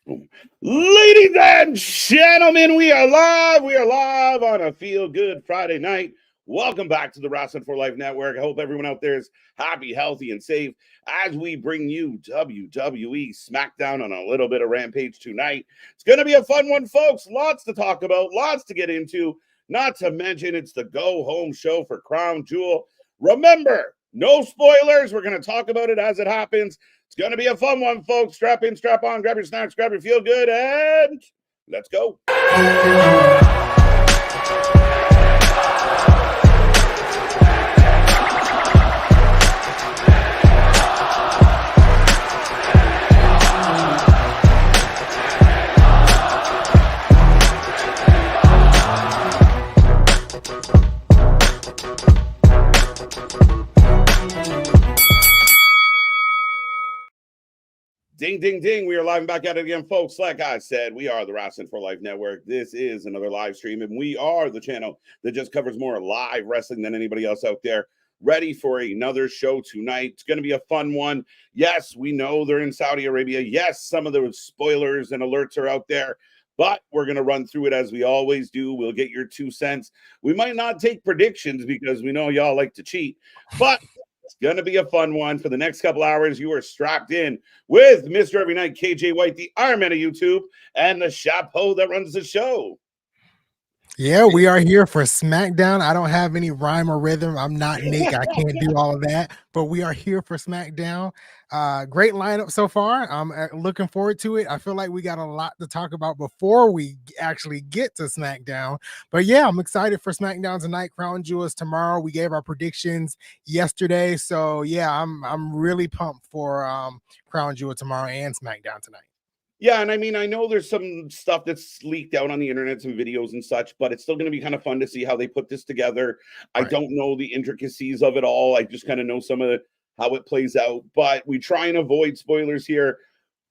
Ladies and gentlemen, we are live. We are live on a Feel Good Friday night. Welcome back to the Wrestling for Life Network. I hope everyone out there is happy, healthy, and safe as we bring you WWE Smackdown on a little bit of Rampage tonight. It's going to be a fun one, folks. Lots to talk about, lots to get into. Not to mention, it's the go-home show for Crown Jewel. Remember, no spoilers. We're going to talk about it as it happens. It's going to be a fun one, folks. Strap in, strap on, grab your snacks, grab your feel good, and let's go. Ding, ding, ding. We are live and back at it again, folks. Like I said, we are the Wrestling for Life Network. This is another live stream, and we are the channel that just covers more live wrestling than anybody else out there. Ready for another show tonight. It's going to be a fun one. Yes, we know they're in Saudi Arabia. Yes, some of the spoilers and alerts are out there, but we're going to run through it as we always do. We'll get your 2 cents. We might not take predictions because we know y'all like to cheat, but it's going to be a fun one. For the next couple hours, you are strapped in with Mr. Every Night, KJ White, the Iron Man of YouTube, and the chapeau that runs the show. Yeah, we are here for SmackDown. I don't have any rhyme or rhythm. I'm not Nick. I can't do all of that, but we are here for SmackDown. Great lineup so far. I'm looking forward to it. I feel like we got a lot to talk about before we actually get to SmackDown. But yeah, I'm excited for SmackDown tonight. Crown Jewels tomorrow. We gave our predictions yesterday. So yeah, I'm really pumped for Crown Jewel tomorrow and SmackDown tonight. Yeah, and I mean, I know there's some stuff that's leaked out on the internet, some videos and such, but it's still going to be kind of fun to see how they put this together. Right. I don't know the intricacies of it all. I just kind of know some of how it plays out, but we try and avoid spoilers here.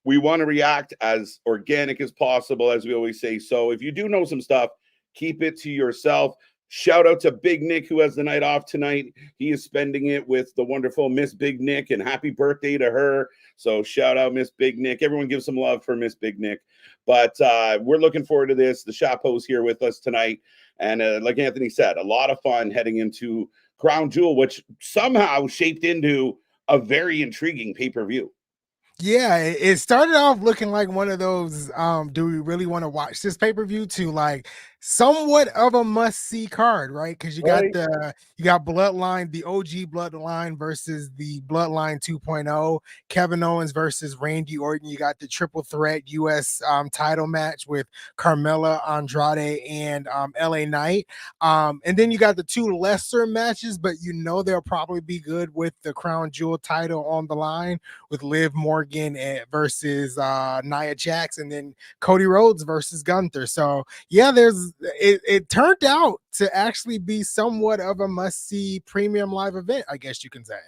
We want to react as organic as possible, as we always say. So if you do know some stuff, keep it to yourself. Shout out to Big Nick, who has the night off tonight. He is spending it with the wonderful Miss Big Nick, and happy birthday to her. So shout out Miss Big Nick. Everyone give some love for Miss Big Nick. But we're looking forward to this. The chapeau's here with us tonight. And like Anthony said, a lot of fun heading into Crown Jewel, which somehow shaped into a very intriguing pay-per-view. Yeah, it started off looking like one of those do we really want to watch this pay-per-view to like somewhat of a must-see card, right? Because you got Bloodline, the OG Bloodline versus the Bloodline 2.0, Kevin Owens versus Randy Orton. You got the triple threat US title match with Carmella, Andrade, and LA Knight. And then you got the 2 lesser matches, but you know they'll probably be good with the Crown Jewel title on the line with Liv Morgan versus Nia Jax, and then Cody Rhodes versus Gunther. So yeah, it turned out to actually be somewhat of a must-see premium live event, I guess you can say.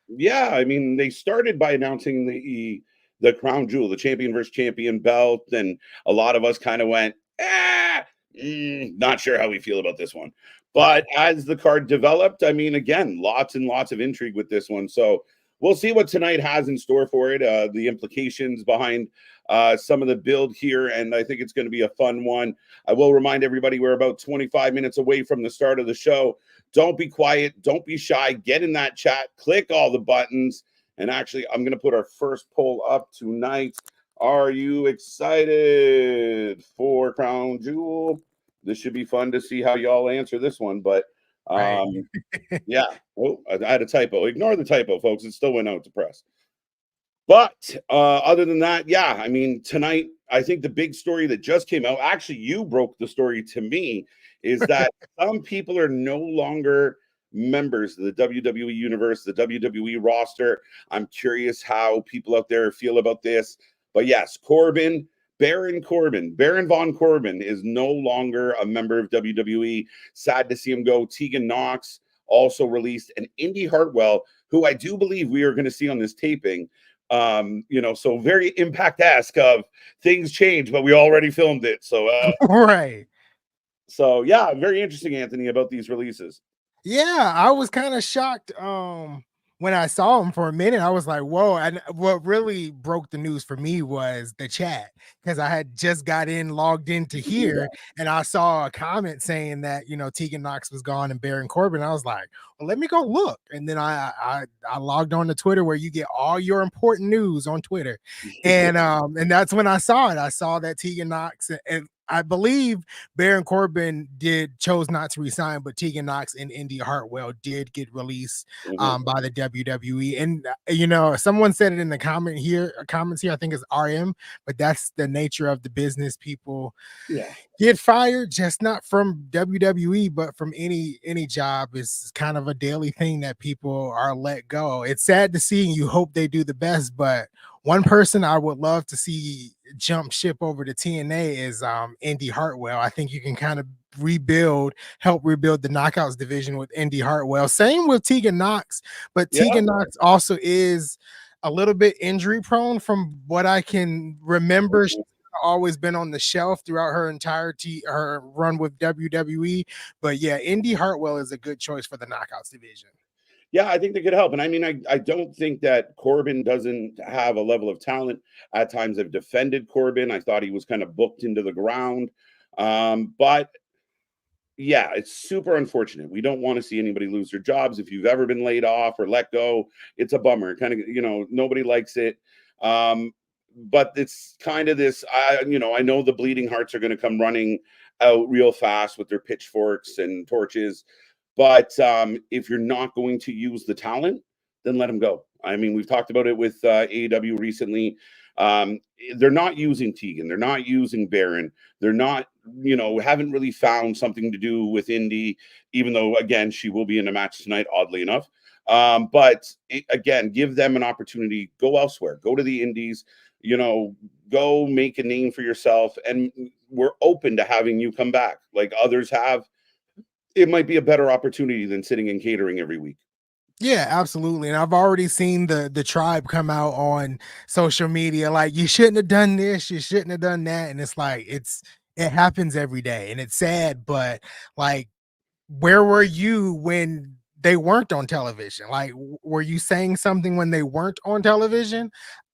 Yeah, I mean, they started by announcing the Crown Jewel, the champion versus champion belt, and a lot of us kind of went, not sure how we feel about this one. But as the card developed, I mean, again, lots and lots of intrigue with this one. So we'll see what tonight has in store for it, the implications behind some of the build here, and I think it's going to be a fun one. I will remind everybody we're about 25 minutes away from the start of the show. Don't be quiet. Don't be shy. Get in that chat. Click all the buttons. And actually, I'm going to put our first poll up tonight. Are you excited for Crown Jewel? This should be fun to see how y'all answer this one, but yeah. Oh, I had a typo. Ignore the typo, folks. It still went out to press. But other than that, yeah, I mean, tonight, I think the big story that just came out, actually, you broke the story to me, is that some people are no longer members of the WWE universe, the WWE roster. I'm curious how people out there feel about this. But yes, Baron Von Corbin is no longer a member of WWE. Sad to see him go. Tegan Knox also released, and Indy Hartwell, who I do believe we are going to see on this taping. So very Impact-esque of things change, but we already filmed it. So right. So yeah, very interesting, Anthony, about these releases. Yeah, I was kind of shocked when I saw him for a minute, I was like, whoa. And what really broke the news for me was the chat, because I had just logged into here, and I saw a comment saying that, Tegan Knox was gone and Baron Corbin. I was like, well, let me go look. And then I logged on to Twitter, where you get all your important news on Twitter. And that's when I saw it. I saw that Tegan Knox, and I believe Baron Corbin chose not to resign, but Tegan Knox and Indy Hartwell did get released by the WWE. And someone said it in the comments here. I think it's RM, but that's the nature of the business. People get fired, just not from WWE, but from any job. Is kind of a daily thing that people are let go. It's sad to see, and you hope they do the best, but one person I would love to see jump ship over to TNA is Indy Hartwell. I think you can kind of help rebuild the Knockouts division with Indy Hartwell. Same with Tegan Knox, but Tegan Knox also is a little bit injury prone from what I can remember. She's always been on the shelf throughout her run with WWE. But yeah, Indy Hartwell is a good choice for the Knockouts division. Yeah, I think they could help. And I mean, I don't think that Corbin doesn't have a level of talent. At times I've defended Corbin. I thought he was kind of booked into the ground. But yeah, it's super unfortunate. We don't want to see anybody lose their jobs. If you've ever been laid off or let go, it's a bummer. Kind of, nobody likes it. But it's kind of this, I know the bleeding hearts are going to come running out real fast with their pitchforks and torches. But if you're not going to use the talent, then let them go. I mean, we've talked about it with AEW recently. They're not using Tegan. They're not using Baron. They're not, haven't really found something to do with Indy, even though, again, she will be in a match tonight, oddly enough. But again, give them an opportunity. Go elsewhere. Go to the Indies. Go make a name for yourself. And we're open to having you come back like others have. It might be a better opportunity than sitting and catering every week. Yeah, absolutely. And I've already seen the tribe come out on social media like, you shouldn't have done this, you shouldn't have done that. And it's like, it happens every day, and it's sad, but like, where were you when they weren't on television? Like, were you saying something when they weren't on television?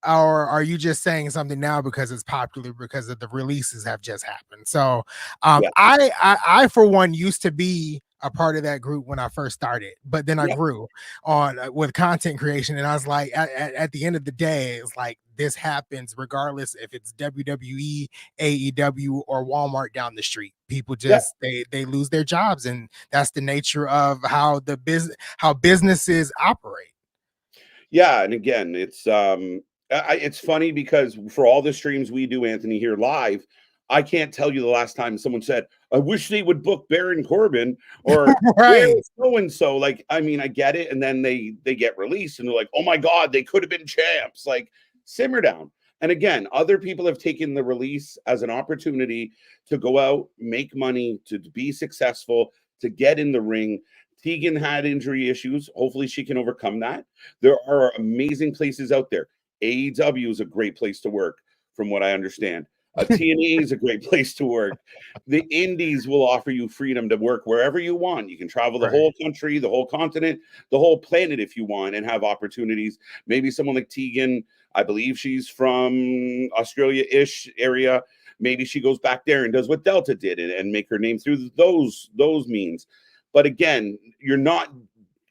Or are you just saying something now because it's popular, because of the releases have just happened? So I for one used to be a part of that group when I first started, but then I grew on with content creation, and I was like, at the end of the day, it's like, this happens regardless if it's WWE, AEW, or Walmart down the street. People just they lose their jobs, and that's the nature of how businesses operate. Yeah, and again, it's funny because for all the streams we do, Anthony, here live, I can't tell you the last time someone said, I wish they would book Baron Corbin or so-and-so. Like, I mean, I get it. And then they get released and they're like, oh my God, they could have been champs. Like, simmer down. And again, other people have taken the release as an opportunity to go out, make money, to be successful, to get in the ring. Tegan had injury issues. Hopefully she can overcome that. There are amazing places out there. AEW is a great place to work, from what I understand. TNA is a great place to work. The Indies will offer you freedom to work wherever you want. You can travel the whole country, the whole continent, the whole planet if you want, and have opportunities. Maybe someone like Tegan, I believe she's from Australia-ish area. Maybe she goes back there and does what Delta did and make her name through those means. But again, you're not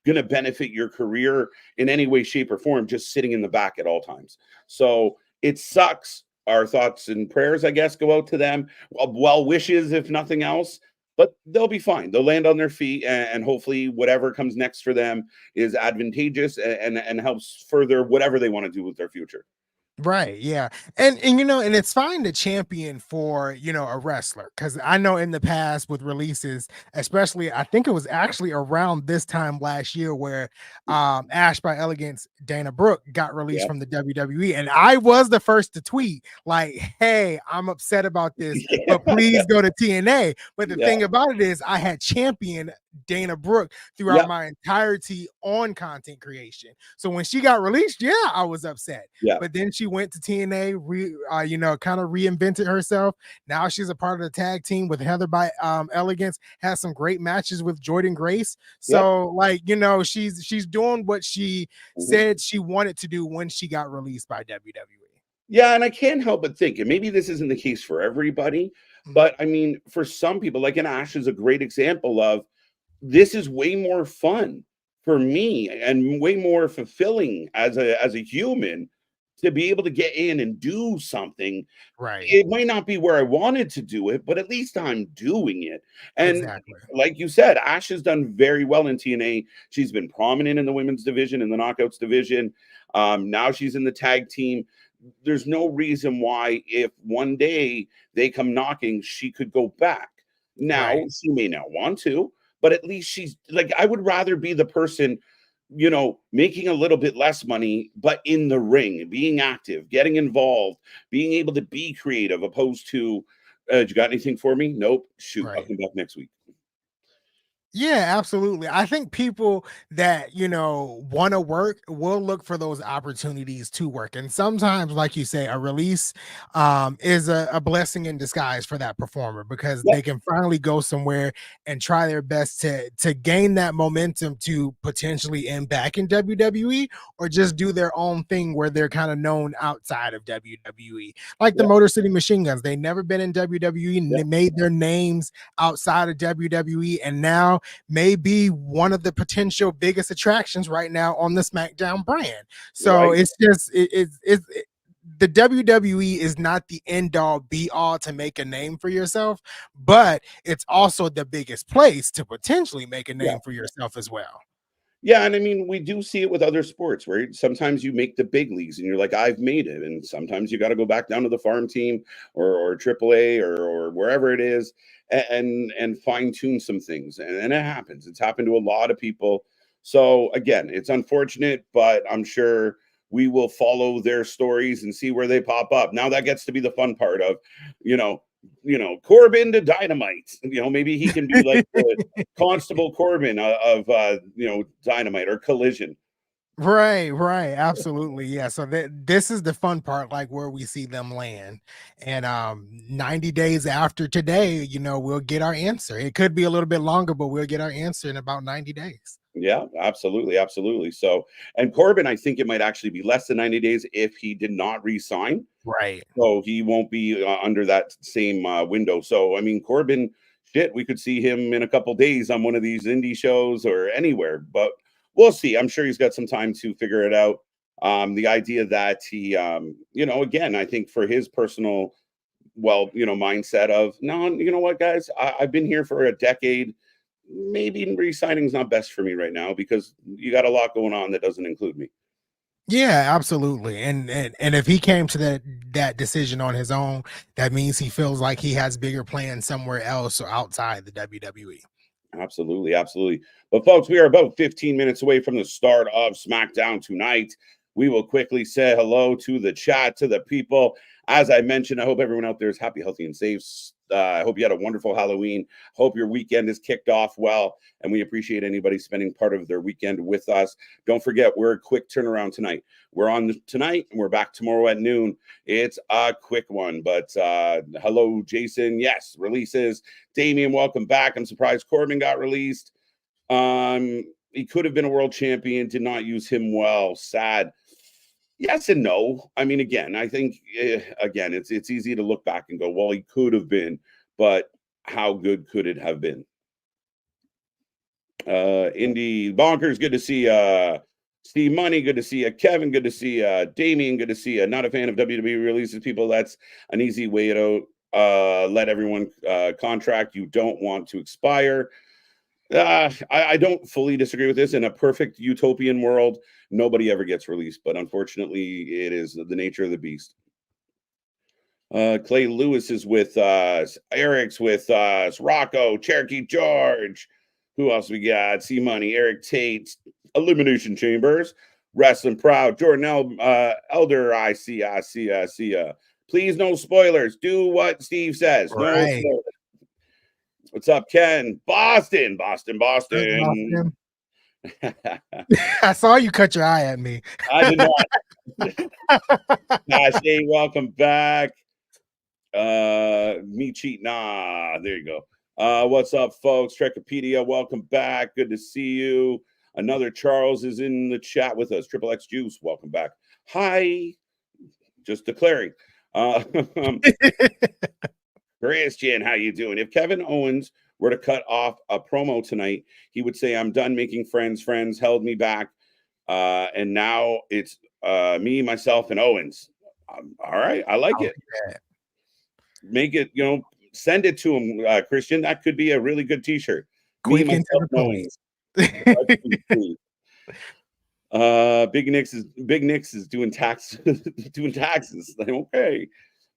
going to benefit your career in any way, shape, or form just sitting in the back at all times. So it sucks. Our thoughts and prayers, I guess, go out to them. Well wishes, if nothing else. But they'll be fine. They'll land on their feet, and hopefully whatever comes next for them is advantageous and helps further whatever they want to do with their future. Right, yeah. And and it's fine to champion for, a wrestler, because I know in the past with releases, especially, I think it was actually around this time last year where Ash by Elegance, Dana Brooke, got released from the WWE, and I was the first to tweet like, hey, I'm upset about this, but please go to TNA. But the thing about it is, I had championed Dana Brooke throughout Yep. my entirety on content creation. So when she got released, yeah, I was upset. Yeah. But then she went to TNA, kind of reinvented herself. Now she's a part of the tag team with Heather by Elegance. Has some great matches with Jordan Grace. Yep. So she's doing what she said she wanted to do when she got released by WWE. Yeah, and I can't help but think, and maybe this isn't the case for everybody, but I mean, for some people, like, and Ash is a great example of, this is way more fun for me and way more fulfilling as a human to be able to get in and do something. Right. It might not be where I wanted to do it, but at least I'm doing it. And Exactly. like you said, Ash has done very well in TNA. She's been prominent in the women's division, in the knockouts division. Now she's in the tag team. There's no reason why, if one day they come knocking, she could go back. Now, she may not want to, but at least she's like, I would rather be the person, making a little bit less money, but in the ring, being active, getting involved, being able to be creative, opposed to, you got anything for me? Nope. Shoot, I'll come back next week. Yeah, absolutely. I think people that, want to work will look for those opportunities to work. And sometimes, like you say, a release is a blessing in disguise for that performer, because they can finally go somewhere and try their best to gain that momentum to potentially end back in WWE, or just do their own thing where they're kind of known outside of WWE. Like the Motor City Machine Guns. They never been in WWE, and they made their names outside of WWE, and now may be one of the potential biggest attractions right now on the SmackDown brand. So it's just the WWE is not the end all be all to make a name for yourself, but it's also the biggest place to potentially make a name for yourself as well. Yeah, and I mean, we do see it with other sports where sometimes you make the big leagues and you're like, I've made it. And sometimes you got to go back down to the farm team or AAA or wherever it is, and fine tune some things. And it happens. It's happened to a lot of people. So again, it's unfortunate, but I'm sure we will follow their stories and see where they pop up. Now that gets to be the fun part of, Corbin to Dynamite. Maybe he can be like the Constable Corbin of Dynamite or Collision. Right, absolutely. Yeah. So this is the fun part, like where we see them land. And 90 days after today, we'll get our answer. It could be a little bit longer, but we'll get our answer in about 90 days. Yeah, absolutely. So, and Corbin, I think it might actually be less than 90 days if he did not re-sign. Right. So he won't be under that same window. So, I mean, Corbin, shit, we could see him in a couple days on one of these indie shows or anywhere, but we'll see. I'm sure he's got some time to figure it out. The idea that he, again, I think for his personal, mindset of, no, you know what, guys, I've been here for a decade. Maybe re-signing is not best for me right now because you got a lot going on that doesn't include me. Yeah, absolutely. And if he came to that decision on his own, that means he feels like he has bigger plans somewhere else or outside the WWE. Absolutely. But folks, we are about 15 minutes away from the start of SmackDown tonight. We will quickly say hello to the chat, to the people. As I mentioned, I hope everyone out there is happy, healthy, and safe. I hope you had a wonderful Halloween. Hope your weekend is kicked off well, and we appreciate anybody spending part of their weekend with us. Don't forget, we're a quick turnaround tonight. We're on tonight, and we're back tomorrow at noon. It's a quick one, but hello, Jason. Yes, releases. Damian, welcome back. I'm surprised Corbin got released. He could have been a world champion. Did not use him well. Sad. Yes and no. I mean, again, I think it's easy to look back and go, well, he could have been, but how good could it have been? Indy Bonkers, good to see Steve Money, good to see you. Kevin, good to see Damien, good to see you. Not a fan of WWE releases people. That's an easy way to let everyone contract you don't want to expire. I don't fully disagree with this. In a perfect utopian world, nobody ever gets released, but unfortunately, it is the nature of the beast. Clay Lewis is with us. Eric's with us. Rocco, Cherokee George. Who else we got? C Money, Eric Tate, Elimination Chambers, Wrestling Proud, Jordan Elder. I see ya. Please, no spoilers. Do what Steve says. No spoilers. What's up, Ken? Boston. Boston. I saw you cut your eye at me. I did not. Gosh, hey, welcome back. Me cheat. Nah, there you go. What's up, folks? Trekopedia, welcome back. Good to see you. Another Charles is in the chat with us. Triple X Juice, welcome back. Hi. Just declaring. Christian, how you doing? If Kevin Owens were to cut off a promo tonight, he would say, I'm done making friends. Friends held me back. And now it's me, myself, and Owens. All right. I like it. Make it, send it to him, Christian. That could be a really good t-shirt. Quick me, myself, and Owens. Big Nick's is doing taxes. Okay.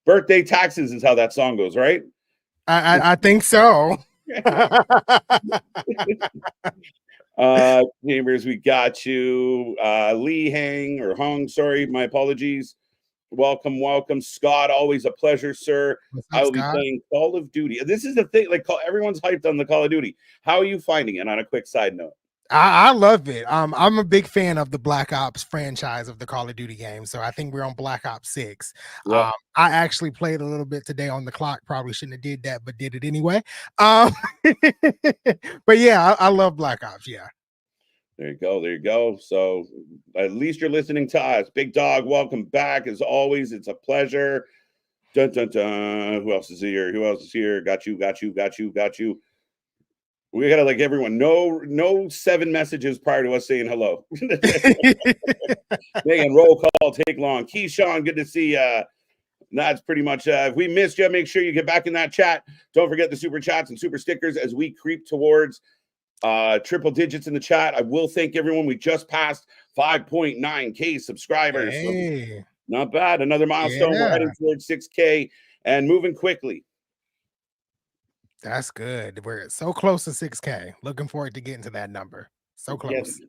Birthday taxes is how that song goes, right? I think so. Neighbors, we got you. Lee Hang or Hung, sorry, my apologies. Welcome, Scott. Always a pleasure, sir. I will be playing Call of Duty. This is the thing, like everyone's hyped on the Call of Duty. How are you finding it? On a quick side note, I love it. I'm a big fan of the Black Ops franchise of the Call of Duty game. So I think we're on Black Ops 6. Yeah. I actually played a little bit today on the clock. Probably shouldn't have did that, but did it anyway. But yeah, I love Black Ops. Yeah. There you go. So at least you're listening to us. Big Dog, welcome back. As always, it's a pleasure. Dun, dun, dun. Who else is here? Got you. We gotta like everyone. No 7 messages prior to us saying hello. Megan, roll call, take long. Keyshawn, good to see ya. That's pretty much if we missed you, make sure you get back in that chat. Don't forget the super chats and super stickers as we creep towards triple digits in the chat. I will thank everyone. We just passed 5.9k subscribers. Hey. So not bad. Another milestone. We're heading towards 6k and moving quickly. That's good. We're so close to 6k. Looking forward to getting to that number. So close.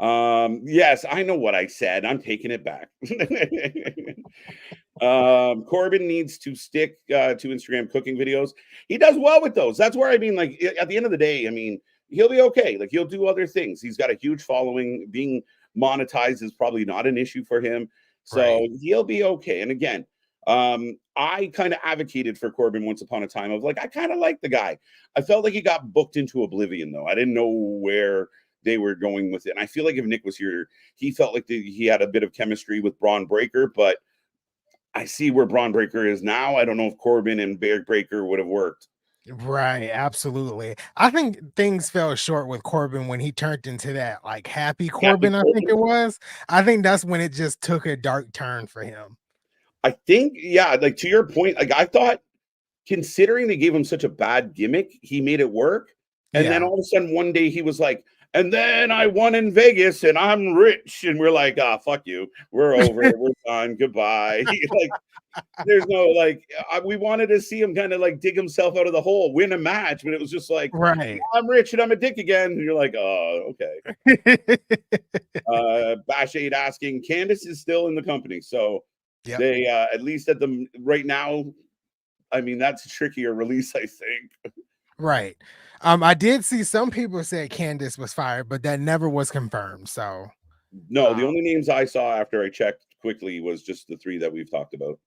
Yes, I know what I said. I'm taking it back. Corbin needs to stick to Instagram cooking videos. He does well with those. That's where I mean, like at the end of the day, I mean, he'll be okay. Like he'll do other things. He's got a huge following. Being monetized is probably not an issue for him. So he'll be okay. And again, I kind of advocated for Corbin once upon a time of like, I kind of like the guy. I felt like he got booked into oblivion though. I didn't know where they were going with it. And I feel like if Nick was here, he felt like he had a bit of chemistry with Braun Breaker, but I see where Braun Breaker is now. I don't know if Corbin and Breaker would have worked. Right, absolutely. I think things fell short with Corbin when he turned into that like happy Corbin, I think it was. I think that's when it just took a dark turn for him. I think, yeah, like to your point, like I thought, considering they gave him such a bad gimmick, he made it work. And then all of a sudden one day he was like, and then I won in Vegas and I'm rich. And we're like, fuck you. We're over. We're done. Goodbye. Like, there's no, like, we wanted to see him kind of like dig himself out of the hole, win a match. But it was just like, I'm rich and I'm a dick again. And you're like, oh, okay. Bash 8 asking, Candace is still in the company. So they, at least at the right now, I mean, that's a trickier release, I think. Right. I did see some people say Candace was fired, but that never was confirmed. So no, the only names I saw after I checked quickly was just the 3 that we've talked about.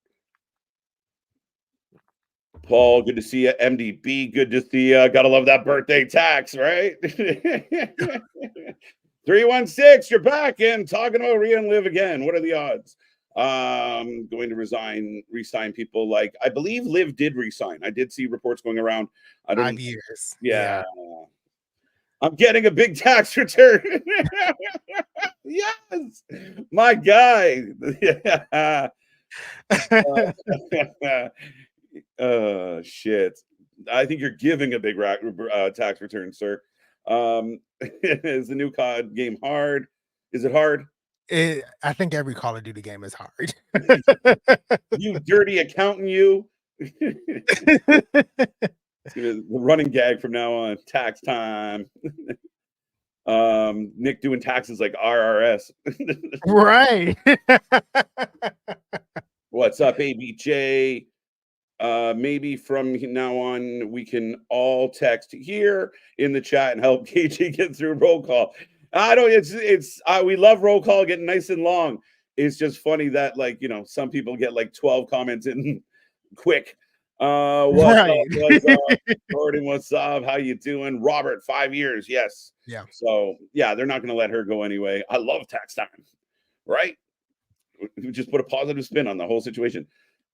Paul, good to see you. MDB, good to see you. Gotta love that birthday tax, right? 316, you're back and talking about Rhea and Liv again. What are the odds? Going to resign people like I believe Liv did resign. I did see reports going around. 5 years. Yeah. I'm getting a big tax return. Yes, my guy. Shit. I think you're giving a big tax return, sir. Is the new COD game hard? Is it hard? I think every Call of Duty game is hard. You dirty accountant, you. The running gag from now on. Tax time. Nick doing taxes like RRS. Right. What's up, ABJ? Maybe from now on we can all text here in the chat and help KG get through roll call. I don't. It's. We love roll call getting nice and long. It's just funny that like some people get like 12 comments in quick. What's up? Right. What's up? Gordon, what's up? How you doing? Robert, 5 years. Yes. Yeah. So yeah, they're not going to let her go anyway. I love tax time, right? We just put a positive spin on the whole situation.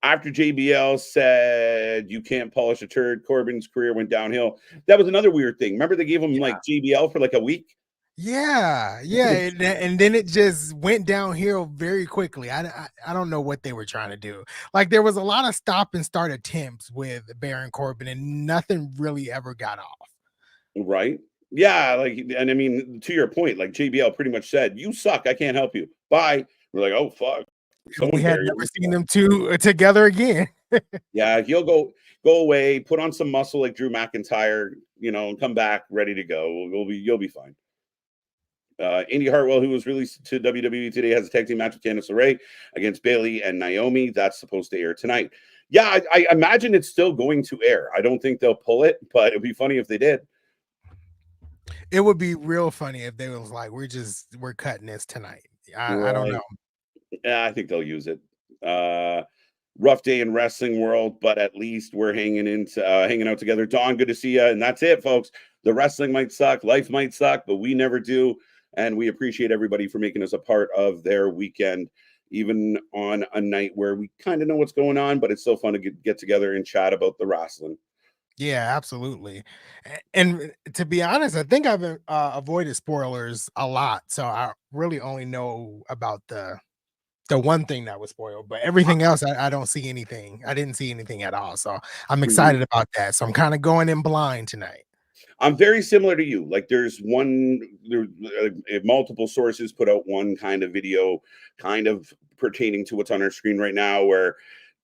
After JBL said you can't polish a turd, Corbin's career went downhill. That was another weird thing. Remember they gave him like JBL for like a week? Yeah, and then it just went downhill very quickly. I don't know what they were trying to do. Like there was a lot of stop and start attempts with Baron Corbin, and nothing really ever got off. Right? Yeah, like, and I mean, to your point, like JBL pretty much said, "You suck. I can't help you. Bye." We're like, "Oh fuck." We had never seen them two together again. Yeah, he'll go away, put on some muscle like Drew McIntyre, and come back ready to go. You'll be fine. Indy Hartwell, who was released to WWE today, has a tag team match with Candice LeRae against Bayley and Naomi. That's supposed to air tonight. Yeah, I imagine it's still going to air. I don't think they'll pull it, but it'd be funny if they did. It would be real funny if they was like, we're cutting this tonight. I don't know. Yeah, I think they'll use it. Rough day in wrestling world, but at least we're hanging out together. Dawn, good to see you. And that's it, folks. The wrestling might suck, life might suck, but we never do. And we appreciate everybody for making us a part of their weekend, even on a night where we kind of know what's going on, but it's still fun to get together and chat about the wrestling. Yeah, absolutely. And to be honest, I think I've avoided spoilers a lot, so I really only know about the one thing that was spoiled, but everything else I don't see anything. I didn't see anything at all, so I'm excited about that. So I'm kind of going in blind tonight. I'm very similar to you. Like there's multiple sources put out one kind of video kind of pertaining to what's on our screen right now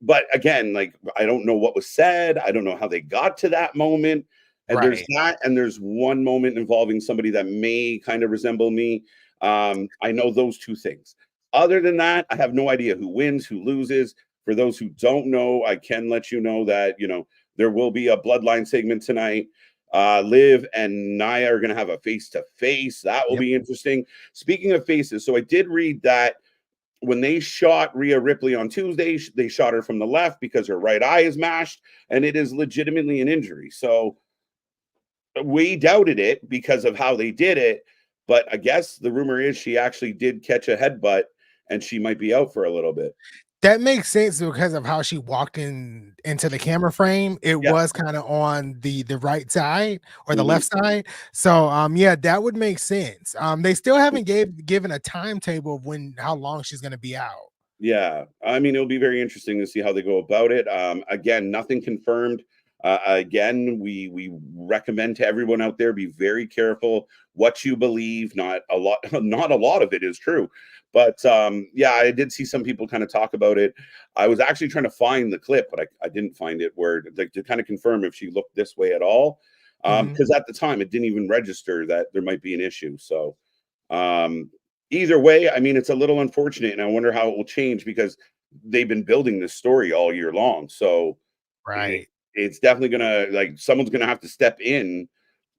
but again, like I don't know what was said. I don't know how they got to that moment. And there's that, and there's one moment involving somebody that may kind of resemble me. I know those two things. Other than that, I have no idea who wins, who loses. For those who don't know, I can let you know that, there will be a Bloodline segment tonight. Liv and Nia are going to have a face-to-face. That will be interesting. Speaking of faces, so I did read that when they shot Rhea Ripley on Tuesday, they shot her from the left because her right eye is mashed, and it is legitimately an injury. So we doubted it because of how they did it, but I guess the rumor is she actually did catch a headbutt, and she might be out for a little bit. That makes sense because of how she walked into the camera frame. It was kind of on the right side or the left side. So yeah, that would make sense. They still haven't given a timetable of how long she's going to be out. Yeah, I mean, it'll be very interesting to see how they go about it. Again, nothing confirmed. Again, we recommend to everyone out there, be very careful what you believe. Not a lot of it is true. But yeah, I did see some people kind of talk about it. I was actually trying to find the clip, but I didn't find it where like to kind of confirm if she looked this way at all. Because at the time it didn't even register that there might be an issue. So either way, I mean, it's a little unfortunate, and I wonder how it will change because they've been building this story all year long. So it's definitely someone's gonna have to step in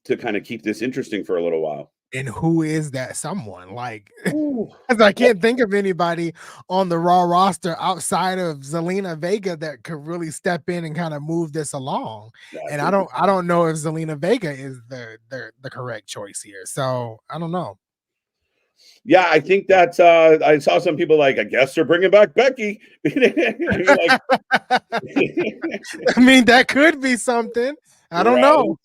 to kind of keep this interesting for a little while. And who is that someone? Like, because I can't think of anybody on the Raw roster outside of Zelina Vega that could really step in and kind of move this along. And I don't know if Zelina Vega is the correct choice here. So I don't know. Yeah, I think that's I saw some people like, I guess they're bringing back Becky. I mean, that could be something. I don't know.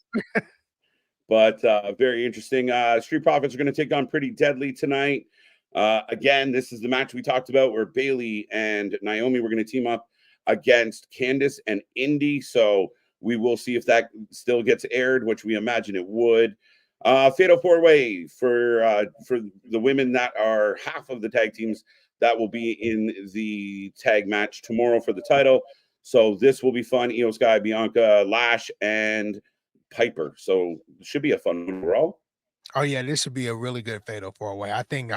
But very interesting. Street Profits are going to take on Pretty Deadly tonight. Again, this is the match we talked about where Bayley and Naomi were going to team up against Candice and Indy. So we will see if that still gets aired, which we imagine it would. Fatal 4-way for the women that are half of the tag teams that will be in the tag match tomorrow for the title. So this will be fun. Io Sky, Bianca, Lash, and Piper. So it should be a fun one overall. Oh yeah, this should be a really good fatal 4-way. I think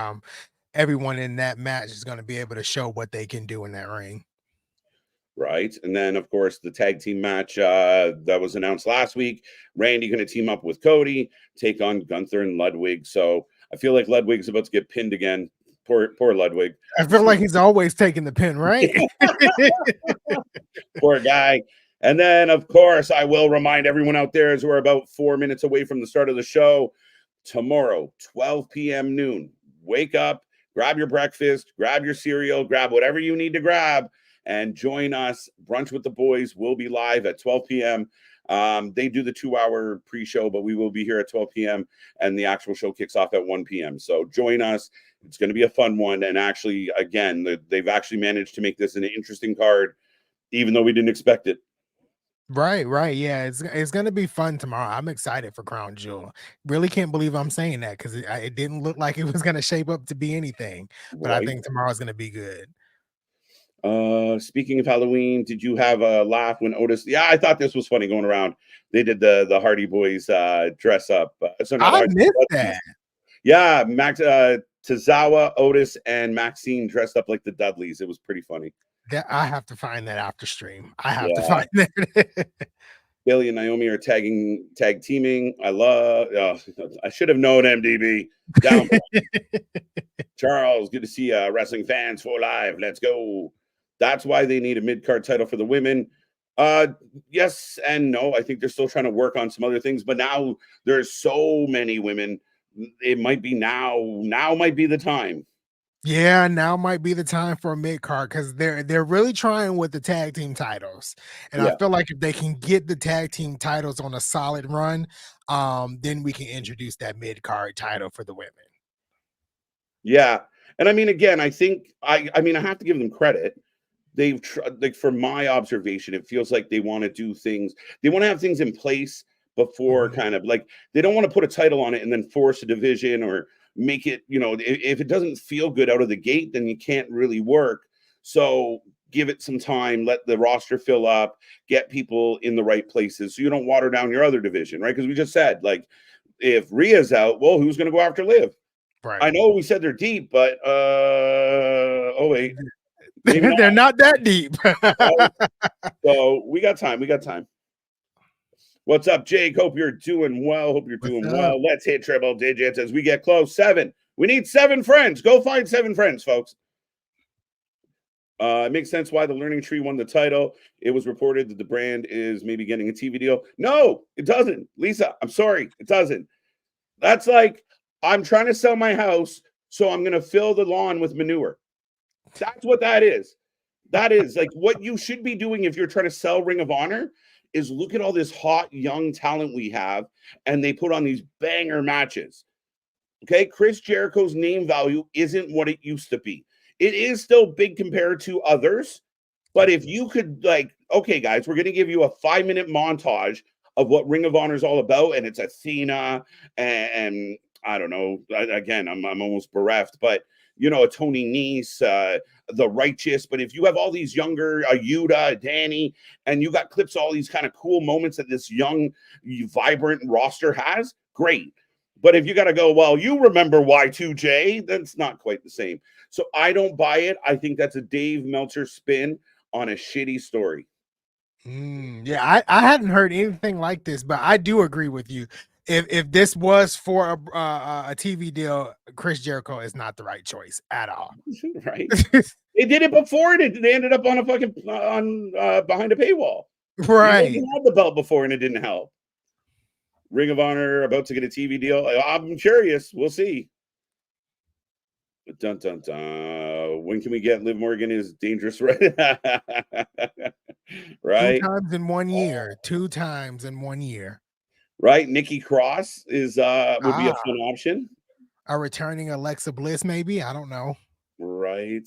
everyone in that match is going to be able to show what they can do in that ring. Right. And then, of course, the tag team match that was announced last week. Randy going to team up with Cody, take on Gunther and Ludwig. So I feel like Ludwig's about to get pinned again. Poor Ludwig. I feel like he's always taking the pin, right? Poor guy. And then, of course, I will remind everyone out there, as we're about 4 minutes away from the start of the show, tomorrow, 12 p.m. noon, wake up, grab your breakfast, grab your cereal, grab whatever you need to grab, and join us. Brunch with the Boys will be live at 12 p.m. They do the 2-hour pre-show, but we will be here at 12 p.m. and the actual show kicks off at 1 p.m. So join us. It's going to be a fun one. And actually, again, they've actually managed to make this an interesting card, even though we didn't expect it. Right. Yeah, it's gonna be fun tomorrow. I'm excited for Crown Jewel. Really can't believe I'm saying that because it didn't look like it was gonna shape up to be anything. But I Right. think tomorrow's gonna be good. Speaking of Halloween, did you have a laugh when Otis? Yeah, I thought this was funny going around. They did the Hardy Boys dress up. So not I missed that. Yeah, Max Tozawa, Otis, and Maxine dressed up like the Dudleys. It was pretty funny. I have to find that after stream. I have to find that. Bailey and Naomi are tag teaming. I should have known MDB. Down. Charles, good to see wrestling fans for live. Let's go. That's why they need a mid-card title for the women. Yes and no. I think they're still trying to work on some other things, but now there's so many women. It might be now might be the time. Yeah, now might be the time for a mid card because they're really trying with the tag team titles, and I feel like if they can get the tag team titles on a solid run, then we can introduce that mid card title for the women. Yeah, and I mean, again, I think I have to give them credit. They've like, from my observation, it feels like they want to do things. They want to have things in place before kind of like they don't want to put a title on it and then force a division or make it, if it doesn't feel good out of the gate, then you can't really work. So give it some time, let the roster fill up, get people in the right places so you don't water down your other division, right? Because we just said, like, if Rhea's out, well, who's going to go after Liv? Right. I know we said they're deep, but oh wait, they're not that deep. So we got time. What's up, Jake? Hope you're doing well. Well. Let's hit triple digits as we get close. 7. We need 7 friends. Go find 7 friends, folks. It makes sense why the Learning Tree won the title. It was reported that the brand is maybe getting a TV deal. No, it doesn't. Lisa, I'm sorry. It doesn't. That's like, I'm trying to sell my house, so I'm going to fill the lawn with manure. That's what that is. That is like what you should be doing if you're trying to sell Ring of Honor is look at all this hot young talent we have, and they put on these banger matches. Okay, Chris Jericho's name value isn't what it used to be. It is still big compared to others, but if you could, like, okay, guys, we're going to give you a 5-minute montage of what Ring of Honor is all about, and it's Athena and I don't know. Again, I'm almost bereft, but a Tony Nese, the Righteous. But if you have all these younger, Yuta, Danny, and you got clips, all these kind of cool moments that this young, vibrant roster has, great. But if you got to go, well, you remember Y2J, that's not quite the same. So I don't buy it. I think that's a Dave Meltzer spin on a shitty story. Yeah, I hadn't heard anything like this, but I do agree with you. If this was for a TV deal, Chris Jericho is not the right choice at all. Right? They did it before, and they ended up on a fucking behind a paywall. Right? They had the belt before, and it didn't help. Ring of Honor about to get a TV deal. I'm curious. We'll see. Dun dun dun. When can we get Liv Morgan is dangerous, right? Right. 2 times in 1 year. 2 times in 1 year. Right. Nikki Cross would be a fun option. A returning Alexa Bliss, maybe. I don't know. Right.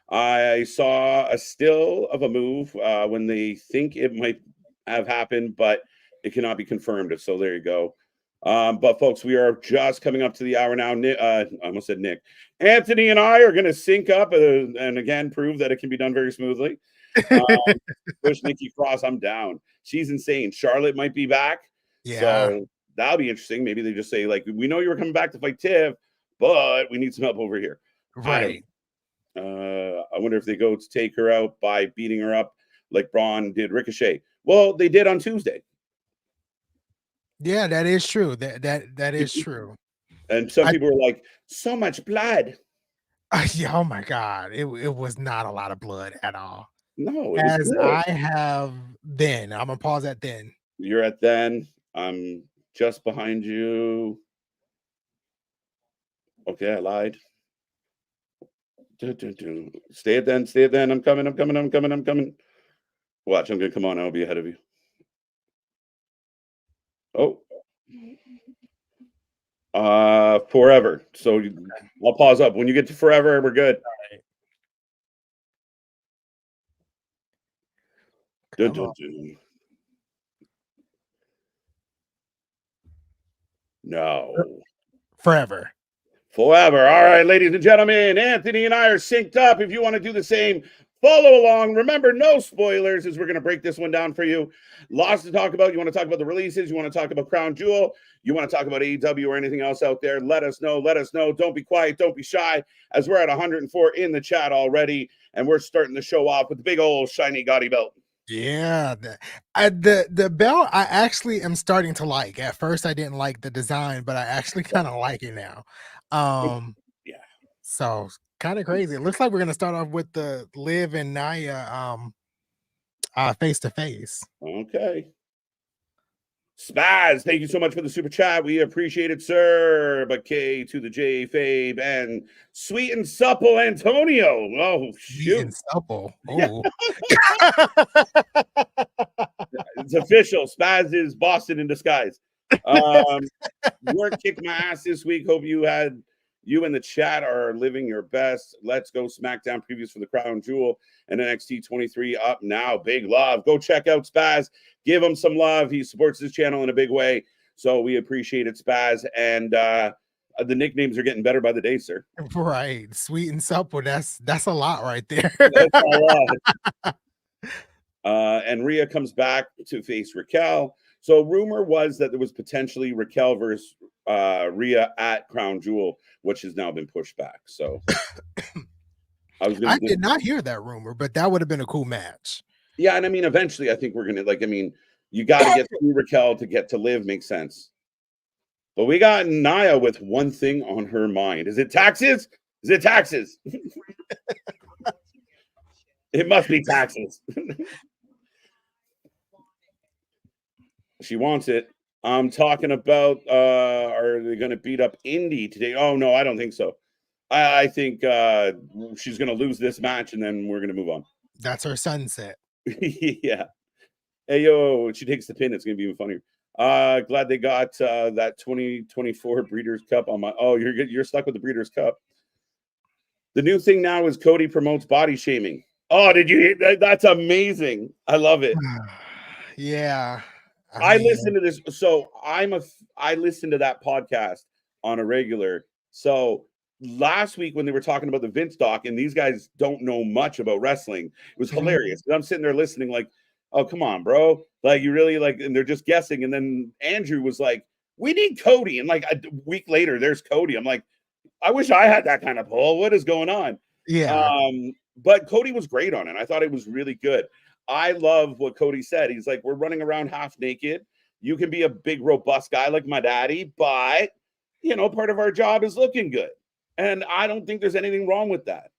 I saw a still of a move when they think it might have happened, but it cannot be confirmed. So there you go. But folks, we are just coming up to the hour now. I almost said Nick. Anthony and I are going to sync up and again prove that it can be done very smoothly. Push Nikki Cross. I'm down. She's insane. Charlotte might be back. Yeah. So that'll be interesting. Maybe they just say, like, we know you were coming back to fight Tiv, but we need some help over here. Right. I wonder if they go to take her out by beating her up like Braun did Ricochet. Well, they did on Tuesday. Yeah, that is true. That is true. And some people were like, so much blood. Yeah, oh my God. It was not a lot of blood at all. No, it was As good. I have then. I'm gonna pause at then. You're at then. I'm just behind you. Okay, I lied. Stay at then. Stay at then. I'm coming. I'm coming. I'm coming. I'm coming. Watch. I'm gonna come on. I'll be ahead of you. Oh. Forever. So I'll pause up. When you get to forever, we're good. Dun, dun, dun. No. Forever. Forever. All right, ladies and gentlemen, Anthony and I are synced up. If you want to do the same, follow along. Remember, no spoilers as we're going to break this one down for you. Lots to talk about. You want to talk about the releases? You want to talk about Crown Jewel? You want to talk about AEW or anything else out there? Let us know. Let us know. Don't be quiet. Don't be shy, as we're at 104 in the chat already, and we're starting the show off with the big old shiny gaudy belt. Yeah, the belt I actually am starting to like. At first, I didn't like the design, but I actually kind of like it now. Yeah. So kind of crazy. It looks like we're gonna start off with the Liv and Nia face to face. Okay. Spaz, thank you so much for the super chat. We appreciate it, sir. But K to the J, Fabe, and sweet and supple Antonio. Oh, shoot. Sweet and supple. Oh. It's official. Spaz is Boston in disguise. Work kicked my ass this week. Hope you in the chat are living your best. Let's go SmackDown previews for the Crown Jewel and NXT 23 up now. Big love. Go check out Spaz. Give him some love. He supports this channel in a big way. So we appreciate it, Spaz. And the nicknames are getting better by the day, sir. Right. Sweet and supple. That's a lot right there. That's a lot. And Rhea comes back to face Raquel. So rumor was that there was potentially Raquel versus Rhea at Crown Jewel, which has now been pushed back. So I did not hear that rumor, but that would have been a cool match. Yeah, and I mean, eventually, I think we're gonna you got to get through Raquel to get to Liv. Makes sense. But we got Nia with one thing on her mind. Is it taxes? Is it taxes? It must be taxes. She wants it. I'm talking about are they going to beat up Indy today? Oh, no, I don't think so. I think she's going to lose this match, and then we're going to move on. That's her sunset. Yeah. Hey, yo, she takes the pin. It's going to be even funnier. Glad they got that 2024 Breeders' Cup on my... Oh, you're stuck with the Breeders' Cup. The new thing now is Cody promotes body shaming. Oh, did you hear that? That's amazing. I love it. Yeah. I listen to this. So I listen to that podcast on a regular. So last week when they were talking about the Vince doc, and these guys don't know much about wrestling, it was hilarious. And I'm sitting there listening like, oh, come on, bro. Like, you really like, and they're just guessing. And then Andrew was like, we need Cody. And like a week later, there's Cody. I'm like, I wish I had that kind of pull. What is going on? Yeah. But Cody was great on it. I thought it was really good. I love what Cody said. He's like, we're running around half naked. You can be a big, robust guy like my daddy, but, part of our job is looking good. And I don't think there's anything wrong with that.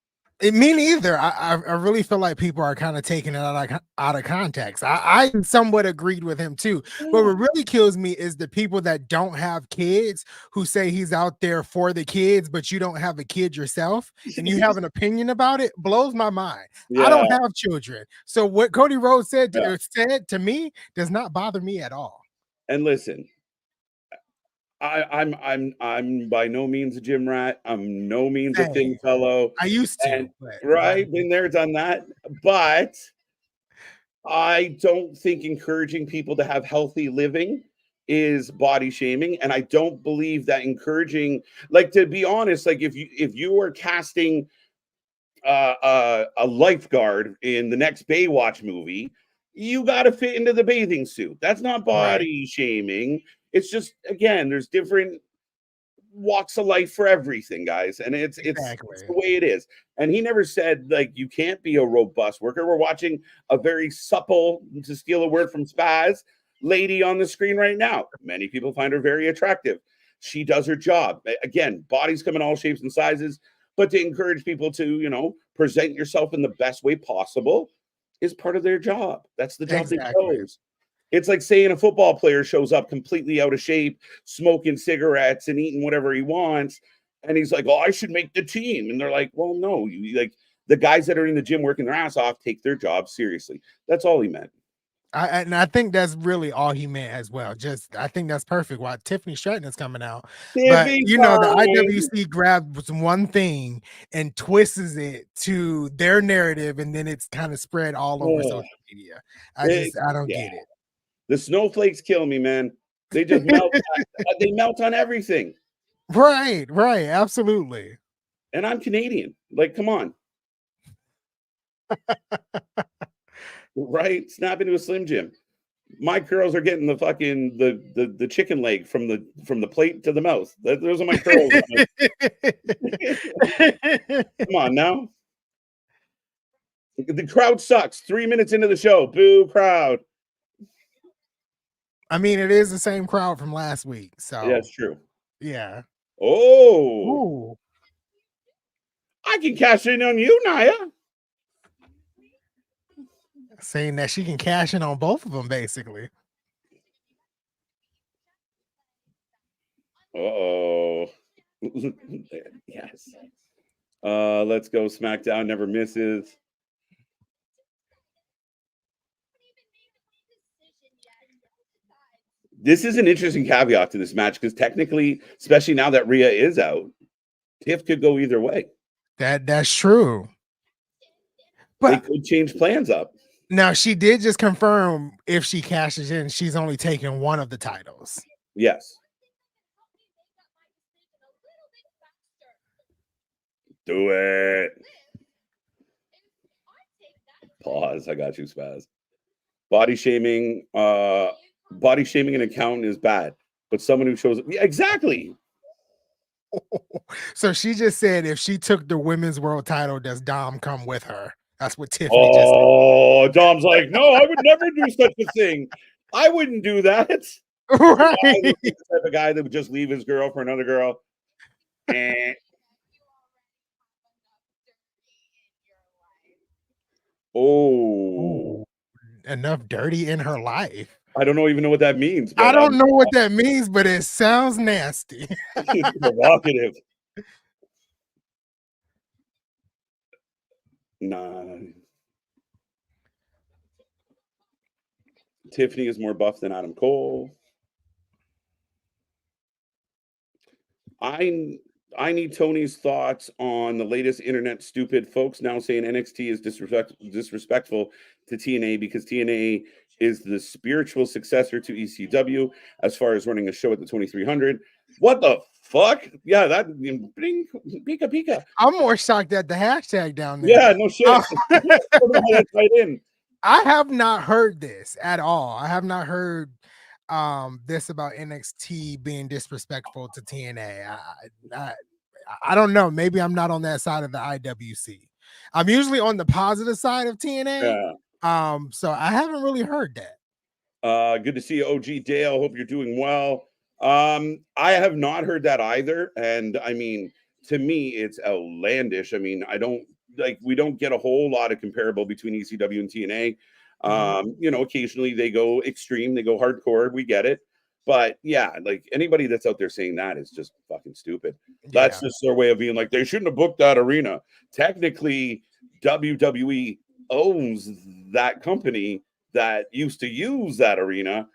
Me neither. I really feel like people are kind of taking it out of context. I somewhat agreed with him too. But what really kills me is the people that don't have kids who say he's out there for the kids, but you don't have a kid yourself and you have an opinion about it. Blows my mind. Yeah. I don't have children. So what Cody Rhodes said to me does not bother me at all. And listen, I'm by no means a gym rat. I'm no means a thin fellow. I used to, right? Been there, done that. But I don't think encouraging people to have healthy living is body shaming, and I don't believe that encouraging, like, to be honest, like if you are casting a lifeguard in the next Baywatch movie, you got to fit into the bathing suit. That's not body shaming. It's just, again, there's different walks of life for everything, guys, and it's Exactly. the way it is. And he never said like you can't be a robust worker. We're watching a very supple, to steal a word from Spaz, lady on the screen right now. Many people find her very attractive. She does her job. Again, bodies come in all shapes and sizes, but to encourage people to, present yourself in the best way possible is part of their job. That's the job they Exactly. chose. It's like saying a football player shows up completely out of shape, smoking cigarettes and eating whatever he wants. And he's like, "Oh, I should make the team." And they're like, "Well, no, like the guys that are in the gym working their ass off take their job seriously." That's all he meant. And I think that's really all he meant as well. I think that's perfect. Why Tiffany Stratton is coming out, but Tiffy the time. IWC grabs one thing and twists it to their narrative, and then it's kind of spread all over social media. I don't Yeah. get it. The snowflakes kill me, man. They just melt. They melt on everything. Right, absolutely. And I'm Canadian. Like, come on. Right? Snap into a Slim Jim. My curls are getting the fucking the chicken leg from the plate to the mouth. Those are my curls. Come on now. The crowd sucks. 3 minutes into the show, boo crowd. I mean, it is the same crowd from last week, so yeah, it's true. Yeah. Oh, Ooh. I can cash in on you, Naya. Saying that she can cash in on both of them, basically. Oh, yes. Let's go. SmackDown never misses. This is an interesting caveat to this match because technically, especially now that Rhea is out, Tiff could go either way. That's true. But they could change plans up. Now, she did just confirm if she cashes in, she's only taking one of the titles. Yes. Do it. Pause. I got you, Spaz. Body shaming an account is bad, but someone who shows up. Yeah, exactly. So she just said if she took the women's world title, does Dom come with her? That's what Tiffany just said. Oh, Dom's like, no, I would never do such a thing. I wouldn't do that. Right. The type of guy that would just leave his girl for another girl. Oh. Enough dirty in her life. I don't even know what that means. I don't know what that means, but it sounds nasty. It's provocative. Nah. Tiffany is more buff than Adam Cole. I need Tony's thoughts on the latest internet stupid folks now saying NXT is disrespectful to TNA because TNA is the spiritual successor to ECW as far as running a show at the 2300. What the fuck? Yeah, that bing, pika pika. I'm more shocked at the hashtag down there. Yeah, no shit. That's right in. I have not heard this at all. I have not heard this about NXT being disrespectful to TNA. I don't know. Maybe I'm not on that side of the IWC. I'm usually on the positive side of TNA. Yeah. So I haven't really heard that. Good to see you, OG Dale. Hope you're doing well. I have not heard that either. And I mean, to me, it's outlandish. I mean, we don't get a whole lot of comparable between ECW and TNA. Occasionally they go extreme, they go hardcore. We get it. But yeah, like anybody that's out there saying that is just fucking stupid. Yeah. That's just their way of being like, they shouldn't have booked that arena. Technically, WWE owns that company that used to use that arena.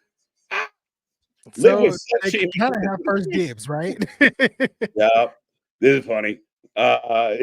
So they kind of have first dibs, right? Yeah, this is funny. I'm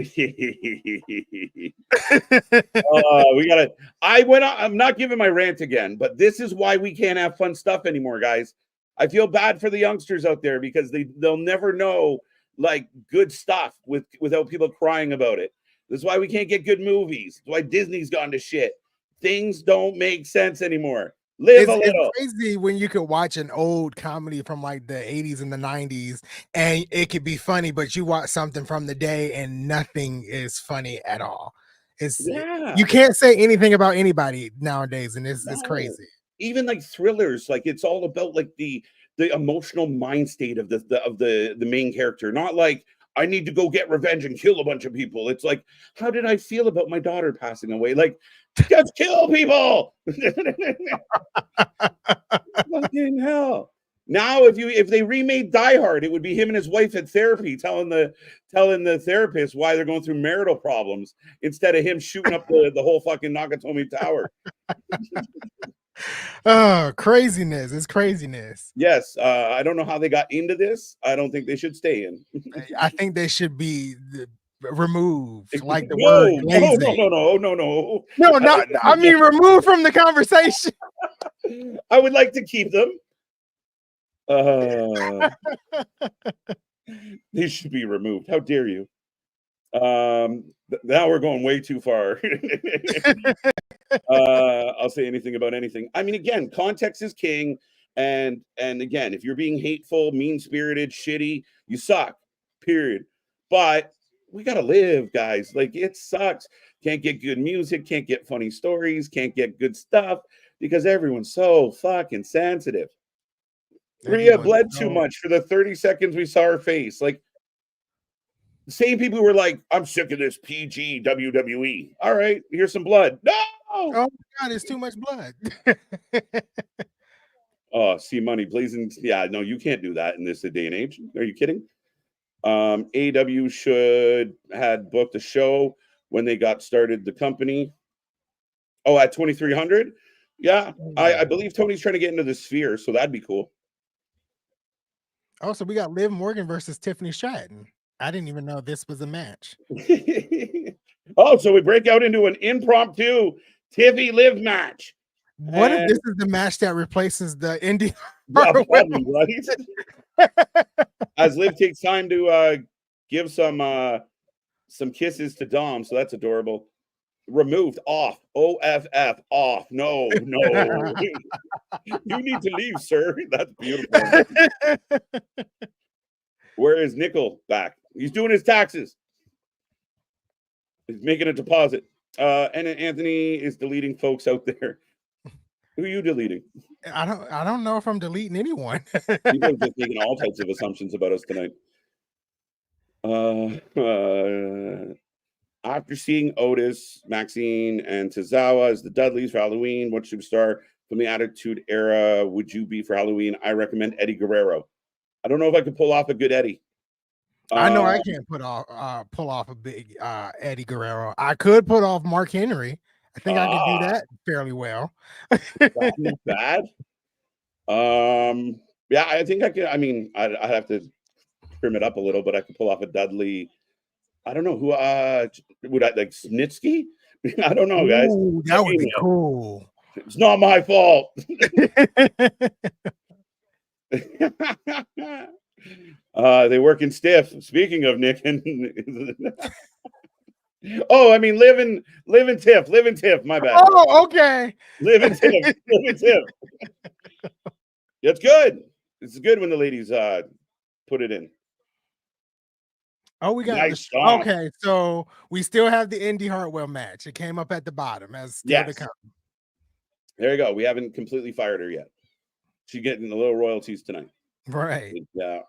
not giving my rant again, but this is why we can't have fun stuff anymore, guys. I feel bad for the youngsters out there because they'll never know like good stuff without people crying about it. This is why we can't get good movies. That's why Disney's gone to shit. Things don't make sense anymore. Live a It's little. crazy when you could watch an old comedy from like the 80s and the 90s and it could be funny, but you watch something from the day and nothing is funny at all. Yeah. You can't say anything about anybody nowadays, and it's No. crazy. Even like thrillers, like it's all about like the emotional mind state of the main character. Not like I need to go get revenge and kill a bunch of people. It's like, how did I feel about my daughter passing away? Like, just kill people. Fucking hell. Now, if they remade Die Hard, it would be him and his wife at therapy telling the therapist why they're going through marital problems instead of him shooting up the whole fucking Nakatomi Tower. Oh, craziness. It's craziness. Yes, I don't know how they got into this. I don't think they should stay in. I think they should be removed, like the word No, no, glazing. no. No, not. I mean, removed from the conversation. I would like to keep them. They should be removed. How dare you? Now we're going way too far. I'll say anything about anything. I mean, again, context is king. And again, if you're being hateful, mean-spirited, shitty, you suck. Period. But we gotta live, guys. Like, it sucks. Can't get good music, can't get funny stories, can't get good stuff because everyone's so fucking sensitive. Rhea bled too much for the 30 seconds we saw her face. Like, the same people who were like, I'm sick of this PG WWE. All right, here's some blood. No! Oh my God, it's too much blood. Oh, see money blazing. Yeah, no, you can't do that in this day and age. Are you kidding? AEW should had booked a show when they got started the company. Oh, at 2300? Yeah, I believe Tony's trying to get into the Sphere, so that'd be cool. Oh, so we got Liv Morgan versus Tiffany Stratton. I didn't even know this was a match. Oh, so we break out into an impromptu Tiffy Liv match. What if this is the match that replaces the indie? Right? As Liv takes time to give some kisses to Dom, so that's adorable. Removed, off, OFF, off. No. You need to leave, sir. That's beautiful. Where is Nickel back? He's doing his taxes. He's making a deposit. And Anthony is deleting folks out there. Who are you deleting? I don't know if I'm deleting anyone. People are just making all types of assumptions about us tonight. After seeing Otis, Maxine, and Tozawa as the Dudleys for Halloween, what superstar from the Attitude Era would you be for Halloween? I recommend Eddie Guerrero. I don't know if I could pull off a good Eddie. I know I can't pull off a big Eddie Guerrero. I could put off Mark Henry. I think I could do that fairly well. Not bad. Yeah, I think I could. I mean, I'd have to trim it up a little, but I could pull off a Dudley. I don't know who would I like Snitsky? I don't know, guys. Ooh, that would be cool. It's not my fault. They working stiff. Speaking of Nick and oh, I mean live and Tiff. My bad. Oh, okay. Live and Tiff. It's good. It's good when the ladies put it in. Oh, we got nice okay. So we still have the Indy Hartwell match. It came up at the bottom as still to come. There you go. We haven't completely fired her yet. She's getting the little royalties tonight. Right. Yeah.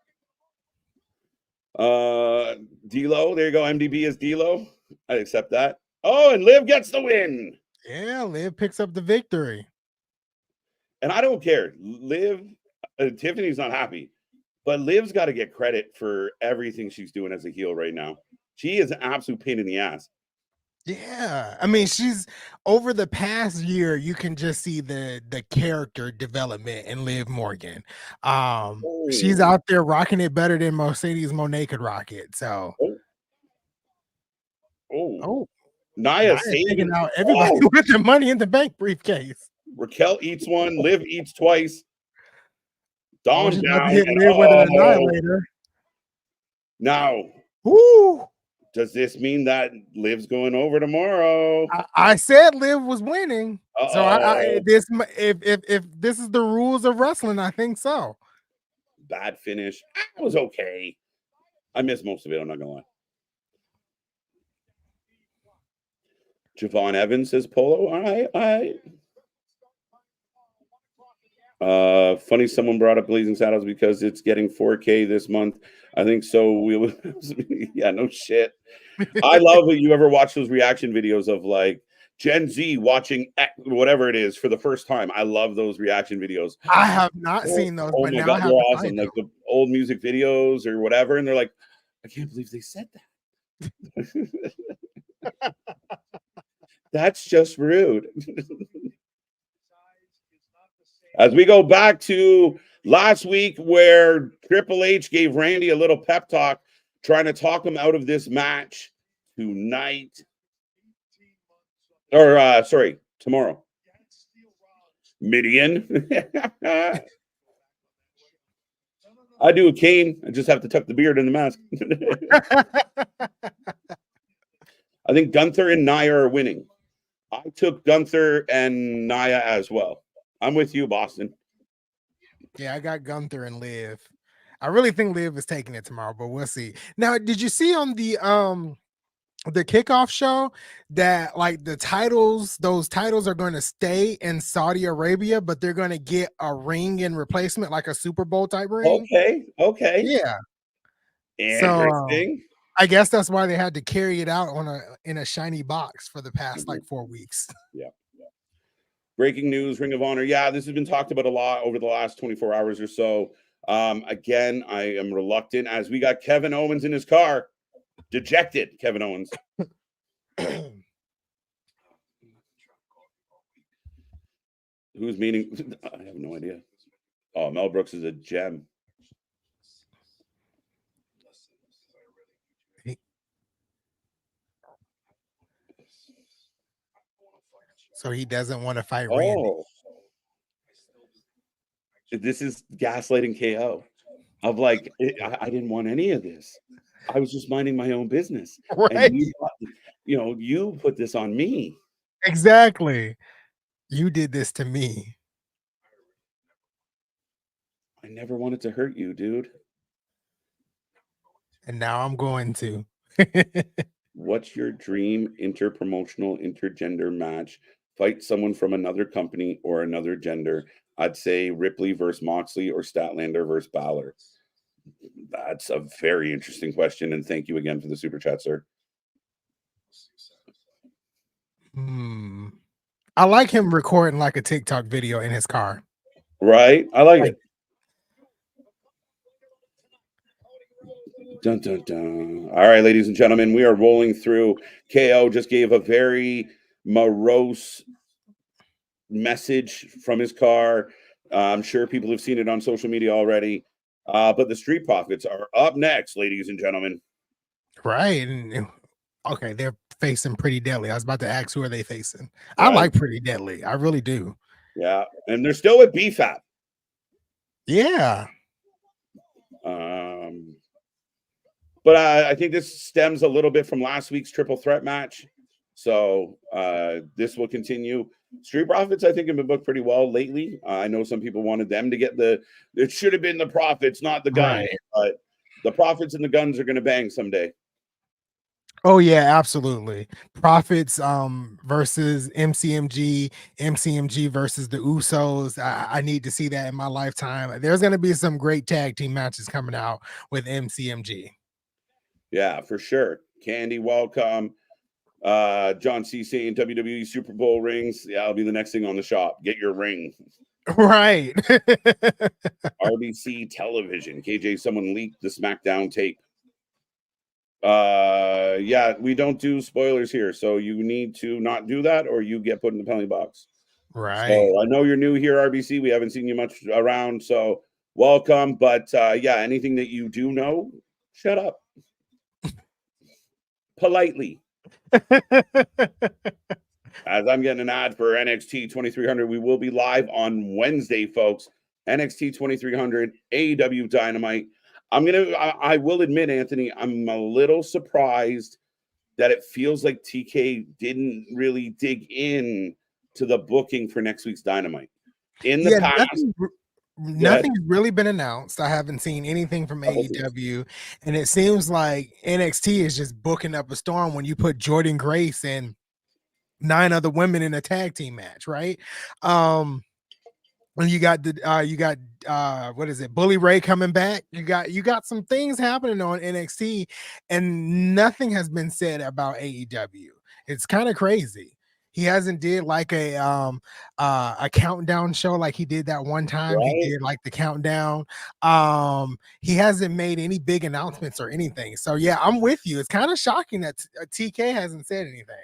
D-Lo. There you go. MDB is D-Lo. I accept that. Oh, and Liv gets the win. Yeah, Liv picks up the victory. And I don't care. Liv, Tiffany's not happy. But Liv's got to get credit for everything she's doing as a heel right now. She is an absolute pain in the ass. Yeah. I mean, she's over the past year, you can just see the character development in Liv Morgan. She's out there rocking it better than Mercedes Moné could rock it. So Nia taking out everybody with the Money in the Bank briefcase. Raquel eats one, Liv eats twice. Dawn down. Hit Liv with an annihilator. Now, does this mean that Liv's going over tomorrow? I said Liv was winning. So if this is the rules of wrestling, I think so. Bad finish. It was okay. I missed most of it. I'm not gonna lie. Javon Evans says Polo. All right. Funny someone brought up Blazing Saddles because it's getting 4K this month. I think so. Yeah, no shit. I love it. You ever watch those reaction videos of like Gen Z watching whatever it is for the first time? I love those reaction videos. I have not seen those, but now I have they're to awesome. Like the old music videos or whatever, and they're like, I can't believe they said that. That's just rude. As we go back to last week where Triple H gave Randy a little pep talk, trying to talk him out of this match tonight. Or, tomorrow. Midian. I do a cane. I just have to tuck the beard in the mask. I think Gunther and Nia are winning. I took Gunther and Nia as well. I'm with you, Boston. Yeah, I got Gunther and Liv. I really think Liv is taking it tomorrow, but we'll see. Now, did you see on the kickoff show that like those titles are going to stay in Saudi Arabia, but they're going to get a ring in replacement, like a Super Bowl type ring? Okay. Yeah. Interesting. So I guess that's why they had to carry it out in a shiny box for the past like 4 weeks. Yeah. Breaking news, Ring of Honor. Yeah, this has been talked about a lot over the last 24 hours or so. Again, I am reluctant as we got Kevin Owens in his car. Dejected Kevin Owens. Who's meeting? I have no idea. Oh, Mel Brooks is a gem. So he doesn't want to fight Randy. This is gaslighting KO. Of like, I didn't want any of this. I was just minding my own business. Right. And you put this on me. Exactly. You did this to me. I never wanted to hurt you, dude. And now I'm going to. What's your dream interpromotional intergender match? Fight someone from another company or another gender. I'd say Ripley versus Moxley or Statlander versus Balor. That's a very interesting question, and thank you again for the super chat, sir. I like him recording like a TikTok video in his car. Right? I like it. Dun, dun, dun. All right, ladies and gentlemen, we are rolling through. KO just gave a very morose message from his car. I'm sure people have seen it on social media already. But the Street Profits are up next, ladies and gentlemen. Right. Okay, they're facing Pretty Deadly. I was about to ask, who are they facing? Right. I like Pretty Deadly. I really do. Yeah, and they're still at BFAP. Yeah. But I think this stems a little bit from last week's triple threat match. So this will continue. Street Profits, I think, have been booked pretty well lately. I know some people wanted them to get it should have been the Profits, not the Guns. Right. But the Profits and the Guns are going to bang someday. Oh, yeah, absolutely. Profits versus MCMG versus the Usos. I need to see that in my lifetime. There's going to be some great tag team matches coming out with MCMG. Yeah, for sure. Candy, welcome. John C. saying WWE Super Bowl rings. Yeah, I'll be the next thing on the shop. Get your ring. Right. RBC Television. KJ, someone leaked the SmackDown tape. Yeah, we don't do spoilers here, so you need to not do that or you get put in the penalty box. Right. So I know you're new here, RBC. We haven't seen you much around, so welcome. But yeah, anything that you do know, shut up. Politely. As I'm getting an ad for NXT 2300, we will be live on Wednesday, folks. NXT 2300, AEW Dynamite. I will admit, Anthony, I'm a little surprised that it feels like TK didn't really dig in to the booking for next week's Dynamite? In the Yeah, past, nothing's really been announced. I haven't seen anything from AEW, and it seems like NXT is just booking up a storm when you put Jordan Grace and 9 other women in a tag team match, right? And you got what is it, Bully Ray coming back. You got some things happening on NXT, and nothing has been said about AEW. It's kind of crazy. He hasn't did like a countdown show like he did that one time. right? He did like the countdown. He hasn't made any big announcements or anything. So yeah, I'm with you. It's kind of shocking that TK hasn't said anything.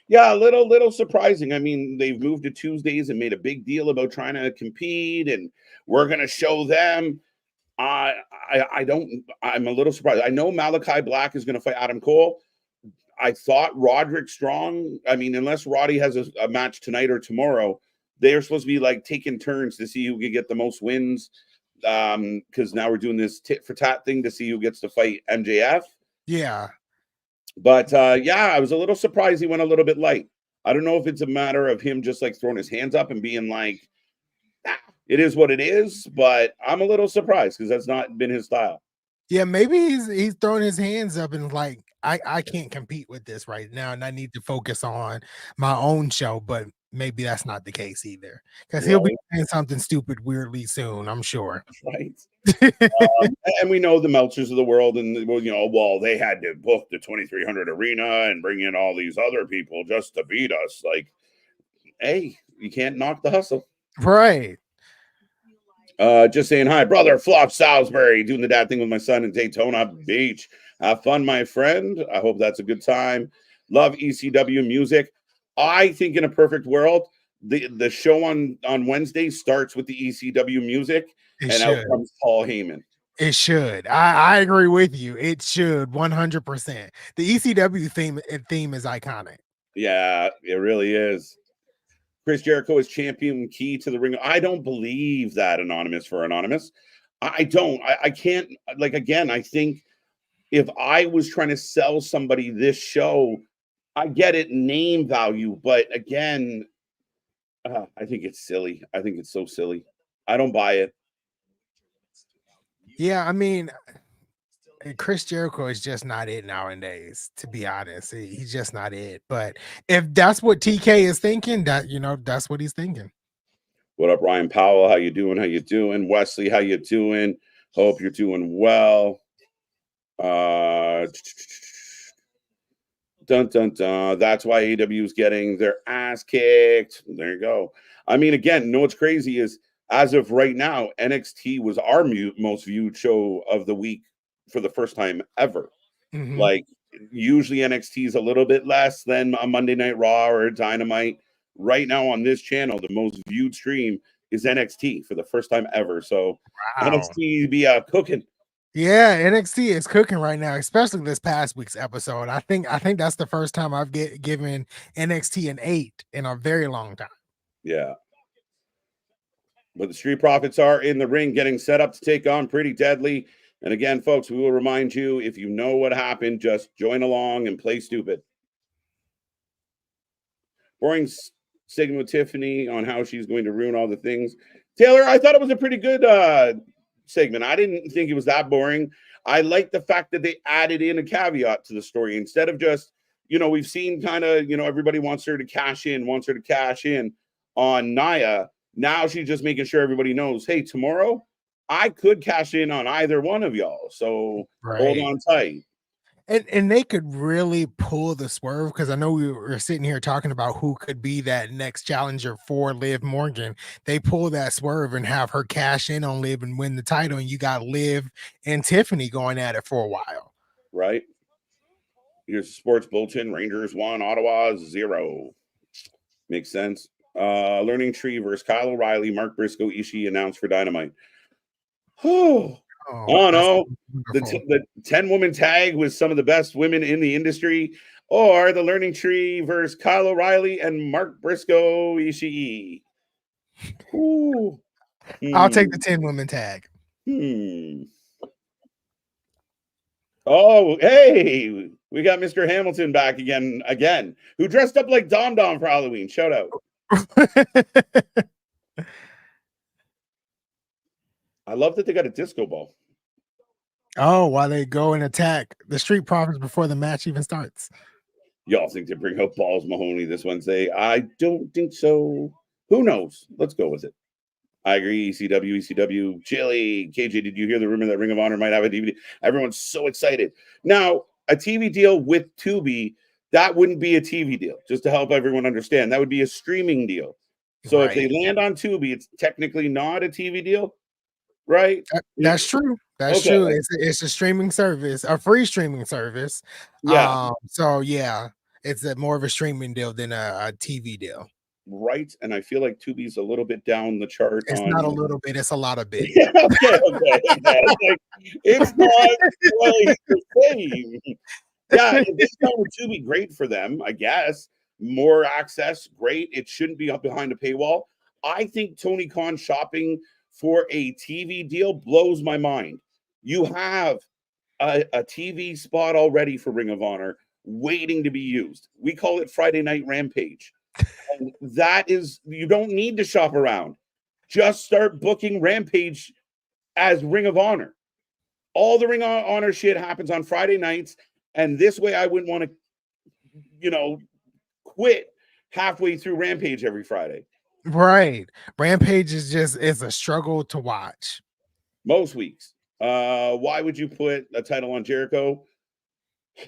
Yeah, a little surprising. I mean, they've moved to Tuesdays and made a big deal about trying to compete, and we're gonna show them. I'm a little surprised. I know Malachi Black is gonna fight Adam Cole. I thought Roderick Strong. I mean, unless Roddy has a match tonight or tomorrow, they're supposed to be like taking turns to see who can get the most wins. Because now we're doing this tit for tat thing to see who gets to fight MJF. Yeah. But yeah, I was a little surprised he went a little bit light. I don't know if it's a matter of him just like throwing his hands up and being like, it is what it is, but I'm a little surprised because that's not been his style. Yeah, maybe he's throwing his hands up and like, I can't compete with this right now, and I need to focus on my own show. But maybe that's not the case either, because he'll be saying something stupid weirdly soon, I'm sure. Right. And we know the Meltzers of the world, and well, they had to book the 2300 arena and bring in all these other people just to beat us. Like, hey, you can't knock the hustle, right? Just saying hi, brother. Flop Salisbury, doing the dad thing with my son in Daytona Beach. Have fun, my friend. I hope that's a good time. Love ECW music. I think in a perfect world, the show on Wednesday starts with the ECW music. Out comes Paul Heyman. It should. I agree with you. It should 100%. The ECW theme is iconic. Yeah, it really is. Chris Jericho is champion key to the ring. I don't believe that Anonymous. I don't. I can't. Like, again, I think if I was trying to sell somebody this show, I get it, name value. But again, I think it's silly. I think it's so silly. I don't buy it. Yeah, I mean, Chris Jericho is just not it nowadays, to be honest. He's just not it. But if that's what TK is thinking, that's what he's thinking. What up, Ryan Powell? How you doing? Wesley, how you doing? Hope you're doing well. Dun dun dun. That's why AEW is getting their ass kicked. There you go. I mean, again, what's crazy is as of right now, NXT was our most viewed show of the week for the first time ever. Mm-hmm. Like, usually NXT is a little bit less than a Monday Night Raw or a Dynamite. Right now on this channel, the most viewed stream is NXT for the first time ever. So NXT be cooking. Yeah, NXT is cooking right now, especially this past week's episode. I think that's the first time I've given NXT an 8 in a very long time. Yeah. But the Street Profits are in the ring getting set up to take on Pretty Deadly. And again, folks, we will remind you, if you know what happened, just join along and play stupid. Boring segment with Tiffany on how she's going to ruin all the things. Taylor, I thought it was a pretty good segment. I didn't think it was that boring. I like the fact that they added in a caveat to the story instead of just, we've seen kind of, everybody wants her to cash in on Nia. Now she's just making sure everybody knows, hey, tomorrow I could cash in on either one of y'all. So hold on tight. And they could really pull the swerve, because I know we were sitting here talking about who could be that next challenger for Liv Morgan. They pull that swerve and have her cash in on Liv and win the title, and you got Liv and Tiffany going at it for a while. Right. Here's Sports Bulletin. Rangers 1, Ottawa 0. Makes sense. Learning Tree versus Kyle O'Reilly, Mark Briscoe, Ishii announced for Dynamite. Oh no. The 10-woman tag with some of the best women in the industry, or the Learning Tree versus Kyle O'Reilly and Mark Briscoe, Ishii. Ooh. I'll take the 10-woman tag. Oh, hey, we got Mr. Hamilton back again, who dressed up like Dom Dom for Halloween. Shout out. I love that they got a disco ball. Oh, while they go and attack the Street Profits before the match even starts. Y'all think to bring out Balls Mahoney this Wednesday? I don't think so. Who knows? Let's go with it. I agree. ECW, Chili. KJ, did you hear the rumor that Ring of Honor might have a DVD? Everyone's so excited. Now, a TV deal with Tubi, that wouldn't be a TV deal, just to help everyone understand. That would be a streaming deal. So if they land on Tubi, it's technically not a TV deal, right? That's true. That's true. It's a streaming service, a free streaming service. Yeah. So yeah, it's more of a streaming deal than a TV deal. Right. And I feel like Tubi's a little bit down the chart. It's not a little bit, it's a lot of bit. Yeah, okay. It's not really the same. Yeah, this would be great for them, I guess. More access, great. It shouldn't be up behind a paywall. I think Tony Khan shopping for a TV deal blows my mind. You have a TV spot already for Ring of Honor waiting to be used. We call it Friday Night Rampage. And that is, you don't need to shop around. Just start booking Rampage as Ring of Honor. All the Ring of Honor shit happens on Friday nights. And this way I wouldn't want to, quit halfway through Rampage every Friday. Right. Rampage is a struggle to watch. Most weeks. Why would you put a title on Jericho?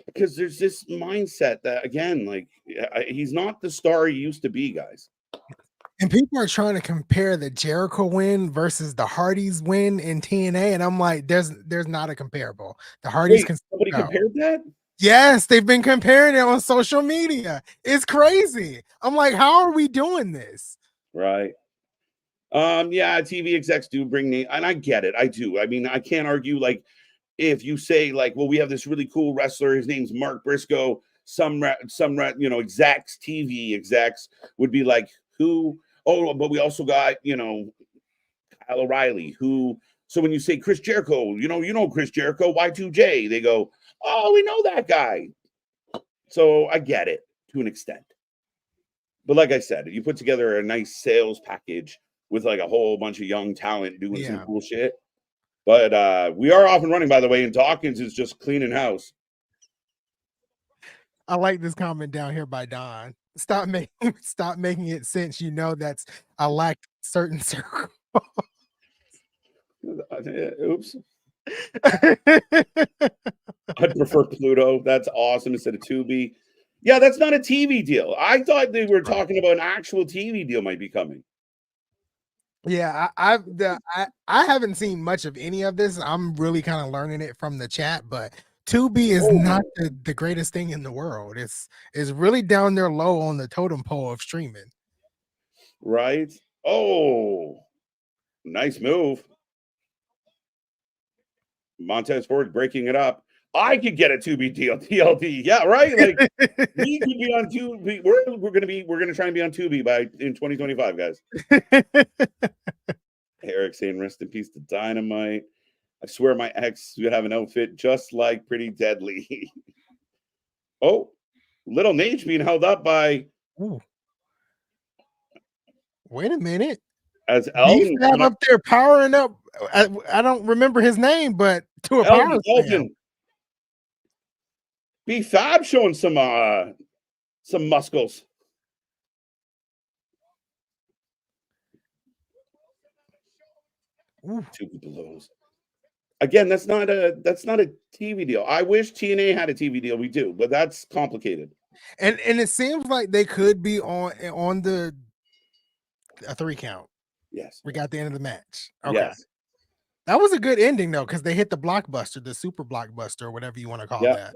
Because there's this mindset that, again, like, he's not the star he used to be, guys. And people are trying to compare the Jericho win versus the Hardys win in TNA, and I'm like, there's not a comparable. The Hardys can somebody compared that? Yes, they've been comparing it on social media. It's crazy. I'm like, how are we doing this? Right. Yeah, TV execs do bring me, and I get it. I do. I mean, I can't argue, like, if you say, like, well, we have this really cool wrestler, his name's Mark Briscoe, some execs, TV execs would be like, who? Oh, but we also got, Kyle O'Reilly, who, so when you say Chris Jericho, you know Chris Jericho, Y2J, they go, oh, we know that guy. So I get it to an extent. But like I said, you put together a nice sales package with like a whole bunch of young talent doing some cool shit. But we are off and running, by the way, and Dawkins is just cleaning house. I like this comment down here by Don. Stop making it since you know that's a lack certain circle. Oops. I'd prefer Pluto. That's awesome instead of Tubi. Yeah, that's not a TV deal. I thought they were talking about an actual TV deal might be coming. Yeah, I haven't seen much of any of this. I'm really kind of learning it from the chat, but Tubi is not the greatest thing in the world. It's really down there low on the totem pole of streaming. Right? Oh, nice move. Montez Ford breaking it up. I could get a Tubi deal, TLD. Yeah, right. Like we could be on Tubi. We're gonna try and be on Tubi in 2025, guys. Eric saying rest in peace to Dynamite. I swear my ex would have an outfit just like Pretty Deadly. Oh, Little Nate being held up by. Ooh. Wait a minute. As Elton have up there powering up. I don't remember his name, but to a power Elton. B Fab showing some muscles. Ooh. Two blows. Again, that's not a TV deal. I wish TNA had a TV deal. We do, but that's complicated. And it seems like they could be on a 3 count. Yes. We got the end of the match. Okay. Yes. That was a good ending though, because they hit the blockbuster, the super blockbuster, or whatever you want to call that.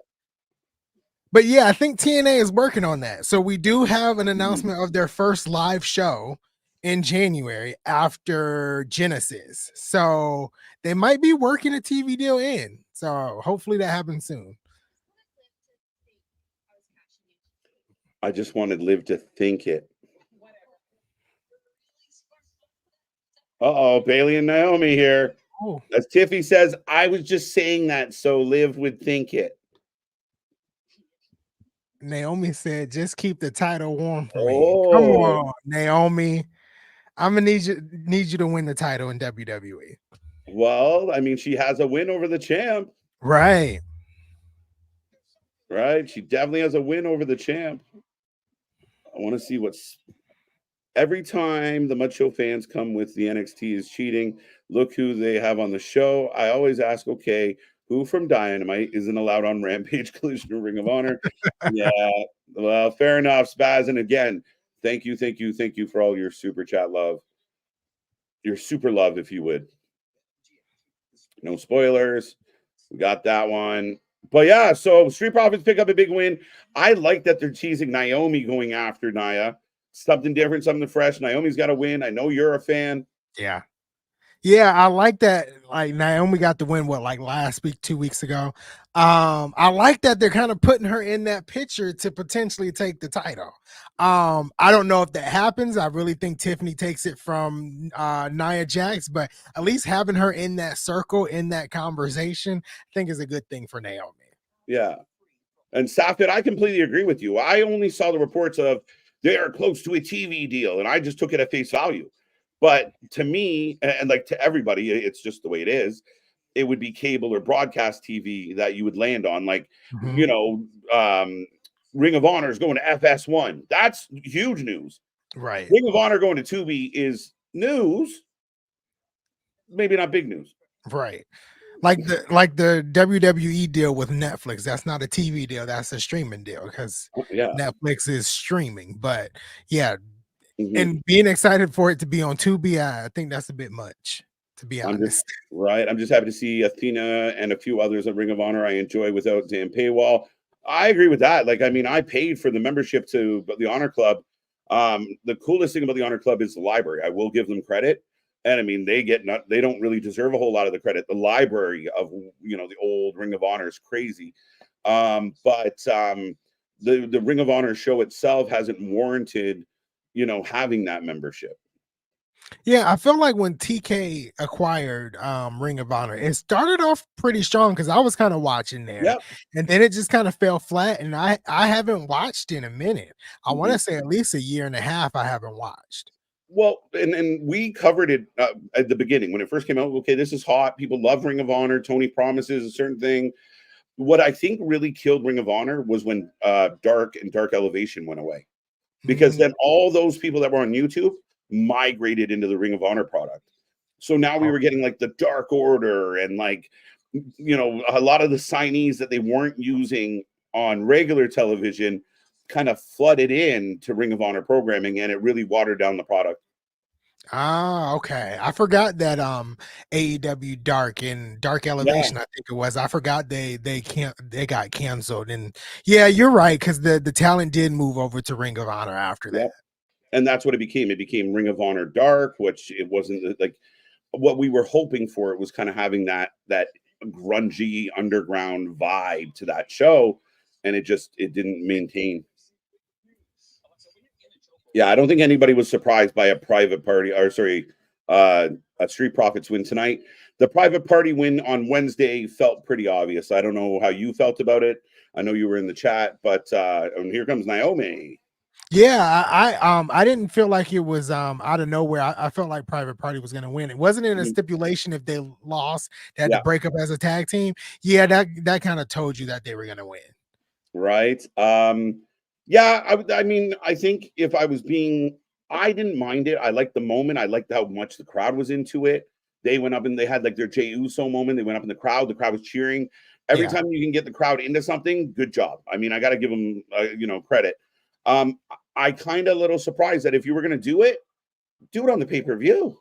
But yeah, I think TNA is working on that. So we do have an announcement of their first live show in January after Genesis. So they might be working a TV deal in. So hopefully that happens soon. I just wanted Liv to think it. Uh-oh, Bailey and Naomi here. Oh. As Tiffy says, I was just saying that so Liv would think it. Naomi said, "Just keep the title warm for me." Come Oh, on, Naomi. I'm gonna need you to win the title in WWE. well, I mean, she has a win over the champ, Right. right? She definitely has a win over the champ. I want to see what's every time the Mud Show fans come with the NXT is cheating. Look who they have on the show. I always ask, okay, who from Dynamite isn't allowed on Rampage, Collision, or Ring of Honor? Yeah, well, fair enough, Spaz. And again, thank you for all your super chat love, your super love, if you would. No spoilers. We got that one. But yeah, so Street Profits pick up a big win. I like that they're teasing Naomi going after Nia. Something different, something fresh. Naomi's got to win. I know you're a fan. Yeah. Yeah, I like that. Like Naomi got the win, what, like last week, 2 weeks ago. I like that they're kind of putting her in that picture to potentially take the title. I don't know if that happens. I really think Tiffany takes it from Nia Jax, but at least having her in that circle, in that conversation, I think is a good thing for Naomi. Yeah. And Safit, I completely agree with you. I only saw the reports of they are close to a TV deal, and I just took it at face value. But to me, and like to everybody, it's just the way it is. It would be cable or broadcast TV that you would land on. Like, Mhm. Ring of Honor is going to FS1. That's huge news. Right. Ring of Honor going to Tubi is news, maybe not big news. Right. Like the WWE deal with Netflix. That's not a TV deal. That's a streaming deal because Yeah. Netflix is streaming. But yeah, Mhm. and being excited for it to be on Tubi, I think that's a bit much, to be I'm just honest. right. I'm just happy to see Athena and a few others at Ring of Honor I enjoy without damn paywall. I agree with that. Like, I mean, I paid for the membership to the Honor Club. The coolest thing about the Honor Club is the library. I will give them credit. And I mean, they don't really deserve a whole lot of the credit. The library of the old Ring of Honor is crazy. But the Ring of Honor show itself hasn't warranted, having that membership. Yeah, I feel like when TK acquired Ring of Honor, it started off pretty strong because I was kind of watching there, Yep. and then it just kind of fell flat. And I haven't watched in a minute. I want to say at least a year and a half I haven't watched. Well, and we covered it at the beginning when it first came out. Okay, this is hot. People love Ring of Honor. Tony promises a certain thing. What I think really killed Ring of Honor was when Dark and Dark Elevation went away, because Mm, then all those people that were on YouTube migrated into the Ring of Honor product. So now we oh, were getting like the Dark Order and like a lot of the signees that they weren't using on regular television kind of flooded in to Ring of Honor programming, and it really watered down the product. okay. I forgot that AEW Dark and Dark Yeah, Elevation, I think it was. I forgot they got canceled. And yeah, you're right, because the talent did move over to Ring of Honor after that. yep. And that's what it became. It became Ring of Honor Dark, which it wasn't like what we were hoping for. It was kind of having that grungy underground vibe to that show, and it didn't maintain. Yeah, I don't think anybody was surprised by a private party, or sorry, a Street Profits win tonight. The private party win on Wednesday felt pretty obvious. I don't know how you felt about it. I know you were in the chat, but and here comes Naomi. Yeah, I didn't feel like it was out of nowhere. I felt like Private Party was gonna win. It wasn't in a Mhm. stipulation if they lost, they had to Yeah, break up as a tag team. Yeah, that kind of told you that they were gonna win. right. Yeah, I mean, I think if I was being, I didn't mind it. I liked the moment. I liked how much the crowd was into it. They went up and they had like their Jey Uso moment. They went up in the crowd. The crowd was cheering. Every Yeah. time you can get the crowd into something, good job. I mean, I got to give them, credit. Um, I kind of a little surprised that if you were going to do it on the pay per view.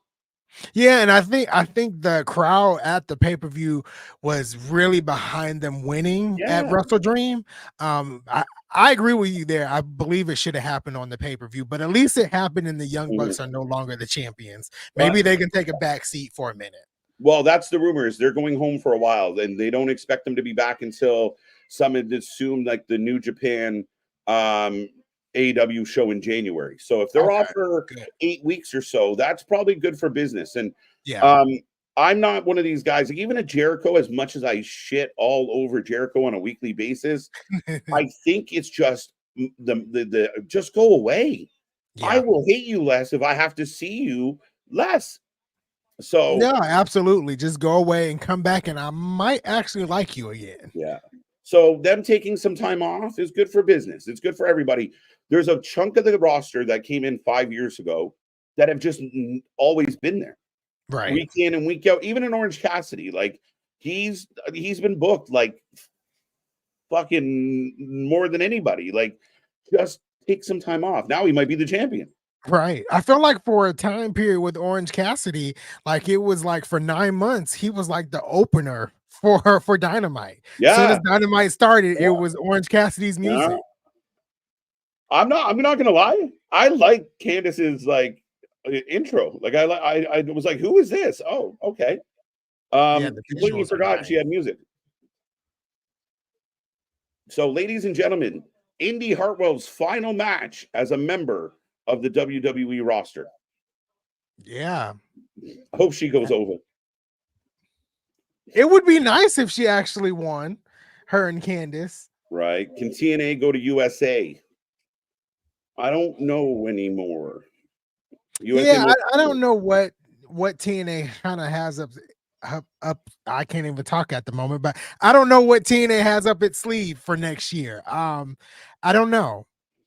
Yeah, and I think the crowd at the pay-per-view was really behind them winning at Yeah. Wrestle Dream. I agree with you there. I believe it should have happened on the pay-per-view, but at least it happened and the Young Mhm. Bucks are no longer the champions. Maybe But they can take a back seat for a minute. well, that's the rumors. They're going home for a while, and they don't expect them to be back until some had assumed like the New Japan AEW show in January. So if they're Okay, off for good. 8 weeks or so, that's probably good for business. And Yeah. um, I'm not one of these guys. Like, even at Jericho, as much as I shit all over Jericho on a weekly basis, I think it's just the just go away. I Yeah. will hate you less if I have to see you less. So No, absolutely. Just go away and come back, and I might actually like you again. yeah. So them taking some time off is good for business. It's good for everybody. There's a chunk of the roster that came in 5 years ago that have just always been there, Right. week in and week out. Even in Orange Cassidy, like he's been booked like fucking more than anybody. Like, just take some time off. Now he might be the champion. Right. I feel like for a time period with Orange Cassidy, like it was like for 9 months, he was like the opener for Dynamite. Soon Yeah. as Dynamite started, it was Orange Cassidy's music. Yeah. I'm not gonna lie. I like Candace's like intro. Like I was like, who is this? Oh, okay. Yeah, the Completely visuals are forgot she nice. had music. So, ladies and gentlemen, Indy Hartwell's final match as a member of the WWE roster. Yeah. I hope she goes over. It would be nice if she actually won, her and Candace. Right? Can TNA go to USA? I don't know anymore. USA Yeah, I don't know what TNA kind of has up. I can't even talk at the moment, but I don't know what TNA has up its sleeve for next year. I don't know.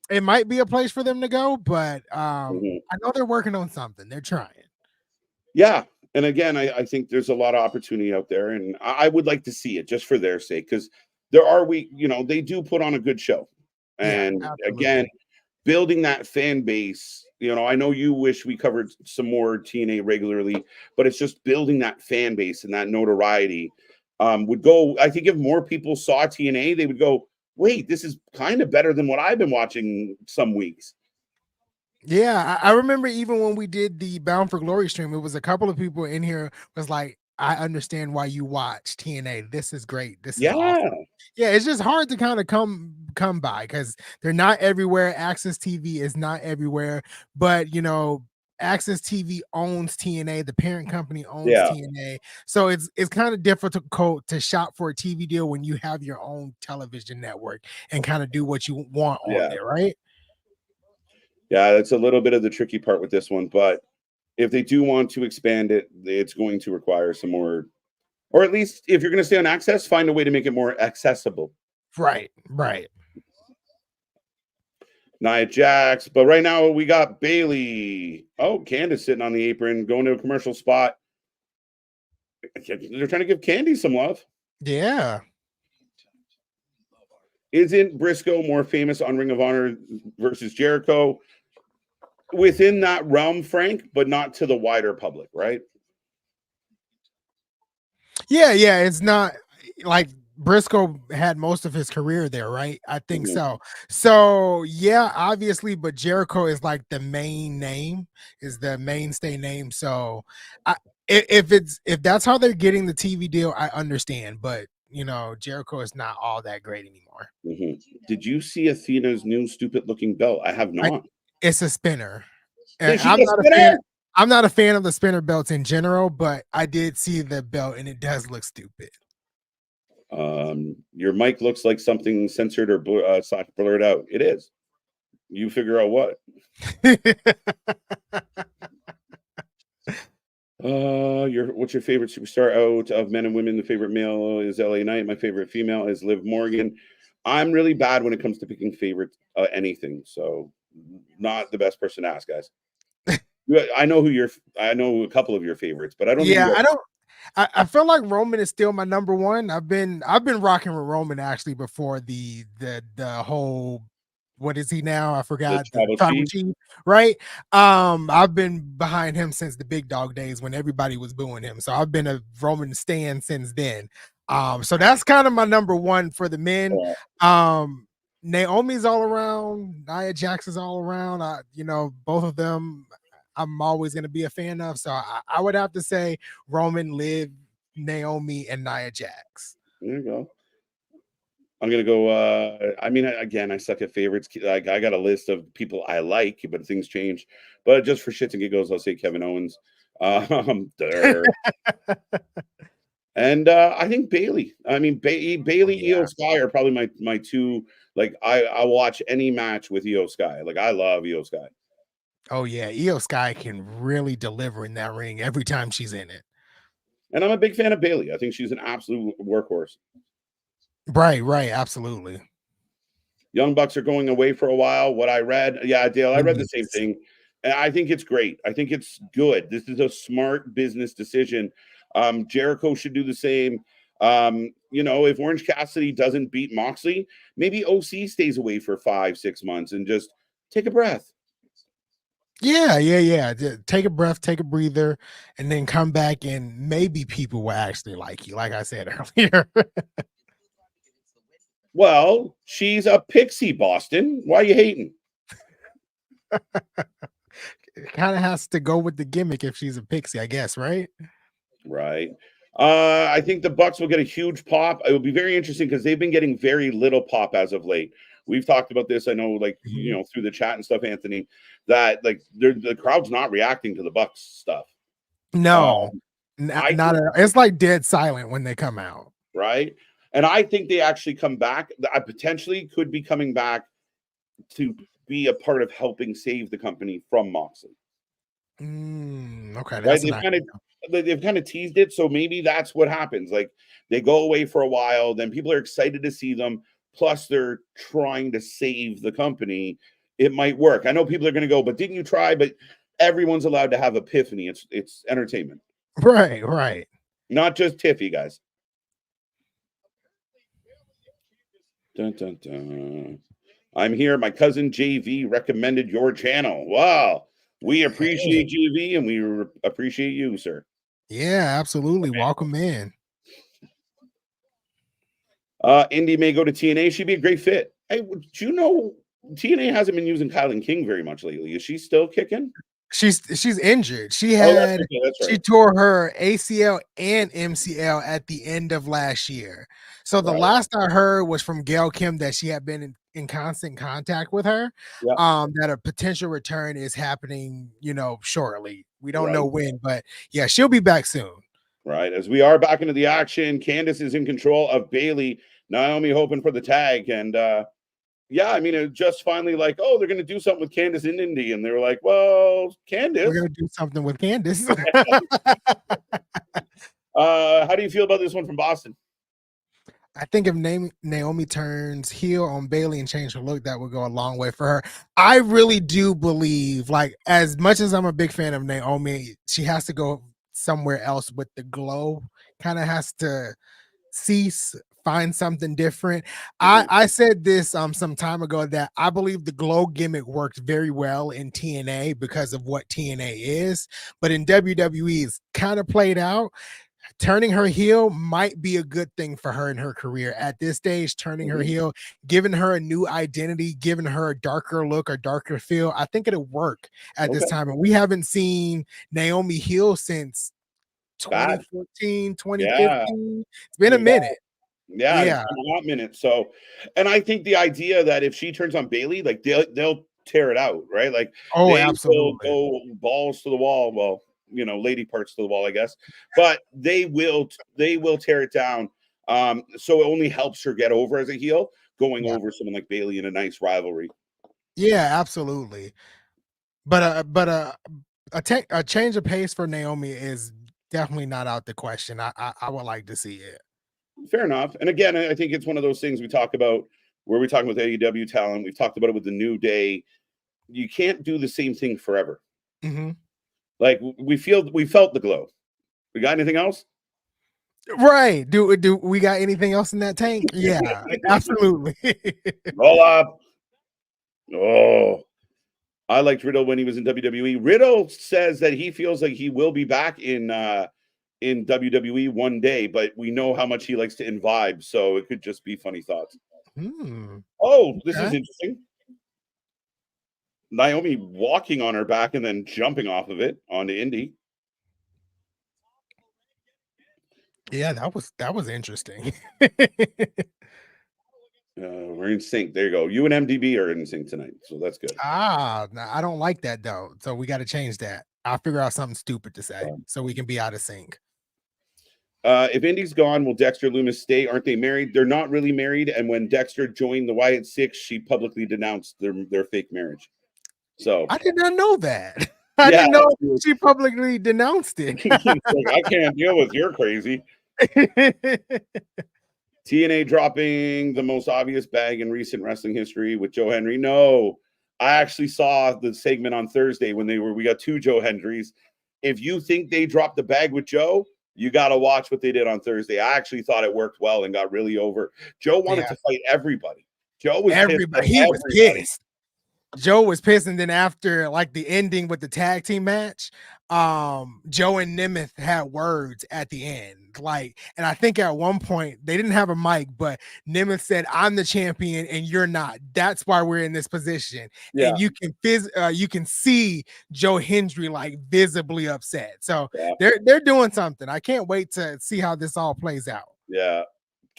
It might be a place for them to go, but I know they're working on something. They're trying. Yeah. And again, I think there's a lot of opportunity out there, and I would like to see it just for their sake, because they do put on a good show. And again, building that fan base, I know you wish we covered some more TNA regularly, but it's just building that fan base and that notoriety would go. I think if more people saw TNA, they would go, wait, this is kind of better than what I've been watching some weeks. Yeah, I remember even when we did the Bound for Glory stream, it was a couple of people in here was like, I understand why you watch TNA. This is great. This is awesome. Yeah, it's just hard to kind of come by because they're not everywhere. Access TV is not everywhere, but Access TV owns TNA. The parent company owns TNA, so it's kind of difficult to shop for a TV deal when you have your own television network and kind of do what you want on there, right? Yeah, that's a little bit of the tricky part with this one, but if they do want to expand it, it's going to require some more, or at least if you're going to stay on Access, find a way to make it more accessible. Right. Nia Jax, but right now we got Bailey. Oh, Candace sitting on the apron, going to a commercial spot. They're trying to give Candy some love. Yeah. Isn't Briscoe more famous on Ring of Honor versus Jericho? Within that realm, Frank, but not to the wider public, right? Yeah, it's not like Briscoe had most of his career there, right? I think so. So yeah, obviously, but Jericho is like the main name, is the mainstay name. So if that's how they're getting the TV deal, I understand. But Jericho is not all that great anymore. Did you see Athena's new stupid looking belt? I have not. It's a spinner. And I'm not a fan of the spinner belts in general, but I did see the belt and it does look stupid. Your mic looks like something censored or blurred out. It is. You figure out what. What's your favorite superstar out of men and women? The favorite male is LA Knight. My favorite female is Liv Morgan. I'm really bad when it comes to picking favorite anything, so not the best person to ask, guys. I know a couple of your favorites, but I don't. Yeah, I feel like Roman is still my number one. I've been rocking with Roman actually before the whole, what is he now? I forgot. The Tribal Chief, right? I've been behind him since the Big Dog days when everybody was booing him. So I've been a Roman stan since then. So that's kind of my number one for the men. Naomi's all around, Nia Jax is all around. Both of them I'm always going to be a fan of. So I would have to say Roman, Liv, Naomi, and Nia Jax. There you go. I'm going to go. Again, I suck at favorites. I got a list of people I like, but things change. But just for shits and giggles, I'll say Kevin Owens. There. And I think Bailey. I mean, Bailey, Yeah. Io Sky are probably my two. Like, I watch any match with Io Sky. Like, I love Io Sky, Oh yeah, Io Sky can really deliver in that ring every time she's in it. and I'm a big fan of Bailey. I think she's an absolute workhorse. Right, absolutely. Young Bucks are going away for a while. What I read, yeah, Dale, I read the same Yes. thing. And I think it's great. I think it's good. This is a smart business decision. Jericho should do the same. If Orange Cassidy doesn't beat Moxley, maybe OC stays away for 5-6 months and just take a breath. Yeah. Take a breath, take a breather, and then come back, and maybe people will actually like you, like I said earlier. Well, she's a pixie, Boston. Why are you hating? It kind of has to go with the gimmick if she's a pixie, I guess, right? Right. I think the Bucks will get a huge pop. It will be very interesting because they've been getting very little pop as of late. We've talked about this. I know, like, through the chat and stuff, Anthony, that like the crowd's not reacting to the Bucks stuff. No, I not at all. It's like dead silent when they come out. Right. And I think they actually come back. I potentially could be coming back to be a part of helping save the company from Moxley. Okay, Right. that's They've kind of teased it. So maybe that's what happens. Like, they go away for a while, then people are excited to see them. Plus, they're trying to save the company. It might work. I know people are going to go, but didn't you try? But everyone's allowed to have epiphany. It's entertainment. right. Not just Tiffy, guys. Dun, dun, dun. I'm here. My cousin JV recommended your channel. Wow. We appreciate JV, and we appreciate you, sir. Yeah, absolutely. Okay. Welcome in. Indy may go to TNA. She'd be a great fit. Hey, do you know TNA hasn't been using Kylan King very much lately? Is she still kicking? She's injured. She had that's right. She tore her ACL and MCL at the end of last year. So the last I heard was from Gail Kim that she had been in constant contact with her. Yep. That a potential return is happening, shortly. We don't know when, but yeah, she'll be back soon. Right. As we are back into the action, Candice is in control of Bailey. Naomi hoping for the tag. And yeah, I mean, it just finally like, oh, they're going to do something with Candice in Indy. And they were like, well, Candice. We're going to do something with Candice. How do you feel about this one from Boston? I think if Naomi turns heel on Bailey and change her look, that would go a long way for her. I really do believe, like, as much as I'm a big fan of Naomi, she has to go somewhere else with the glow. Kind of has to cease, find something different. I said this some time ago that I believe the glow gimmick worked very well in TNA because of what TNA is, but in WWE it's kind of played out. Turning her heel might be a good thing for her in her career at this stage. Turning her heel, giving her a new identity, giving her a darker look, a darker feel. I think it'll work at this time. And we haven't seen Naomi heel since 2014, 2015. It's been a minute. Yeah, it's been a hot minute. So, and I think the idea that if she turns on Bailey, like they'll tear it out, right? Like, they absolutely go balls to the wall. Well, lady parts to the wall, I guess, but they will tear it down. So it only helps her get over as a heel, going over someone like Bailey in a nice rivalry. Yeah, absolutely. But a change of pace for Naomi is definitely not out the question. I would like to see it. Fair enough. And again, I think it's one of those things we talk about where we talk about AEW talent. We've talked about it with the New Day. You can't do the same thing forever. Like, we felt the glow. We got anything else? Right. Do we got anything else in that tank? Yeah, absolutely. Roll up. Oh, I liked Riddle when he was in WWE. Riddle says that he feels like he will be back in WWE one day, but we know how much he likes to imbibe, so it could just be funny thoughts. Oh, this is interesting. Naomi walking on her back and then jumping off of it onto Indy. Yeah, that was interesting. We're in sync. There you go. You and MDB are in sync tonight, so that's good. I don't like that though. So we got to change that. I'll figure out something stupid to say so we can be out of sync. If Indy's gone, will Dexter Loomis stay? Aren't they married? They're not really married. And when Dexter joined the Wyatt Six, she publicly denounced their fake marriage. So I did not know that. I yeah, didn't know she publicly denounced it. it's like, I can't deal with you're crazy. TNA dropping the most obvious bag in recent wrestling history with Joe Henry. No, I actually saw the segment on Thursday when we got 2 Joe Hendrys. If you think they dropped the bag with Joe, you got to watch what they did on Thursday. I actually thought it worked well and got really over. Joe wanted to fight everybody. Joe was everybody. He was pissed. Joe was pissed, and then after like the ending with the tag team match, Joe and Nemeth had words at the end. Like, and I think at one point they didn't have a mic, but Nemeth said, "I'm the champion and you're not. That's why we're in this position." Yeah. And you can see Joe Hendry like visibly upset. So they're doing something. I can't wait to see how this all plays out. Yeah,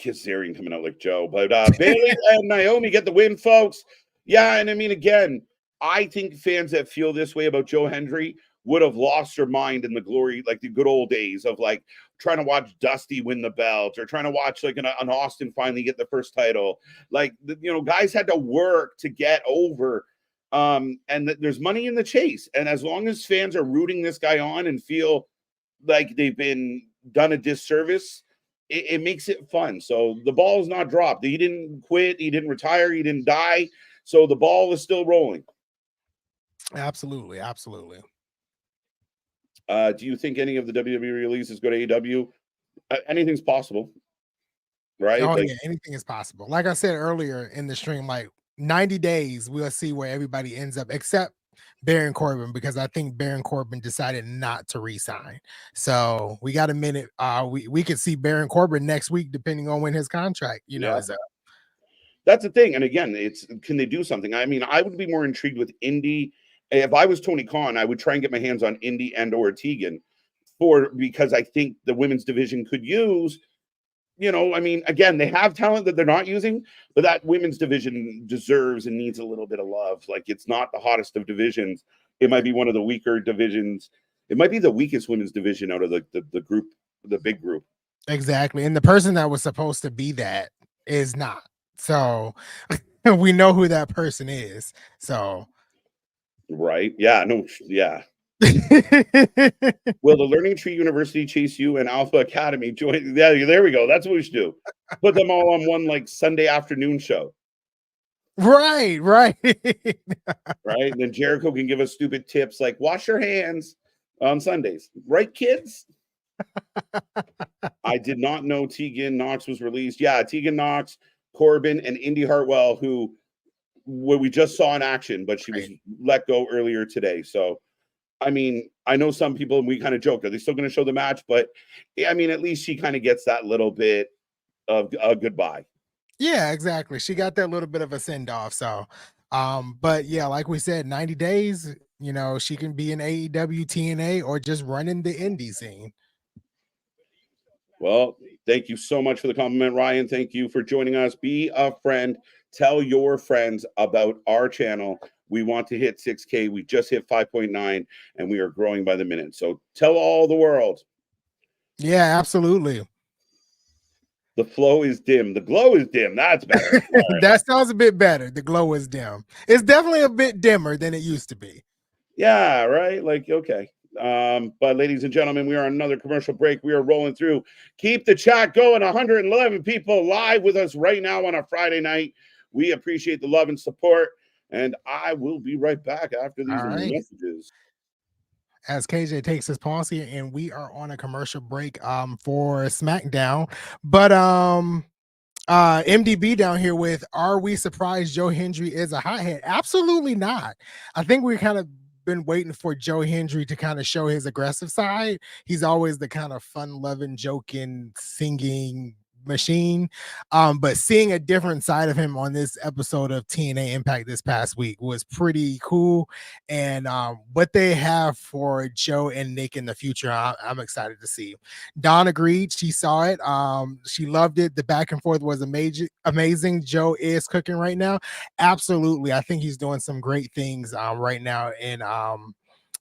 Kazarian coming out like Joe, but Bailey and Naomi get the win, folks. Yeah, and I mean, again, I think fans that feel this way about Joe Hendry would have lost their mind in the glory, like the good old days of like trying to watch Dusty win the belt or trying to watch like an Austin finally get the first title. Like, guys had to work to get over. And there's money in the chase. And as long as fans are rooting this guy on and feel like they've been done a disservice, it makes it fun. So the ball is not dropped. He didn't quit. He didn't retire. He didn't die. So the ball is still rolling. Absolutely. Absolutely. Do you think any of the WWE releases go to AEW? Anything's possible, right? Oh, yeah, anything is possible. Like I said earlier in the stream, like 90 days, we'll see where everybody ends up, except Baron Corbin, because I think Baron Corbin decided not to resign. So we got a minute. We could see Baron Corbin next week, depending on when his contract, is up. That's the thing. And again, can they do something? I mean, I would be more intrigued with Indy. If I was Tony Khan, I would try and get my hands on Indy and or Tegan because I think the women's division could use, I mean, again, they have talent that they're not using, but that women's division deserves and needs a little bit of love. Like, it's not the hottest of divisions. It might be one of the weaker divisions. It might be the weakest women's division out of the group, the big group. Exactly. And the person that was supposed to be that is not. So we know who that person is. So right. Yeah. No. Yeah. Will the Learning Tree University chase you and Alpha Academy join? Yeah, there we go. That's what we should do. Put them all on one like Sunday afternoon show. Right. Right. And then Jericho can give us stupid tips like wash your hands on Sundays. Right, kids? I did not know Tegan Knox was released. Yeah, Tegan Knox, Corbin, and Indy Hartwell, who we just saw in action, but she was let go earlier today. So, I mean, I know some people, and we kind of joke, are they still going to show the match? But, I mean, at least she kind of gets that little bit of a goodbye. Yeah, exactly. She got that little bit of a send-off. So, but yeah, like we said, 90 days, she can be in AEW, TNA, or just running the indie scene. Well, thank you so much for the compliment, Ryan. Thank you for joining us. Be a friend. Tell your friends about our channel. We want to hit 6K. We just hit 5.9, and we are growing by the minute. So tell all the world. Yeah, absolutely. The flow is dim. The glow is dim. That's better. Right. That sounds a bit better. The glow is dim. It's definitely a bit dimmer than it used to be. Yeah, right? Like, okay. But ladies and gentlemen, we are on another commercial break. We are rolling through. Keep the chat going. 111 people live with us right now on a Friday night. We appreciate the love and support. And I will be right back after these messages. As KJ takes his pause here, and we are on a commercial break for SmackDown. But MDB down here with, are we surprised Joe Hendry is a hothead? Absolutely not. I think we kind of been waiting for Joe Hendry to kind of show his aggressive side. He's always the kind of fun-loving, joking, singing machine. But seeing a different side of him on this episode of TNA Impact this past week was pretty cool. And what they have for Joe and Nick in the future, I'm excited to see. Dawn agreed. She saw it. She loved it. The back and forth was amazing. Joe is cooking right now. Absolutely. I think he's doing some great things right now in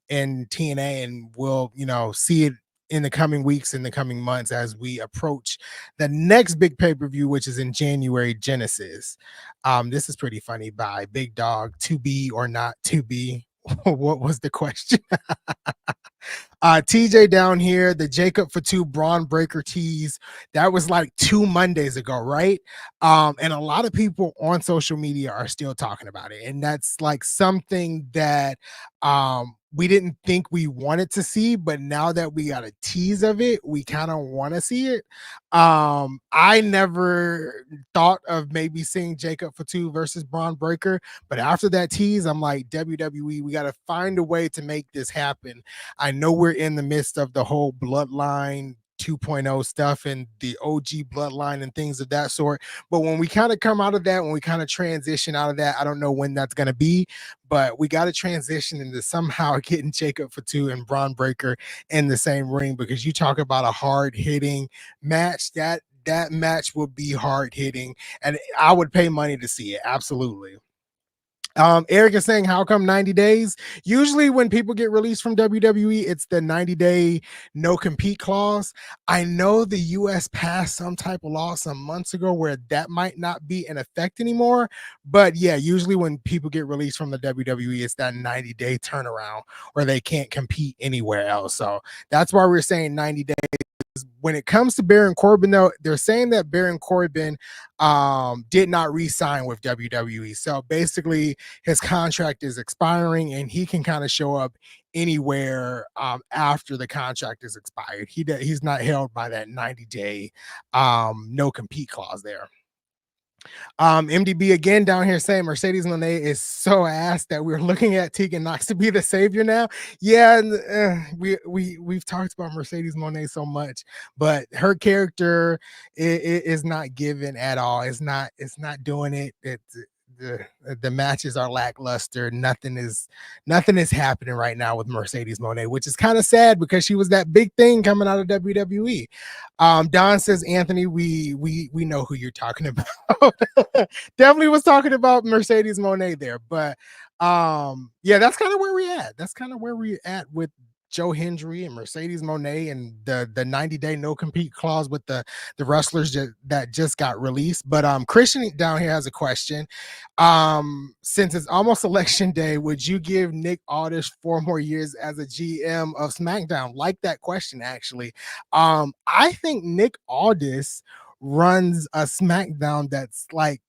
in TNA, and we'll, see it in the coming weeks, in the coming months, as we approach the next big pay-per-view, which is in January, Genesis. This is pretty funny by Big Dog. To be or not to be? What was the question? TJ down here, the Jacob for two Braun Breaker tease, that was like 2 Mondays ago, right? And a lot of people on social media are still talking about it, and that's like something that we didn't think we wanted to see, but now that we got a tease of it, we kind of want to see it. I never thought of maybe seeing Jacob for two versus Braun Breaker, but after that tease, I'm like, WWE, we got to find a way to make this happen. I know we're in the midst of the whole Bloodline 2.0 stuff and the OG Bloodline and things of that sort. But when we kind of come out of that, when we kind of transition out of that, I don't know when that's going to be, but we got to transition into somehow getting Jacob for two and Braun Breaker in the same ring, because you talk about a hard hitting match, that match will be hard hitting, and I would pay money to see it. Absolutely. Eric is saying, how come 90 days? Usually when people get released from WWE, it's the 90-day no compete clause. I know the US passed some type of law some months ago where that might not be in effect anymore. But yeah, usually when people get released from the WWE, it's that 90-day turnaround where they can't compete anywhere else. So that's why we're saying 90 days. When it comes to Baron Corbin, though, they're saying that Baron Corbin did not re-sign with WWE. So basically, his contract is expiring, and he can kind of show up anywhere after the contract is expired. He's not held by that 90-day no compete clause there. MDB again down here saying Mercedes Moné is so ass that we're looking at Tegan Knox to be the savior now. Yeah, we've talked about Mercedes Moné so much, but her character is not given at all. It's not doing it. The matches are lackluster. Nothing is happening right now with Mercedes Moné, which is kind of sad because she was that big thing coming out of WWE. Don says, Anthony, we know who you're talking about. Definitely was talking about Mercedes Moné there, but yeah, that's kind of where we're at. That's kind of where we're at with Joe Hendry and Mercedes Moné and the 90-day no compete clause with the wrestlers that just got released. But Christian down here has a question. Since it's almost election day, would you give Nick Aldis 4 more years as a GM of SmackDown? Like that question, actually. I think Nick Aldis runs a SmackDown that's like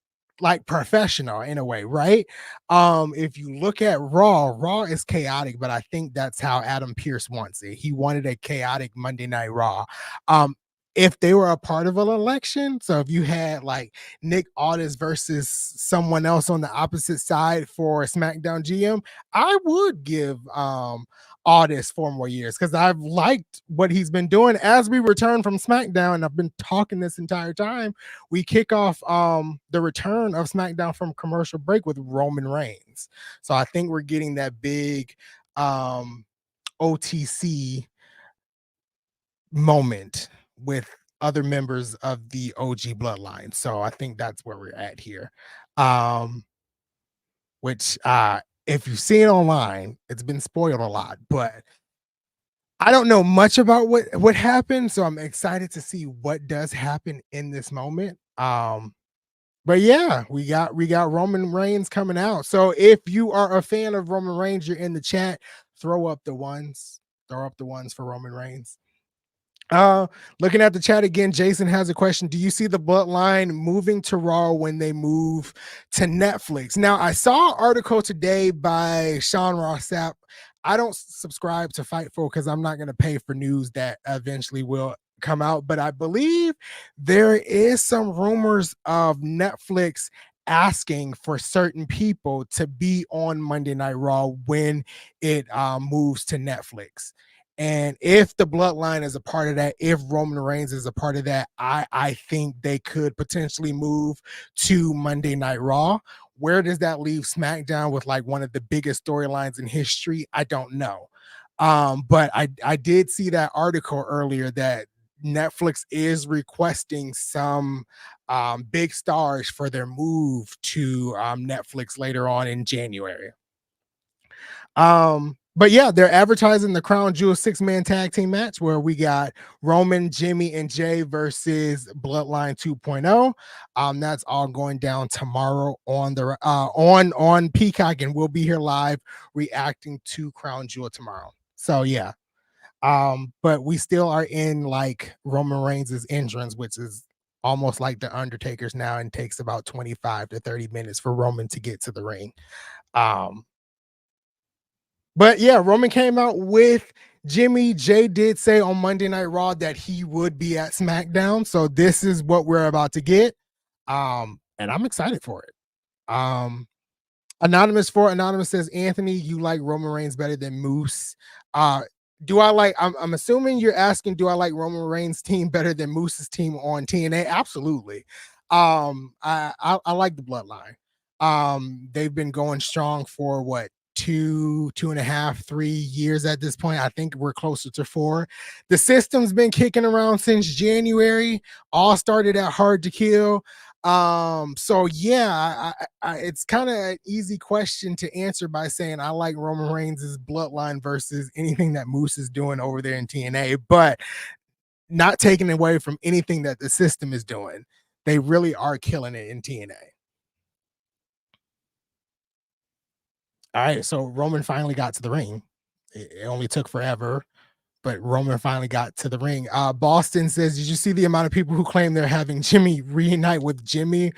professional in a way, right? If you look at Raw is chaotic, but I think that's how Adam Pearce wants it. He wanted a chaotic Monday Night Raw. If they were a part of an election, so if you had like Nick Aldis versus someone else on the opposite side for SmackDown GM, I would give Aldis 4 more years, because I've liked what he's been doing as we return from SmackDown. And I've been talking this entire time. We kick off the return of SmackDown from commercial break with Roman Reigns. So I think we're getting that big OTC moment with other members of the OG bloodline. So I think that's where we're at here. Which if you see it online, it's been spoiled a lot, but I don't know much about what happened, so I'm excited to see what does happen in this moment. But yeah, we got Roman Reigns coming out. So if you are a fan of Roman Reigns, you're in the chat, throw up the ones for Roman Reigns. Looking at the chat again, Jason has a question. Do you see the Bloodline moving to Raw when they move to Netflix? Now, I saw an article today by Sean Ross Sapp. I don't subscribe to Fightful because I'm not going to pay for news that eventually will come out, but I believe there is some rumors of Netflix asking for certain people to be on Monday Night Raw when it moves to Netflix. And if the Bloodline is a part of that, if Roman Reigns is a part of that, I think they could potentially move to Monday Night Raw. Where does that leave SmackDown with like one of the biggest storylines in history? I don't know. But I did see that article earlier that Netflix is requesting some big stars for their move to Netflix later on in January. But yeah, they're advertising the Crown Jewel 6-man tag team match where we got Roman, Jimmy, and Jay versus Bloodline 2.0. That's all going down tomorrow on the on Peacock, and we'll be here live reacting to Crown Jewel tomorrow. So yeah. But we still are in like Roman Reigns' entrance, which is almost like the Undertaker's now, and takes about 25 to 30 minutes for Roman to get to the ring. But yeah, Roman came out with Jimmy. Jay did say on Monday Night Raw that he would be at SmackDown. So this is what we're about to get. And I'm excited for it. Anonymous says, Anthony, you like Roman Reigns better than Moose. Do I like, I'm assuming you're asking, do I like Roman Reigns' team better than Moose's team on TNA? Absolutely. I like the Bloodline. They've been going strong for what, 2.5, 3 years at this point. I think we're closer to 4. The system's been kicking around since January. All started at Hard to Kill. So yeah, it's kind of an easy question to answer by saying I like Roman Reigns' Bloodline versus anything that Moose is doing over there in TNA, but not taking away from anything that the system is doing. They really are killing it in TNA. All right, so Roman finally got to the ring. It only took forever, but Roman finally got to the ring. Boston says, did you see the amount of people who claim they're having Jimmy reunite with Jimmy?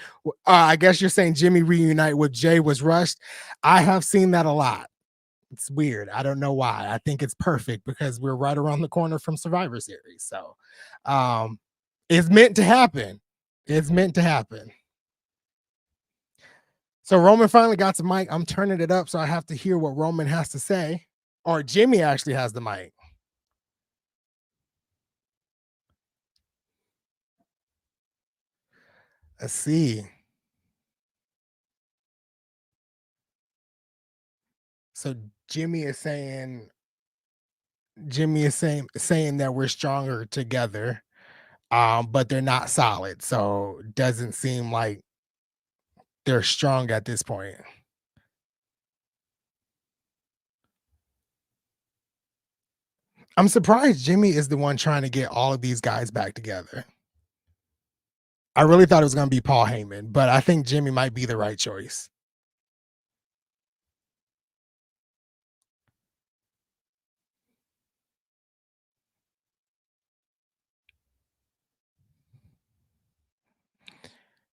I guess you're saying Jimmy reunite with Jay was rushed. I have seen that a lot. It's weird. I don't know why. I think it's perfect because we're right around the corner from Survivor Series. So it's meant to happen. It's meant to happen. So Roman finally got the mic. I'm turning it up so I have to hear what Roman has to say. Or Jimmy actually has the mic. Let's see. So Jimmy is saying that we're stronger together, but they're not solid. So doesn't seem like they're strong at this point. I'm surprised Jimmy is the one trying to get all of these guys back together. I really thought it was going to be Paul Heyman, but I think Jimmy might be the right choice.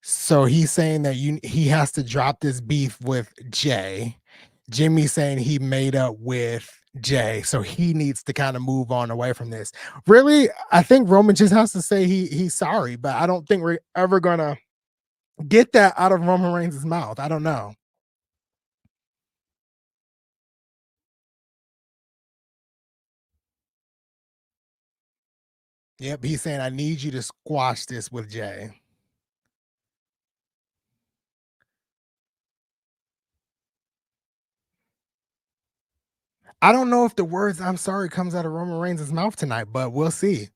So he's saying that he has to drop this beef with Jay. Jimmy's saying he made up with Jay, so he needs to kind of move on away from this. Really, I think Roman just has to say he's sorry, but I don't think we're ever gonna get that out of Roman Reigns' mouth. I don't know. Yep, he's saying I need you to squash this with Jay. I don't know if the words "I'm sorry" comes out of Roman Reigns' mouth tonight, but we'll see.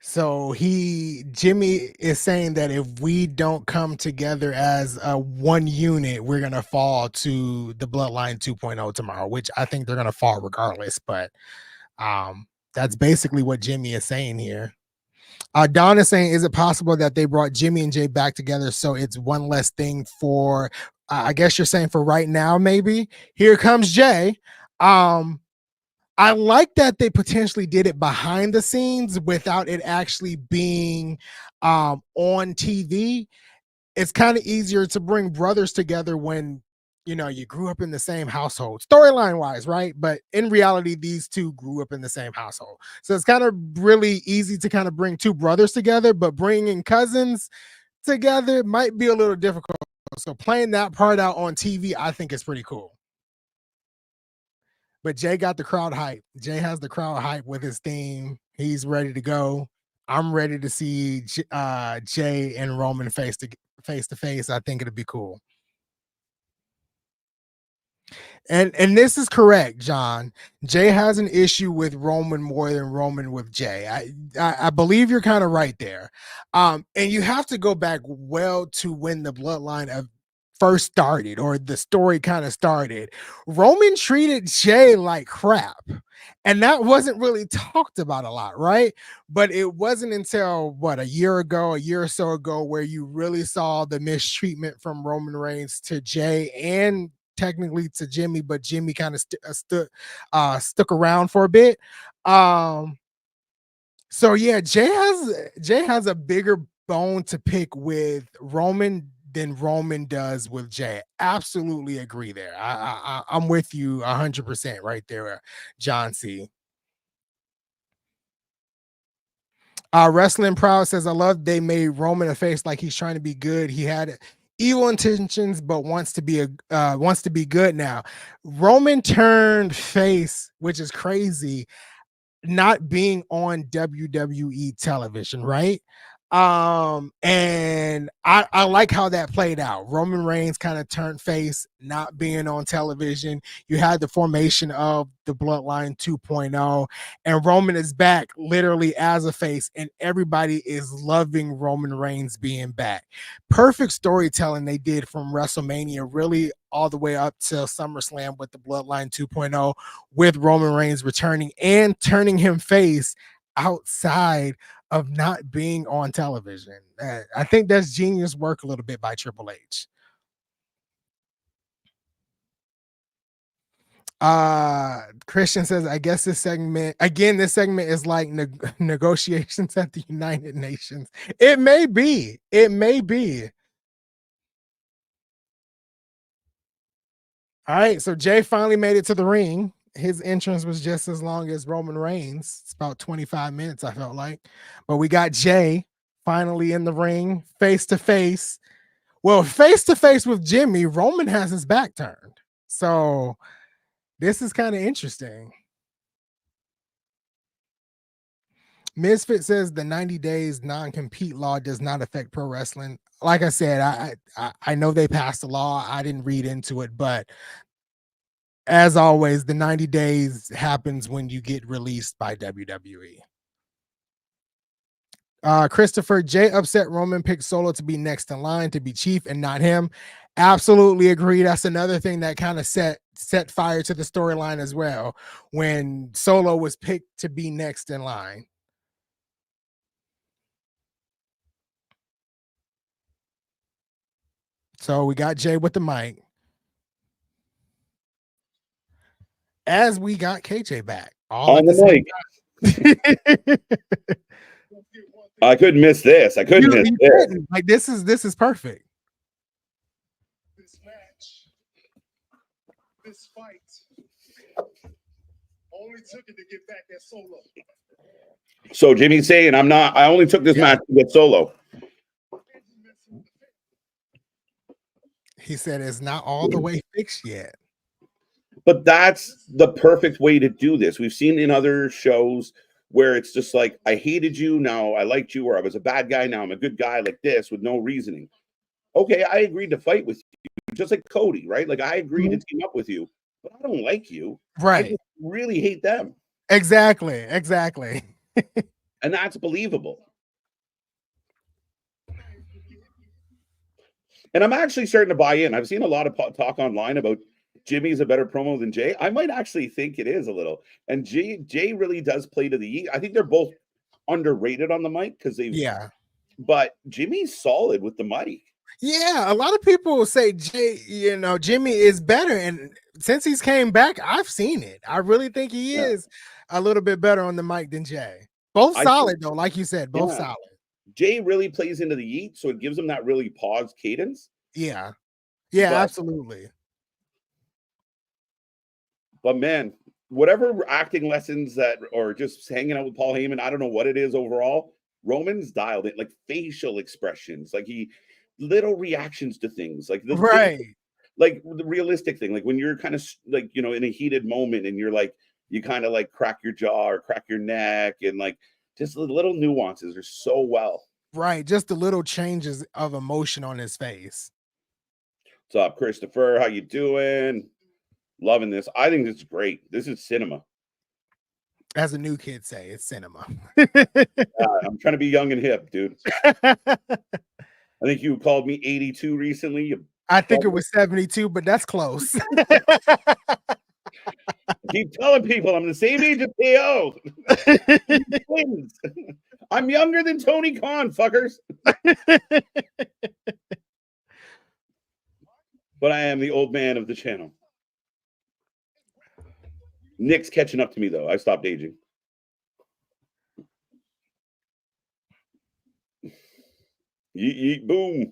So Jimmy is saying that if we don't come together as a one unit, we're gonna fall to the Bloodline 2.0 tomorrow, which I think they're gonna fall regardless. But that's basically what Jimmy is saying here. Don is saying, is it possible that they brought Jimmy and Jay back together so it's one less thing for? I guess you're saying for right now, maybe. Here comes Jay. I like that they potentially did it behind the scenes without it actually being on TV. It's kind of easier to bring brothers together when you grew up in the same household, storyline wise, right? But in reality, these two grew up in the same household, so it's kind of really easy to kind of bring two brothers together. But bringing cousins together might be a little difficult. So playing that part out on TV, I think is pretty cool. But Jay got the crowd hype. Jay has the crowd hype with his theme. He's ready to go. I'm ready to see Jay and Roman face to face. I think it'll be cool. And this is correct, John. Jay has an issue with Roman more than Roman with Jay. I believe you're kind of right there. And you have to go back well to when the bloodline of first started, or the story kind of started. Roman treated Jay like crap. And that wasn't really talked about a lot, right? But it wasn't until what, a year or so ago, where you really saw the mistreatment from Roman Reigns to Jay, and technically to Jimmy, but Jimmy kind of stuck around for a bit. So yeah, Jay has a bigger bone to pick with Roman than Roman does with Jay. Absolutely agree there. I'm with you 100% right there, John C. Wrestling Proud says, I love they made Roman a face like he's trying to be good. He had evil intentions, but wants to be good now. Roman turned face, which is crazy, not being on WWE television, right? And I like how that played out. Roman Reigns kind of turned face, not being on television. You had the formation of the Bloodline 2.0, and Roman is back literally as a face, and everybody is loving Roman Reigns being back. Perfect storytelling they did from WrestleMania, really all the way up to SummerSlam with the Bloodline 2.0, with Roman Reigns returning and turning him face outside of not being on television. I think that's genius work a little bit by Triple H. Christian says, I guess this segment is like negotiations at the United Nations. It may be. All right, so Jay finally made it to the ring. His entrance was just as long as Roman Reigns. It's about 25 minutes, I felt like. But we got Jay finally in the ring, face to face. Well, face to face with Jimmy. Roman has his back turned. So this is kind of interesting. Misfit says the 90 days non-compete law does not affect pro wrestling. Like I said, I know they passed a law. I didn't read into it, but as always, the 90 days happens when you get released by WWE. Christopher, Jay upset Roman, picked Solo to be next in line to be chief and not him. Absolutely agree. That's another thing that kind of set fire to the storyline as well, when Solo was picked to be next in line. So we got Jay with the mic, as we got KJ back all on the mic. I couldn't miss this. Like this is perfect. This match, this fight, only took it to get back at Solo. So Jimmy's saying, I only took this match to get Solo. He said it's not all the way fixed yet. But that's the perfect way to do this. We've seen in other shows where it's just like, I hated you, now I liked you, or I was a bad guy, now I'm a good guy, like this, with no reasoning. Okay, I agreed to fight with you, just like Cody, right? Like, I agreed to team up with you, but I don't like you. Right. I just really hate them. Exactly. And that's believable. And I'm actually starting to buy in. I've seen a lot of talk online about Jimmy's a better promo than Jay. I might actually think it is a little. And Jay really does play to the. I think they're both underrated on the mic because they. Yeah. But Jimmy's solid with the mic. Yeah, a lot of people will say Jimmy is better, and since he's came back, I've seen it. I really think he is a little bit better on the mic than Jay. Both solid though, like you said, both solid. Jay really plays into the yeet, so it gives him that really paused cadence. Yeah, absolutely. But man, whatever acting lessons or just hanging out with Paul Heyman, I don't know what it is overall. Roman's dialed it, like facial expressions, like little reactions to things, like like the realistic thing, like when you're kind of like, in a heated moment and you're like, you kind of like crack your jaw or crack your neck, and like just the little nuances are so well. Right, just the little changes of emotion on his face. What's up, Christopher? How you doing? Loving this. I think this is great. This is cinema. As a new kid say, it's cinema. I'm trying to be young and hip, dude. I think you called me 82 recently. I think it was 72, but that's close. Keep telling people I'm the same age as KO. Twins. I'm younger than Tony Khan, fuckers. But I am the old man of the channel. Nick's catching up to me, though. I stopped aging. Yeet, yeet, boom.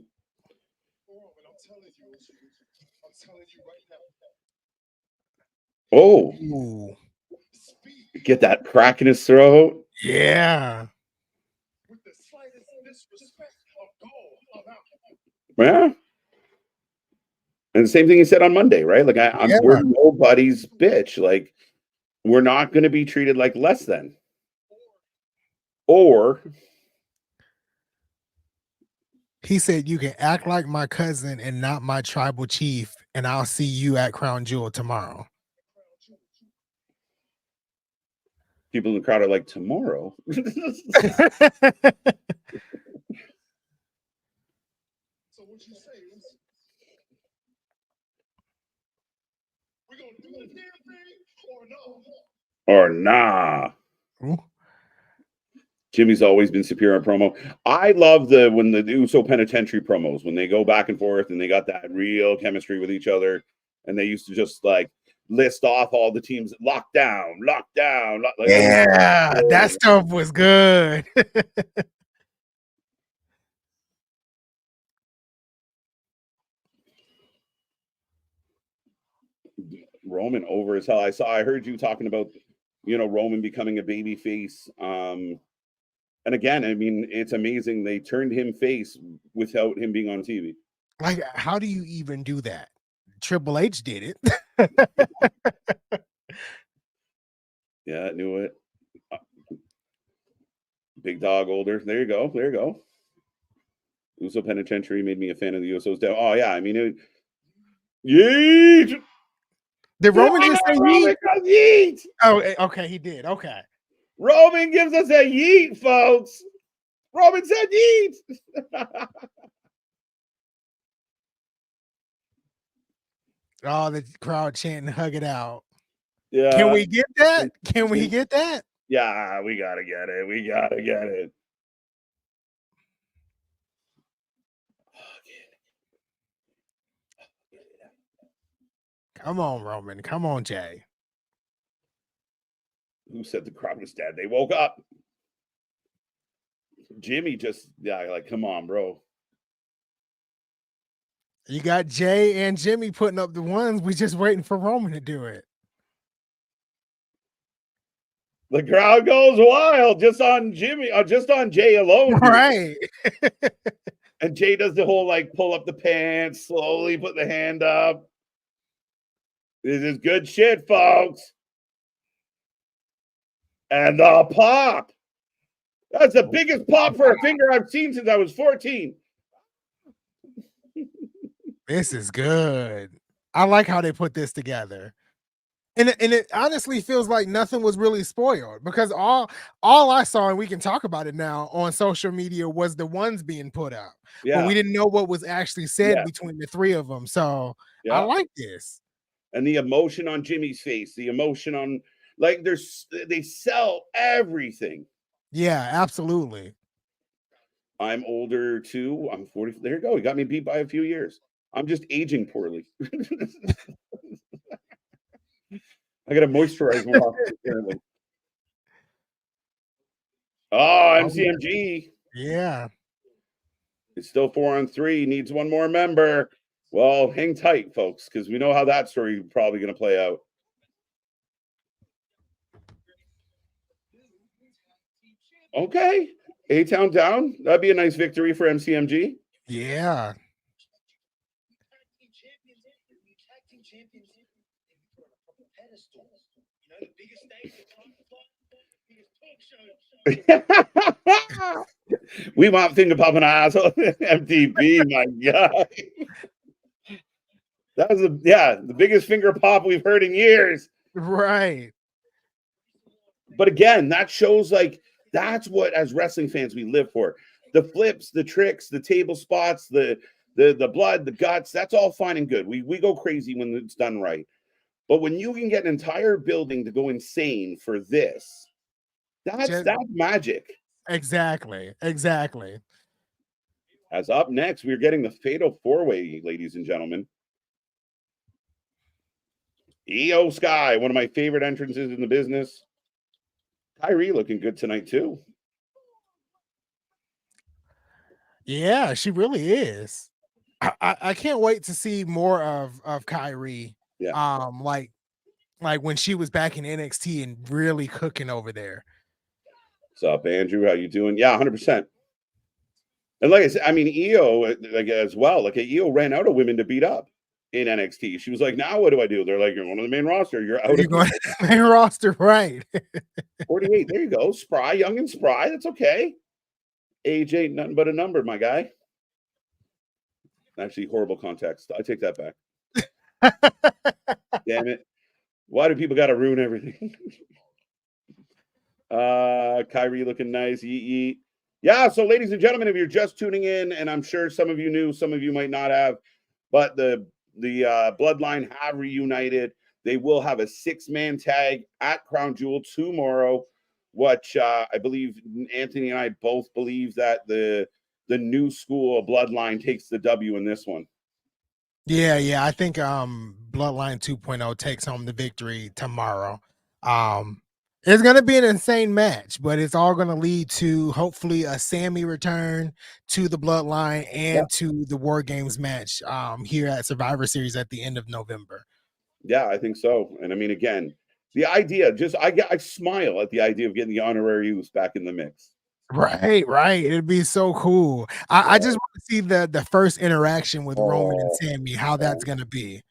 Oh, Ooh. Get that crack in his throat. Yeah. Yeah. And the same thing he said on Monday, right? Like, we're nobody's bitch. Like, we're not going to be treated like less than. Or he said, you can act like my cousin and not my tribal chief, and I'll see you at Crown Jewel tomorrow. People in the crowd are like, tomorrow? So what you say is, we're going to do the damn thing or no? Or nah. Ooh. Jimmy's always been superior on promo. I love when the Uso Penitentiary promos, when they go back and forth and they got that real chemistry with each other, and they used to just like list off all the teams, lockdown. Yeah, that stuff was good. Roman over as hell. I heard you talking about, Roman becoming a baby face. And again, I mean, it's amazing. They turned him face without him being on TV. Like, how do you even do that? Triple H did it. Yeah, I knew it. Big dog older. There you go. Uso Penitentiary made me a fan of the Usos. Oh, yeah. I mean, yeet! Did Roman just say yeet? Yeet! Oh, okay, he did. Okay. Roman gives us a yeet, folks. Roman said yeet. Oh, the crowd chanting, hug it out. Yeah. Can we get that? Can we get that? Yeah, we gotta get it. Come on, Roman. Come on, Jay. Who said the crowd was dead? They woke up. Jimmy just, like, come on, bro. You got Jay and Jimmy putting up the ones. We just waiting for Roman to do it. The crowd goes wild just on Jimmy, just on Jay alone. Right. And Jay does the whole, like, pull up the pants, slowly put the hand up. This is good shit, folks. And the pop. That's the biggest pop for a finger I've seen since I was 14. This is good. I like how they put this together. And it honestly feels like nothing was really spoiled, because all I saw, and we can talk about it now, on social media was the ones being put up. Yeah. But we didn't know what was actually said between the three of them. So I like this. And the emotion on Jimmy's face, the emotion on, like, they sell everything. Yeah, absolutely. I'm older too. I'm 40. There you go. You got me beat by a few years. I'm just aging poorly. I gotta moisturize more often, apparently. Oh, MCMG. Yeah. It's still 4-on-3. Needs one more member. Well, hang tight, folks, because we know how that story is probably going to play out. Okay. A-Town down. That'd be a nice victory for MCMG. Yeah. We want finger popping asshole. MTV, my God. That was the biggest finger pop we've heard in years. Right. But again, that shows like that's what as wrestling fans we live for. The flips, the tricks, the table spots, the blood, the guts, that's all fine and good. We go crazy when it's done right. But when you can get an entire building to go insane for this, that's magic. Exactly. As up next, we're getting the Fatal 4-Way, ladies and gentlemen. Io Sky, one of my favorite entrances in the business. Kyrie looking good tonight too. Yeah, she really is. I can't wait to see more of Kyrie. Yeah. Like when she was back in NXT and really cooking over there. What's up, Andrew? How you doing? Yeah, 100%. And like I said, I mean, Io, like as well, like Io ran out of women to beat up in NXT. She was like, now what do I do? They're like, you're one of the main roster. You're out of the main roster, right? 48. There you go. Spry, young and spry. That's okay. Age ain't nothing but a number, my guy. Actually, horrible context. I take that back. Damn it. Why do people got to ruin everything? Kyrie looking nice. Yeet, yeet. Yeah, so ladies and gentlemen, if you're just tuning in, and I'm sure some of you knew, some of you might not have, but the Bloodline have reunited. They will have a 6-man tag at Crown Jewel tomorrow, which I believe Anthony and I both believe that the new school of Bloodline takes the W in this one. Yeah. I think Bloodline 2.0 takes home the victory tomorrow. It's going to be an insane match, but it's all going to lead to hopefully a Sammy return to the Bloodline and to the War Games match here at Survivor Series at the end of November. Yeah, I think so. And I mean, again, the idea, I smile at the idea of getting the honorary youth back in the mix. Right. It'd be so cool. I just want to see the first interaction with Roman and Sammy, how that's going to be.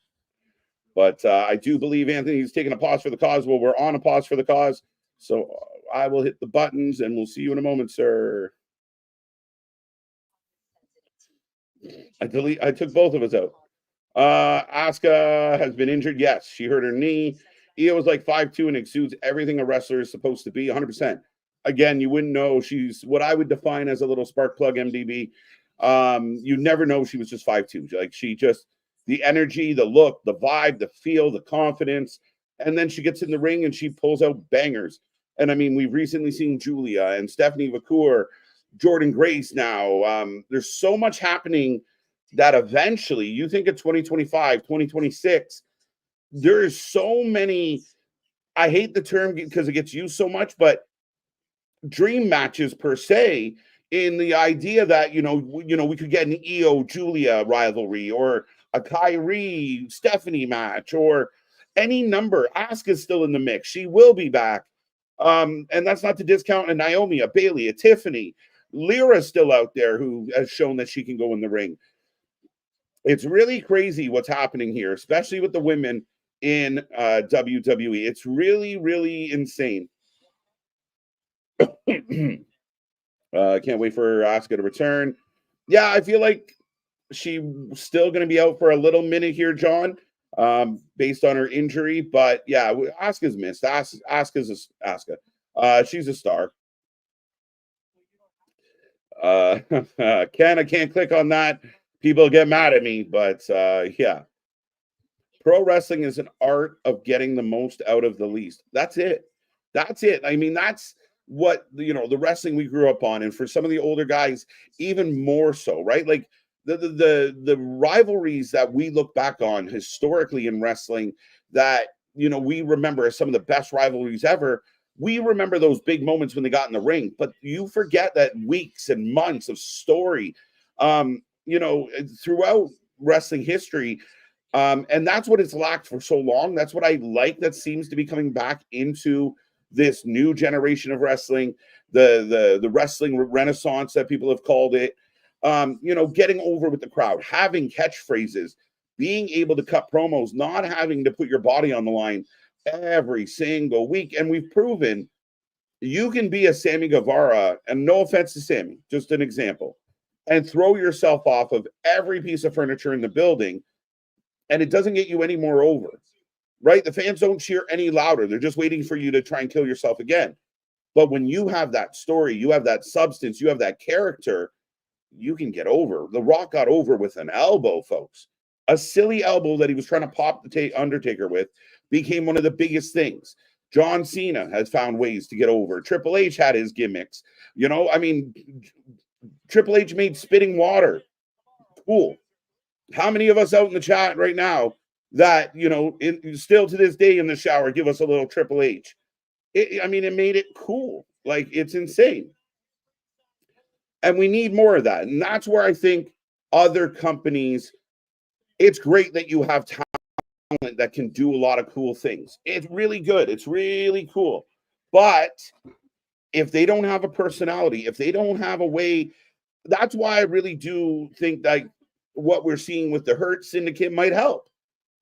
But I do believe Anthony's taking a pause for the cause. Well, we're on a pause for the cause. So I will hit the buttons and we'll see you in a moment, sir. I took both of us out. Asuka has been injured. Yes, she hurt her knee. Io was like 5'2" and exudes everything a wrestler is supposed to be, 100%. Again, you wouldn't know. She's what I would define as a little spark plug MDB. You never know she was just 5'2". Like she just, the energy, the look, the vibe, the feel, the confidence. And then she gets in the ring and she pulls out bangers. And I mean, we've recently seen Julia and Stephanie Vacour, Jordan Grace now. There's so much happening that eventually you think of 2025, 2026, there's so many, I hate the term because it gets used so much, but dream matches per se, in the idea that, you know, we could get an Io Julia rivalry or a Kyrie Stephanie match or any number. Asuka's still in the mix. She will be back. And that's not to discount a Naomi, a Bailey, a Tiffany. Lyra's still out there who has shown that she can go in the ring. It's really crazy what's happening here, especially with the women in WWE. It's really, really insane. Can't wait for Asuka to return. Yeah, I feel like she's still going to be out for a little minute here, John, based on her injury. But yeah, Asuka's missed. Asuka's Asuka. She's a star. Ken, I can't click on that. People get mad at me, but yeah. Pro wrestling is an art of getting the most out of the least. That's it. I mean, that's what, the wrestling we grew up on. And for some of the older guys, even more so, right? Like the rivalries that we look back on historically in wrestling that, we remember as some of the best rivalries ever. We remember those big moments when they got in the ring, but you forget that weeks and months of story, throughout wrestling history. And that's what it's lacked for so long. That's what I like that seems to be coming back into this new generation of wrestling, the wrestling renaissance that people have called it. Getting over with the crowd, having catchphrases, being able to cut promos, not having to put your body on the line every single week. And we've proven you can be a Sammy Guevara, and no offense to Sammy, just an example, and throw yourself off of every piece of furniture in the building and it doesn't get you any more over, right? The fans don't cheer any louder. They're just waiting for you to try and kill yourself again. But when you have that story, you have that substance, you have that character, you can get over. The Rock got over with an elbow, folks. A silly elbow that he was trying to pop the Undertaker with became one of the biggest things. John Cena has found ways to get over. Triple H had his gimmicks. You know, I mean, Triple H made spitting water cool. How many of us out in the chat right now that, you know, still to this day in the shower give us a little Triple H? I mean, it made it cool. Like, it's insane. And we need more of that. And that's where I think other companies, it's great that you have talent that can do a lot of cool things. It's really good. It's really cool. But if they don't have a personality, if they don't have a way, that's why I really do think that what we're seeing with the Hurt Syndicate might help.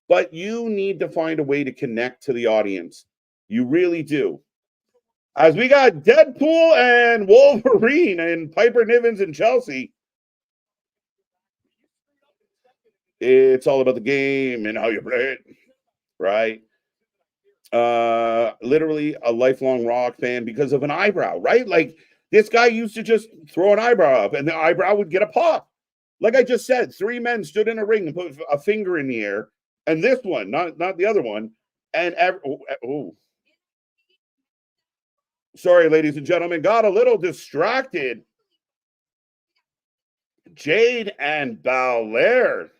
But you need to find a way to connect to the audience. You really do. As we got Deadpool and Wolverine and Piper Nivens and Chelsea. It's all about the game and how you play it, right? Literally a lifelong Rock fan because of an eyebrow, right? Like, this guy used to just throw an eyebrow up and the eyebrow would get a pop. Like I just said, 3 men stood in a ring and put a finger in the air, and this one, not the other one, and sorry, ladies and gentlemen, got a little distracted. Jade and Belair.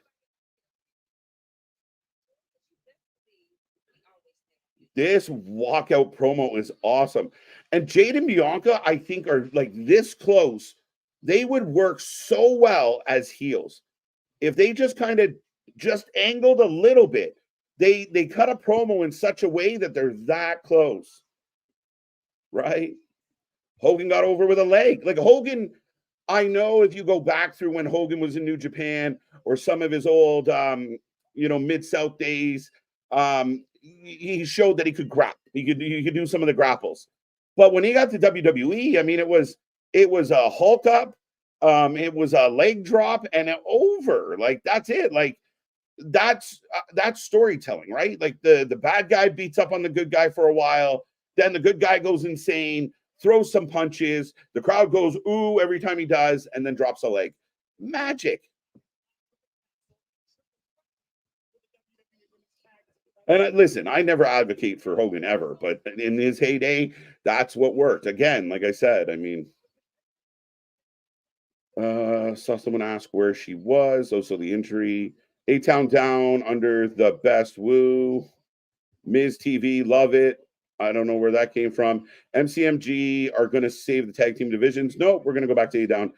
This walkout promo is awesome. And Jade and Bianca, I think, are like this close. They would work so well as heels. If they just kind of just angled a little bit, they cut a promo in such a way that they're that close. Right? Hogan got over with a leg. Like, Hogan, I know if you go back through when Hogan was in New Japan or some of his old Mid-South days, he showed that he could grapple. He could do some of the grapples. But when he got to WWE, I mean, it was a Hulk up, it was a leg drop, and an over. Like, that's it. Like, that's storytelling, right? Like, the bad guy beats up on the good guy for a while, then the good guy goes insane, throws some punches, the crowd goes ooh every time he does, and then drops a leg. Magic. And listen, I never advocate for Hogan ever, but in his heyday, that's what worked. Again, like I said, I mean, saw someone ask where she was. Also, the injury. A-Town down under the best. Woo. Miz TV, love it. I don't know where that came from. MCMG are going to save the tag team divisions. No, we're going to go back to A-Down.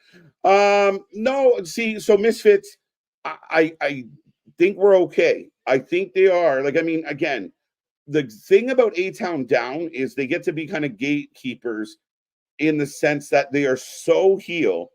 No, see, so Misfits, I think we're okay. I think they are. Like, I mean, again, the thing about A-Town down is they get to be kind of gatekeepers in the sense that they are so heel,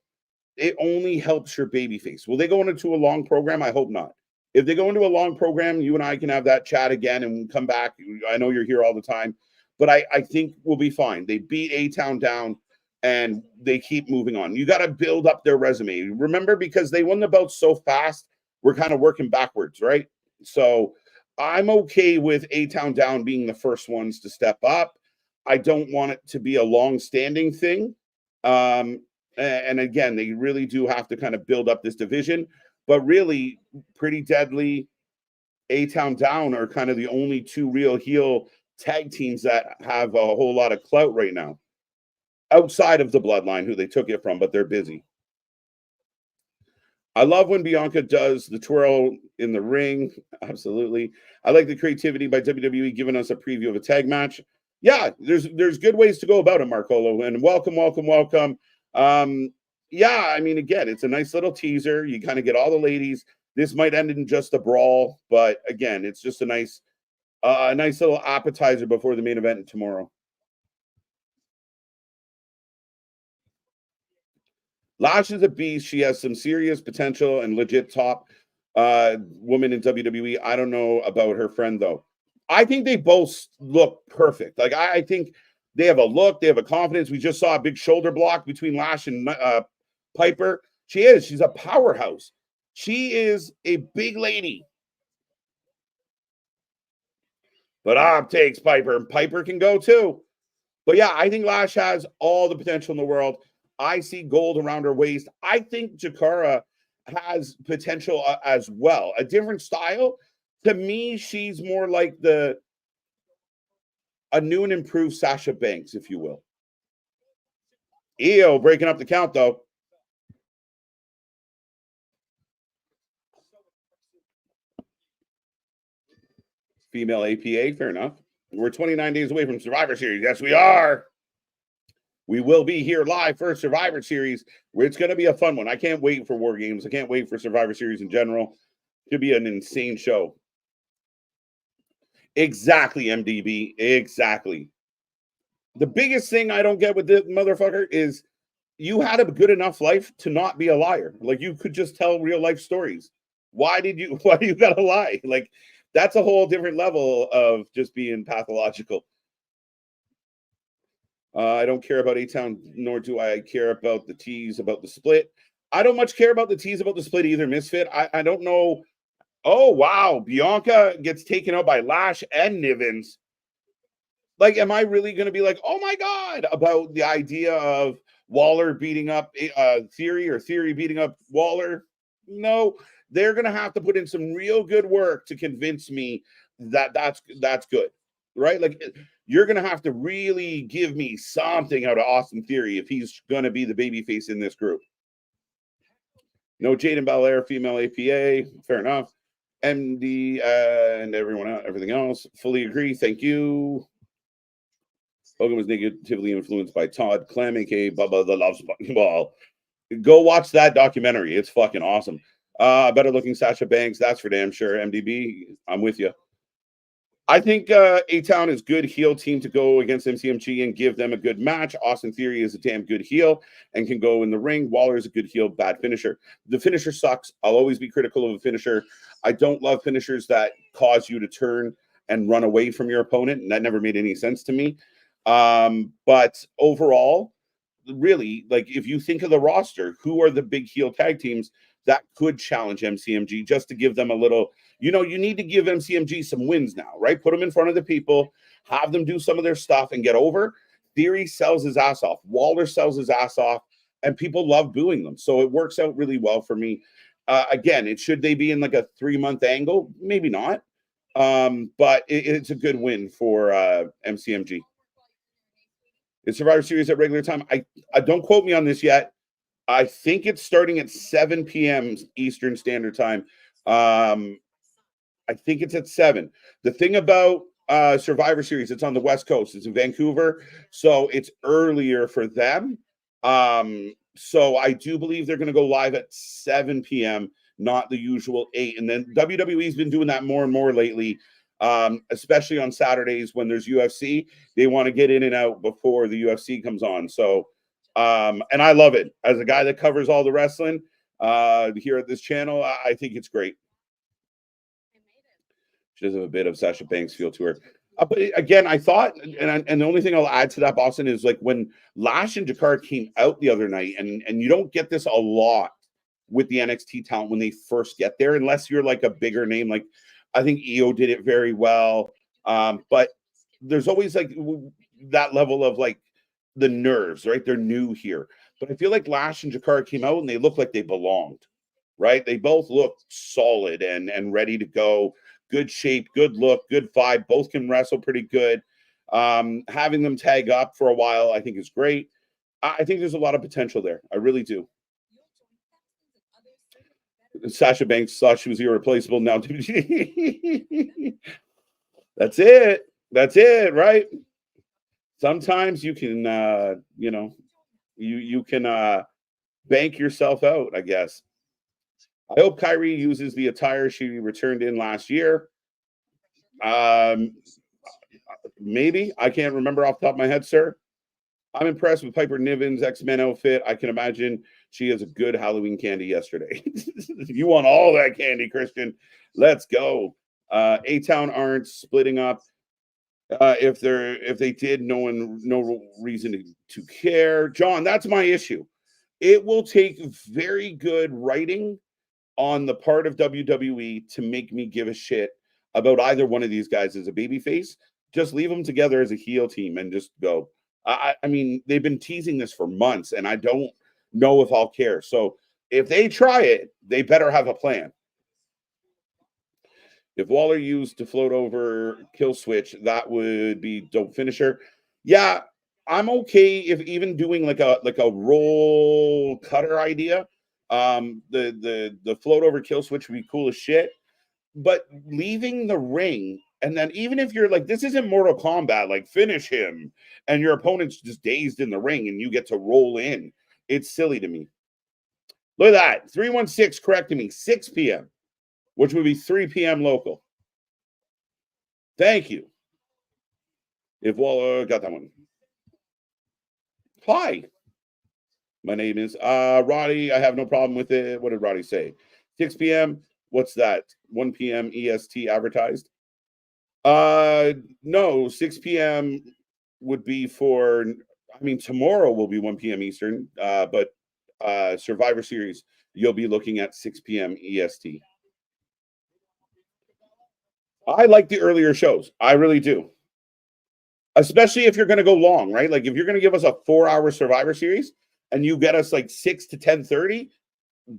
it only helps your babyface. Will they go into a long program? I hope not. If they go into a long program, you and I can have that chat again and come back. I know you're here all the time, but I think we'll be fine. They beat A-Town down and they keep moving on. You got to build up their resume. Remember, because they won the belt so fast, we're kind of working backwards, right? So I'm okay with A-Town down being the first ones to step up. I don't want it to be a long-standing thing. And again, they really do have to kind of build up this division. But really, Pretty Deadly, A-Town down are kind of the only two real heel tag teams that have a whole lot of clout right now. Outside of the Bloodline, who they took it from, but they're busy. I love when Bianca does the twirl in the ring. Absolutely. I like the creativity by WWE giving us a preview of a tag match. Yeah, there's good ways to go about it, Marcolo. And welcome. Yeah, I mean, again, it's a nice little teaser. You kind of get all the ladies. This might end in just a brawl, but again, it's just a nice little appetizer before the main event tomorrow. Lash is a beast. She has some serious potential and legit top woman in WWE. I don't know about her friend, though. I think they both look perfect. Like, I think they have a look. They have a confidence. We just saw a big shoulder block between Lash and Piper. She's a powerhouse. She is a big lady. But takes Piper, and Piper can go too. But yeah, I think Lash has all the potential in the world. I see gold around her waist. I think Jakara has potential as well. A different style. To me, she's more like a new and improved Sasha Banks, if you will. EO breaking up the count, though. Female APA, fair enough. We're 29 days away from Survivor Series. Yes, we are. We will be here live for Survivor Series. It's going to be a fun one. I can't wait for War Games. I can't wait for Survivor Series in general. It could be an insane show. Exactly, MDB. Exactly. The biggest thing I don't get with this motherfucker is you had a good enough life to not be a liar. Like, you could just tell real life stories. Why do you gotta lie? Like, that's a whole different level of just being pathological. I don't care about A-Town, nor do I care about the tease about the split. I don't much care about the tease about the split either, Misfit. I don't know. Oh, wow. Bianca gets taken out by Lash and Nivens. Like, am I really going to be like, oh my God, about the idea of Waller beating up Theory or Theory beating up Waller? No, they're going to have to put in some real good work to convince me that that's good, right? Like, you're going to have to really give me something out of Austin Theory if he's going to be the babyface in this group. No Jaden Belair, female APA, fair enough. MD and everything else, fully agree. Thank you. Hogan was negatively influenced by Todd Clem, aka Bubba the Love Ball. Go watch that documentary. It's fucking awesome. Better looking Sasha Banks, that's for damn sure. MDB, I'm with you. I think A-Town is good heel team to go against MCMG and give them a good match. Austin Theory is a damn good heel and can go in the ring. Waller is a good heel, bad finisher. The finisher sucks. I'll always be critical of a finisher. I don't love finishers that cause you to turn and run away from your opponent, and that never made any sense to me. But overall, really, like, if you think of the roster, who are the big heel tag teams that could challenge MCMG just to give them a little, you need to give MCMG some wins now, right? Put them in front of the people, have them do some of their stuff and get over. Theory sells his ass off. Waller sells his ass off, and people love booing them. So it works out really well for me. Again, should they be in like a 3-month angle? Maybe not. But it's a good win for MCMG. Is Survivor Series at regular time? I don't quote me on this yet. I think it's starting at 7 p.m. Eastern Standard Time. I think it's at 7. The thing about Survivor Series, it's on the West Coast. It's in Vancouver, so it's earlier for them. So I do believe they're going to go live at 7 p.m., not the usual 8. And then WWE's been doing that more and more lately. Especially on Saturdays when there's UFC, they want to get in and out before the UFC comes on. So, and I love it. As a guy that covers all the wrestling here at this channel, I think it's great. She does have a bit of Sasha Banks feel to her. But again, I thought, and the only thing I'll add to that, Boston, is like when Lash and Jakara came out the other night, and you don't get this a lot with the NXT talent when they first get there, unless you're like a bigger name. Like, I think EO did it very well. But there's always like that level of like the nerves, right? They're new here. But I feel like Lash and Jakara came out and they looked like they belonged, right? They both looked solid and ready to go. Good shape, good look, good vibe. Both can wrestle pretty good. Having them tag up for a while, I think is great. I think there's a lot of potential there. I really do. Sasha Banks thought she was irreplaceable. Now, that's it. That's it, right? Sometimes you can, you can bank yourself out, I guess. I hope Kyrie uses the attire she returned in last year. Maybe. I can't remember off the top of my head, sir. I'm impressed with Piper Niven's X-Men outfit. I can imagine she has a good Halloween candy yesterday. You want all that candy, Christian. Let's go. A-Town aren't splitting up. If they did, no reason to care. John, that's my issue. It will take very good writing on the part of WWE to make me give a shit about either one of these guys as a babyface. Just leave them together as a heel team and just go. I mean, they've been teasing this for months, and I don't know if I'll care. So if they try it, they better have a plan. If Waller used to float over kill switch, that would be dope finisher. Yeah, I'm okay if even doing like a roll cutter idea. The float over kill switch would be cool as shit. But leaving the ring, and then even if you're like, this isn't Mortal Kombat, like finish him, and your opponent's just dazed in the ring and you get to roll in, it's silly to me. Look at that. 316 correcting me, 6 p.m., which would be 3 p.m. local. Thank you. If Waller got that one. Hi. My name is Roddy. I have no problem with it. What did Roddy say? 6 p.m. What's that? 1 p.m. EST advertised? No, 6 p.m. would be for, I mean, tomorrow will be 1 p.m. Eastern, but Survivor Series, you'll be looking at 6 p.m. EST. I like the earlier shows. I really do. Especially if you're going to go long, right? Like if you're going to give us a 4-hour Survivor Series and you get us like 6 to 10:30,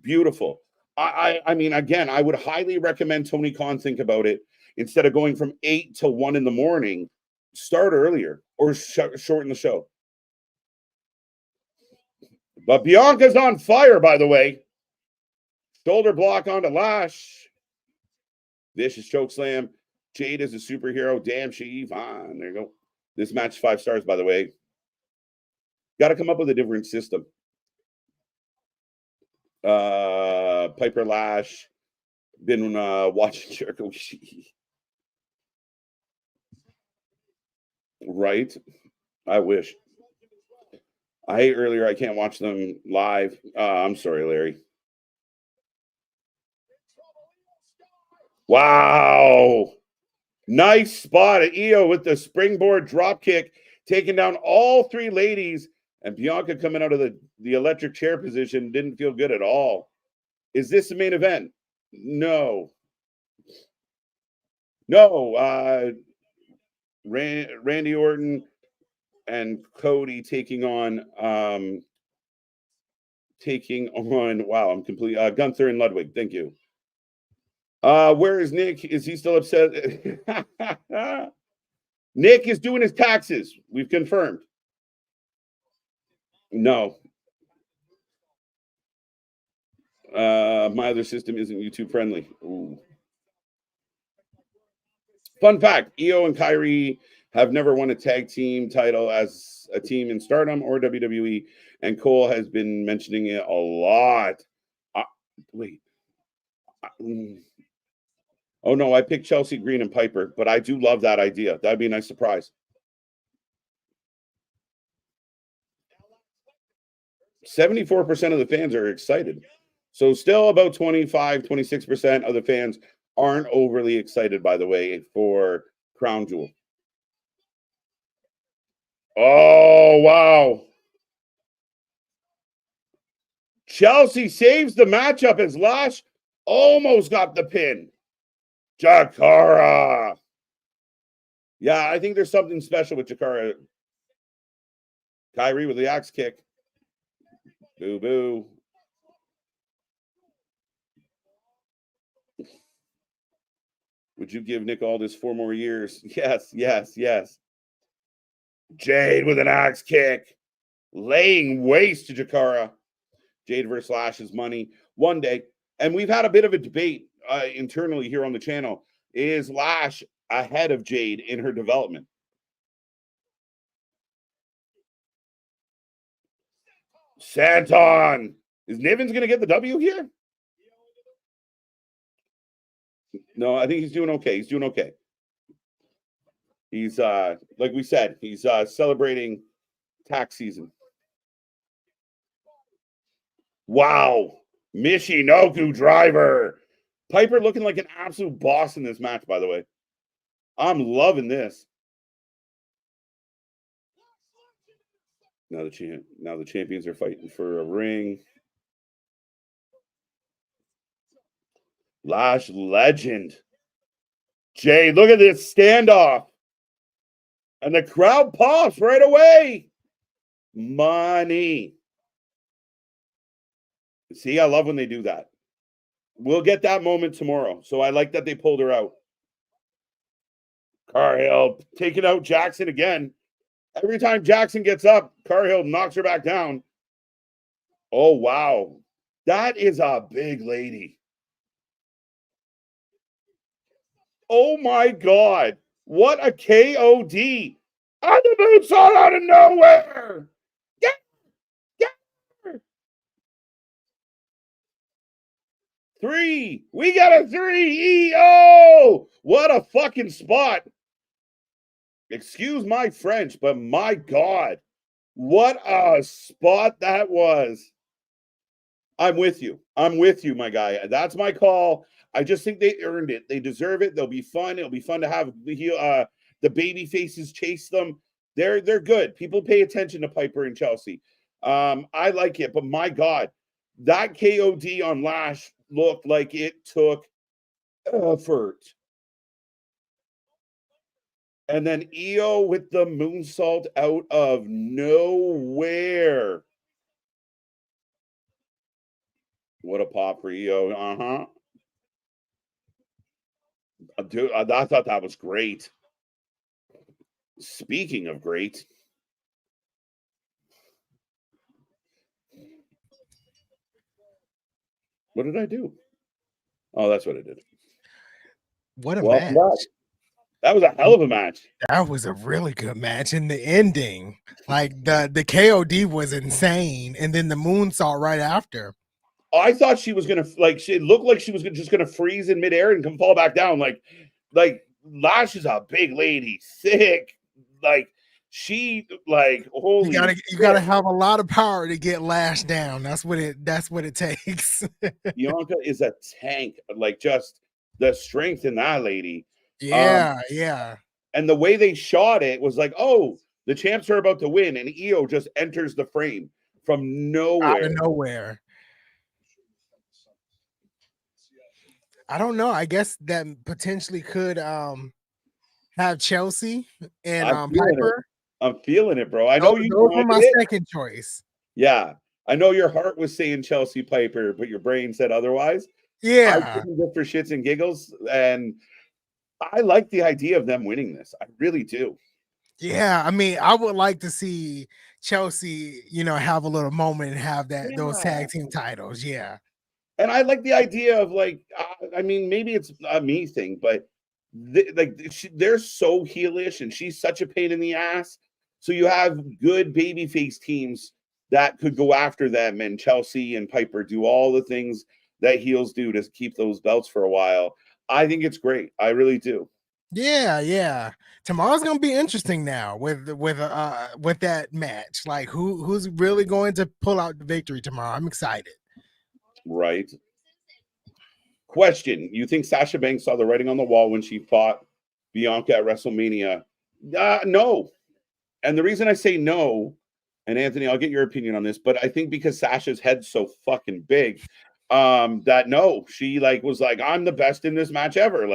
beautiful. I mean, again, I would highly recommend Tony Khan think about it. Instead of going from 8 to 1 in the morning, start earlier or shorten the show. But Bianca's on fire, by the way. Shoulder block onto Lash. Vicious choke slam. Jade is a superhero. Damn, she fine. There you go. This match 5 stars, by the way. Got to come up with a different system. Piper Lash. Been watching Jericho. Right? I wish. I hate earlier. I can't watch them live. I'm sorry, Larry. Wow. Nice spot at Io with the springboard drop kick, taking down all 3 ladies. And Bianca coming out of the electric chair position didn't feel good at all. Is this the main event? No. No. Randy Orton and Cody taking on wow, I'm complete Gunther and Ludwig. Thank you. Where is Nick? Is he still upset? Nick is doing his taxes. We've confirmed. No. My other system isn't YouTube friendly. Ooh. Fun fact, Io and Kyrie have never won a tag team title as a team in Stardom or WWE, and Cole has been mentioning it a lot. Wait. Oh, no, I picked Chelsea Green and Piper, but I do love that idea. That'd be a nice surprise. 74% of the fans are excited. So still about 25, 26% of the fans aren't overly excited, by the way, for Crown Jewel. Oh, wow. Chelsea saves the matchup as Lash almost got the pin. Jakara. Yeah, I think there's something special with Jakara. Kyrie with the axe kick. Boo, boo. Would you give Nick Aldis 4 more years? Yes, yes, yes. Jade with an axe kick. Laying waste to Jakara. Jade versus Lash's money. One day. And we've had a bit of a debate internally here on the channel. Is Lash ahead of Jade in her development? Santon. Is Nivens going to get the W here? No, I think he's doing okay. He's doing okay. He's, like we said, he's celebrating tax season. Wow. Michinoku driver. Piper looking like an absolute boss in this match, by the way. I'm loving this. Now the champions are fighting for a ring. Lash legend. Jay, look at this standoff. And the crowd pops right away. Money. See, I love when they do that. We'll get that moment tomorrow. So I like that they pulled her out. Carhill taking out Jackson again. Every time Jackson gets up, Carhill knocks her back down. Oh, wow. That is a big lady. Oh, my God. What a KOD. And the boots all out of nowhere. Get her. 3. We got a 3. EO. What a fucking spot. Excuse my French, but my God. What a spot that was. I'm with you. I'm with you, my guy. That's my call. I just think they earned it. They deserve it. They'll be fun. It'll be fun to have the baby faces chase them. They're good. People pay attention to Piper and Chelsea. I like it, but my God, that KOD on Lash looked like it took effort. And then EO with the moonsault out of nowhere. What a pop for EO. Dude, I thought that was great. Speaking of great. What did I do? Oh, that's what I did. What a match. That was a hell of a match. That was a really good match. And the ending, like the KOD was insane. And then the moonsault right after. I thought she was gonna it looked like she was just gonna freeze in midair and come fall back down. Like Lash is a big lady, thick, she holy. You gotta have a lot of power to get Lash down. That's what it takes. Bianca is a tank, just the strength in that lady. Yeah. And the way they shot it was like, oh, the champs are about to win, and EO just enters the frame from nowhere. Out of nowhere. I don't know. I guess that potentially could have Chelsea and Piper. I'm feeling it, bro. I know you were my second choice. Yeah. I know your heart was saying Chelsea Piper, but your brain said otherwise. Yeah. I couldn't go for shits and giggles, and I like the idea of them winning this. I really do. Yeah, I mean, I would like to see Chelsea, have a little moment and have those tag team titles. Yeah. And I like the idea of maybe it's a me thing, but they're so heelish and she's such a pain in the ass. So you have good babyface teams that could go after them, and Chelsea and Piper do all the things that heels do to keep those belts for a while. I think it's great. I really do. Yeah. Tomorrow's gonna be interesting now with that match. Like who's really going to pull out the victory tomorrow? I'm excited. Right. Question: you think Sasha Banks saw the writing on the wall when she fought Bianca at WrestleMania? No. And the reason I say no, and Anthony, I'll get your opinion on this, but I think because Sasha's head's so fucking big, that no, she was like, I'm the best in this match ever.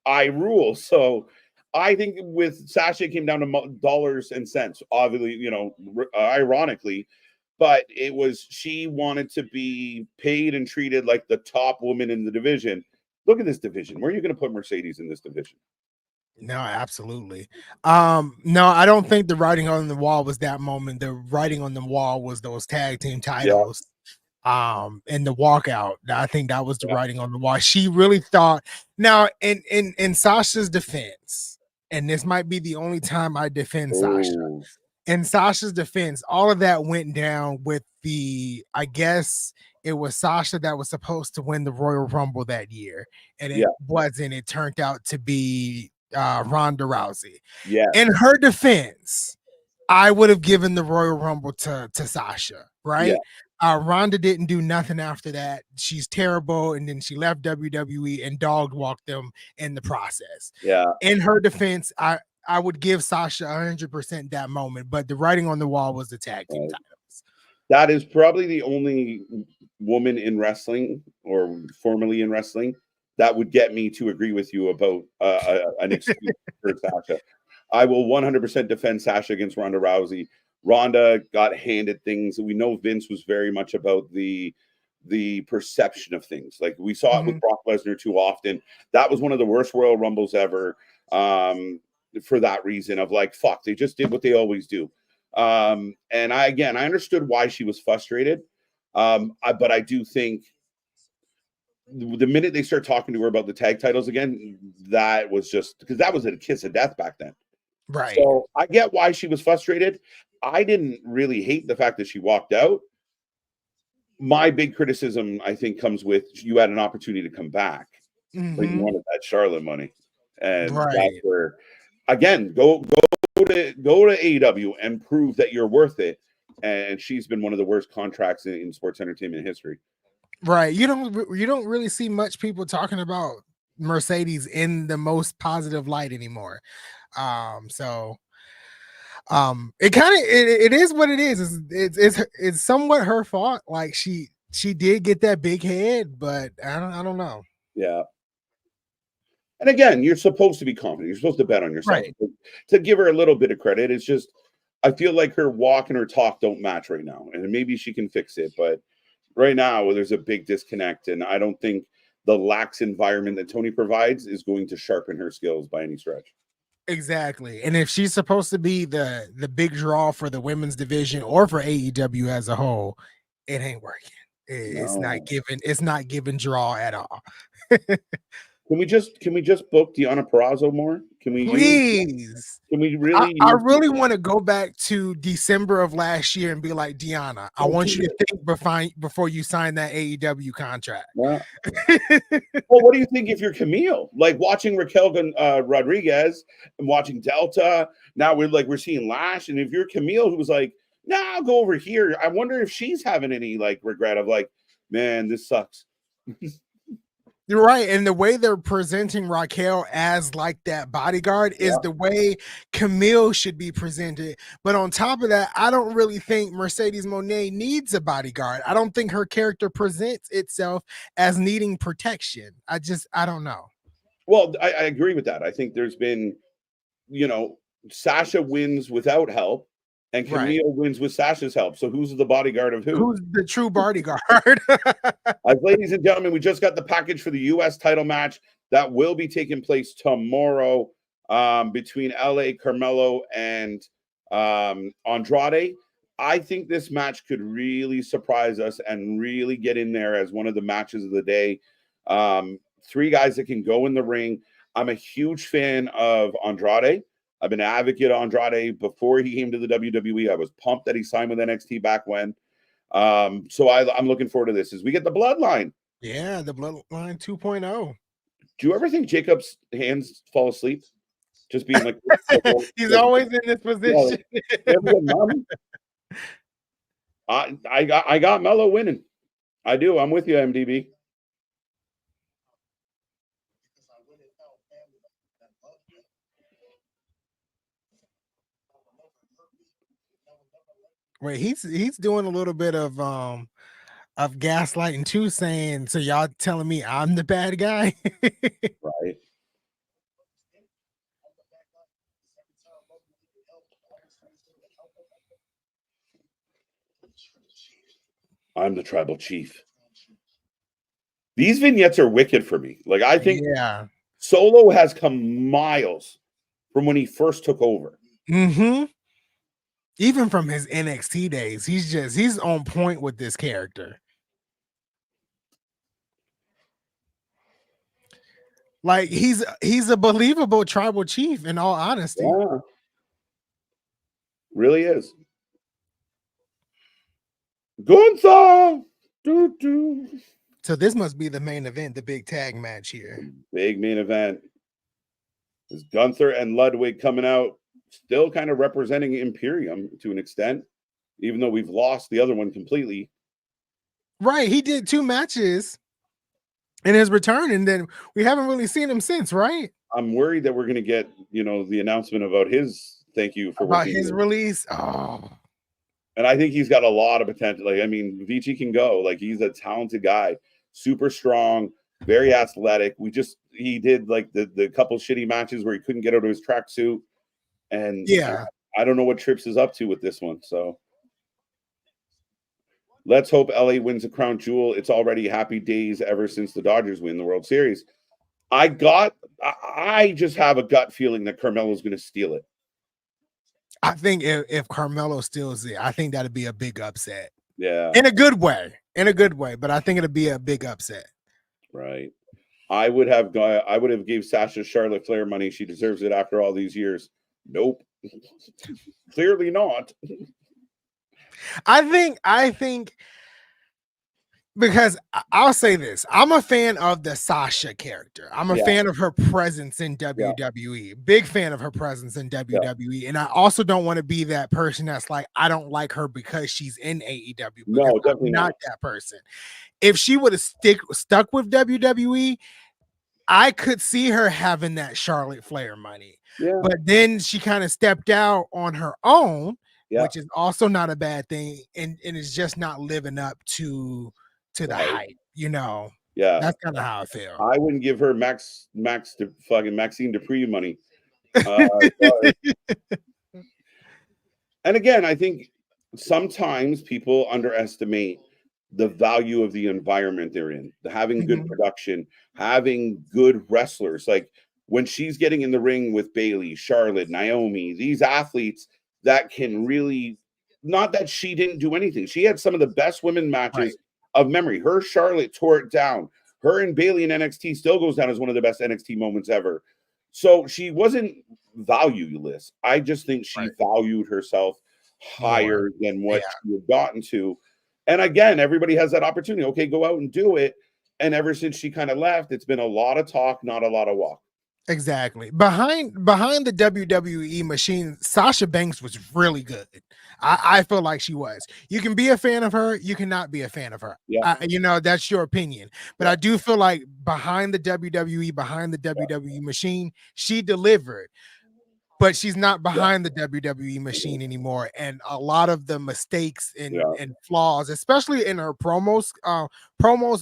I rule. So I think with Sasha, it came down to dollars and cents, obviously, ironically. But it was, she wanted to be paid and treated like the top woman in the division. Look at this division. Where are you going to put Mercedes in this division? No, absolutely. No, I don't think the writing on the wall was that moment. The writing on the wall was those tag team titles. Yeah. And the walkout. I think that was the writing on the wall. She really thought. Now, in Sasha's defense, and this might be the only time I defend Sasha. In Sasha's defense, all of that went down with I guess it was Sasha that was supposed to win the Royal Rumble that year, and it wasn't. It turned out to be Ronda Rousey. Yeah. In her defense, I would have given the Royal Rumble to Sasha, right? Yeah. Ronda didn't do nothing after that. She's terrible, and then she left WWE and dog walked them in the process. Yeah. In her defense, I would give Sasha 100% that moment, but the writing on the wall was the tag team titles. That is probably the only woman in wrestling, or formerly in wrestling, that would get me to agree with you about an excuse for Sasha. I will 100% defend Sasha against Ronda Rousey. Ronda got handed things. We know Vince was very much about the perception of things. Like we saw it with Brock Lesnar too often. That was one of the worst Royal Rumbles ever. For that reason of like, fuck, they just did what they always do. And I understood why she was frustrated. But I do think the minute they start talking to her about the tag titles again, that was just because that was a kiss of death back then. Right. So I get why she was frustrated. I didn't really hate the fact that she walked out. My big criticism, I think, comes with you had an opportunity to come back, but you wanted that Charlotte money, and that's where, again, go to AEW and prove that you're worth it. And she's been one of the worst contracts in sports entertainment history. Right. You don't really see much people talking about Mercedes in the most positive light anymore. So it kind of it is what it is. It's somewhat her fault. Like she did get that big head, but I don't know. Yeah. And again, you're supposed to be confident. You're supposed to bet on yourself. Right. To give her a little bit of credit, it's just I feel like her walk and her talk don't match right now, and maybe she can fix it. But right now, there's a big disconnect, and I don't think the lax environment that Tony provides is going to sharpen her skills by any stretch. Exactly. And if she's supposed to be the big draw for the women's division or for AEW as a whole, it ain't working. It's not giving draw at all. Can we just book Deonna Purrazzo more? Can we please? Can we really? I really want to go back to December of last year and be like, Deonna, I want you to think before you sign that AEW contract. Yeah. Well, what do you think if you're Camille? Like watching Raquel Rodriguez and watching Delta. Now we're seeing Lash, and if you're Camille, who was like, "Nah, I'll go over here." I wonder if she's having any like regret of like, "Man, this sucks." You're right. And the way they're presenting Raquel as like that bodyguard is the way Camille should be presented. But on top of that, I don't really think Mercedes Moné needs a bodyguard. I don't think her character presents itself as needing protection. I don't know. Well, I agree with that. I think there's been, Sasha wins without help. And Camille wins with Sasha's help. So who's the bodyguard of who? Who's the true bodyguard? Ladies and gentlemen, we just got the package for the U.S. title match that will be taking place tomorrow between LA Carmelo and Andrade. I think this match could really surprise us and really get in there as one of the matches of the day. 3 guys that can go in the ring. I'm a huge fan of Andrade. I've been an advocate of Andrade before he came to the WWE. I was pumped that he signed with NXT back when. So I'm looking forward to this as we get the Bloodline. Yeah, the Bloodline 2.0. Do you ever think Jacob's hands fall asleep? Just being like, he's always in this position. I got Mello winning. I do. I'm with you, MDB. Wait, he's doing a little bit of gaslighting too, saying, so y'all telling me I'm the bad guy? Right. I'm the tribal chief. These vignettes are wicked for me. Like, I think Solo has come miles from when he first took over. Mm-hmm. Even from his NXT days, he's on point with this character. Like he's a believable tribal chief in all honesty. Yeah. Really is. Gunther! So this must be the main event, the big tag match here. Big main event. Is Gunther and Ludwig coming out, still kind of representing Imperium to an extent, even though we've lost the other one completely. Right. He did 2 matches in his return, and then we haven't really seen him since, right? I'm worried that we're going to get, the announcement about his thank you for about his release. Oh. And I think he's got a lot of potential. Like, I mean, Vici can go. Like, he's a talented guy, super strong. very athletic. He did like the couple shitty matches where he couldn't get out of his tracksuit, and Yeah. I don't know what Trips is up to with this one. So let's hope LA wins the crown jewel. It's already happy days ever since the Dodgers win the World Series. I just have a gut feeling that Carmelo's going to steal it. I think if Carmelo steals it, I think that'd be a big upset. Yeah. In a good way. But I think it'll be a big upset. Right. I would have gave Sasha Charlotte Flair money. She deserves it after all these years. Nope. Clearly not. I think because I'll say this, I'm a fan of the Sasha character. I'm a fan of her presence in WWE. Big fan of her presence in WWE. And I also don't want to be that person that's like, I don't like her because she's in AEW. No, definitely not that person. If she would have stuck with WWE, I could see her having that Charlotte Flair money. Yeah. But then she kind of stepped out on her own, which is also not a bad thing, and it's just not living up to the hype, you know. Yeah, that's kind of how I feel. I wouldn't give her fucking Maxine Dupree money. And again, I think sometimes people underestimate the value of the environment they're in, having good production, having good wrestlers. Like when she's getting in the ring with Bayley, Charlotte, Naomi, these athletes that can really, not that she didn't do anything. She had some of the best women matches of memory. Her Charlotte tore it down. Her and Bayley in NXT still goes down as one of the best NXT moments ever. So she wasn't valueless. I just think she valued herself higher than what she had gotten to. And again, everybody has that opportunity. Okay, go out and do it. And ever since she kind of left, it's been a lot of talk, not a lot of walk. Exactly. Behind the WWE machine, Sasha Banks was really good. I feel like she was. You can be a fan of her, you cannot be a fan of her. Yeah. You know, that's your opinion. But I do feel like behind the WWE machine, she delivered. But she's not behind the WWE machine anymore. And a lot of the mistakes and flaws, especially in her promos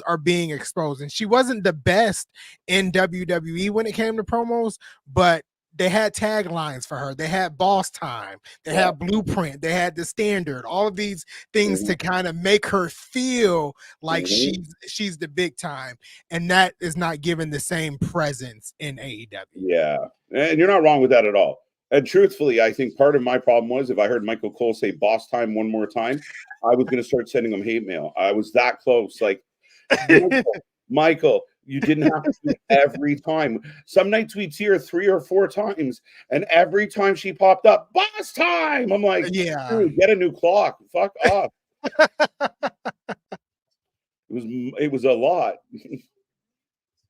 are being exposed. And she wasn't the best in WWE when it came to promos, but they had taglines for her. They had Boss Time. They had Blueprint. They had The Standard. All of these things to kind of make her feel like she's the big time. And that is not given the same presence in AEW. Yeah. And you're not wrong with that at all. And truthfully, I think part of my problem was if I heard Michael Cole say Boss Time one more time, I was going to start sending him hate mail. I was that close. Like, Michael, you didn't have to do it every time. Some nights we'd see her 3 or 4 times, and every time she popped up, Boss Time. I'm like, dude, get a new clock. Fuck off. It was a lot.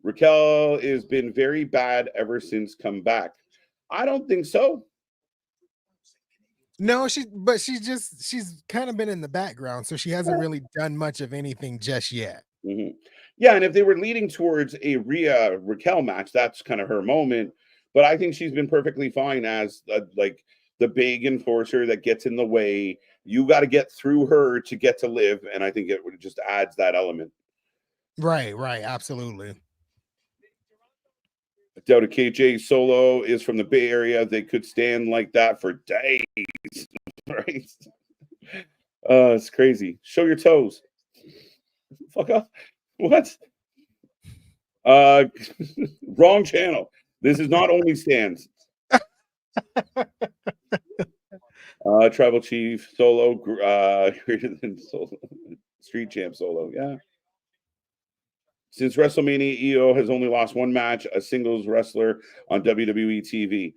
Raquel has been very bad ever since come back. I don't think so. No, she's kind of been in the background, so she hasn't really done much of anything just yet. Yeah, and if they were leading towards a Rhea Raquel match, that's kind of her moment. But I think she's been perfectly fine as like the big enforcer that gets in the way. You got to get through her to get to live, and I think it just adds that element. Right, absolutely. I doubt if KJ Solo is from the Bay Area, they could stand like that for days. Right? It's crazy. Show your toes. Fuck off. What? Wrong channel. This is not Only Stands. Tribal Chief Solo, greater than Solo. Street Champ Solo, yeah. Since WrestleMania, EO has only lost one match, a singles wrestler on WWE TV.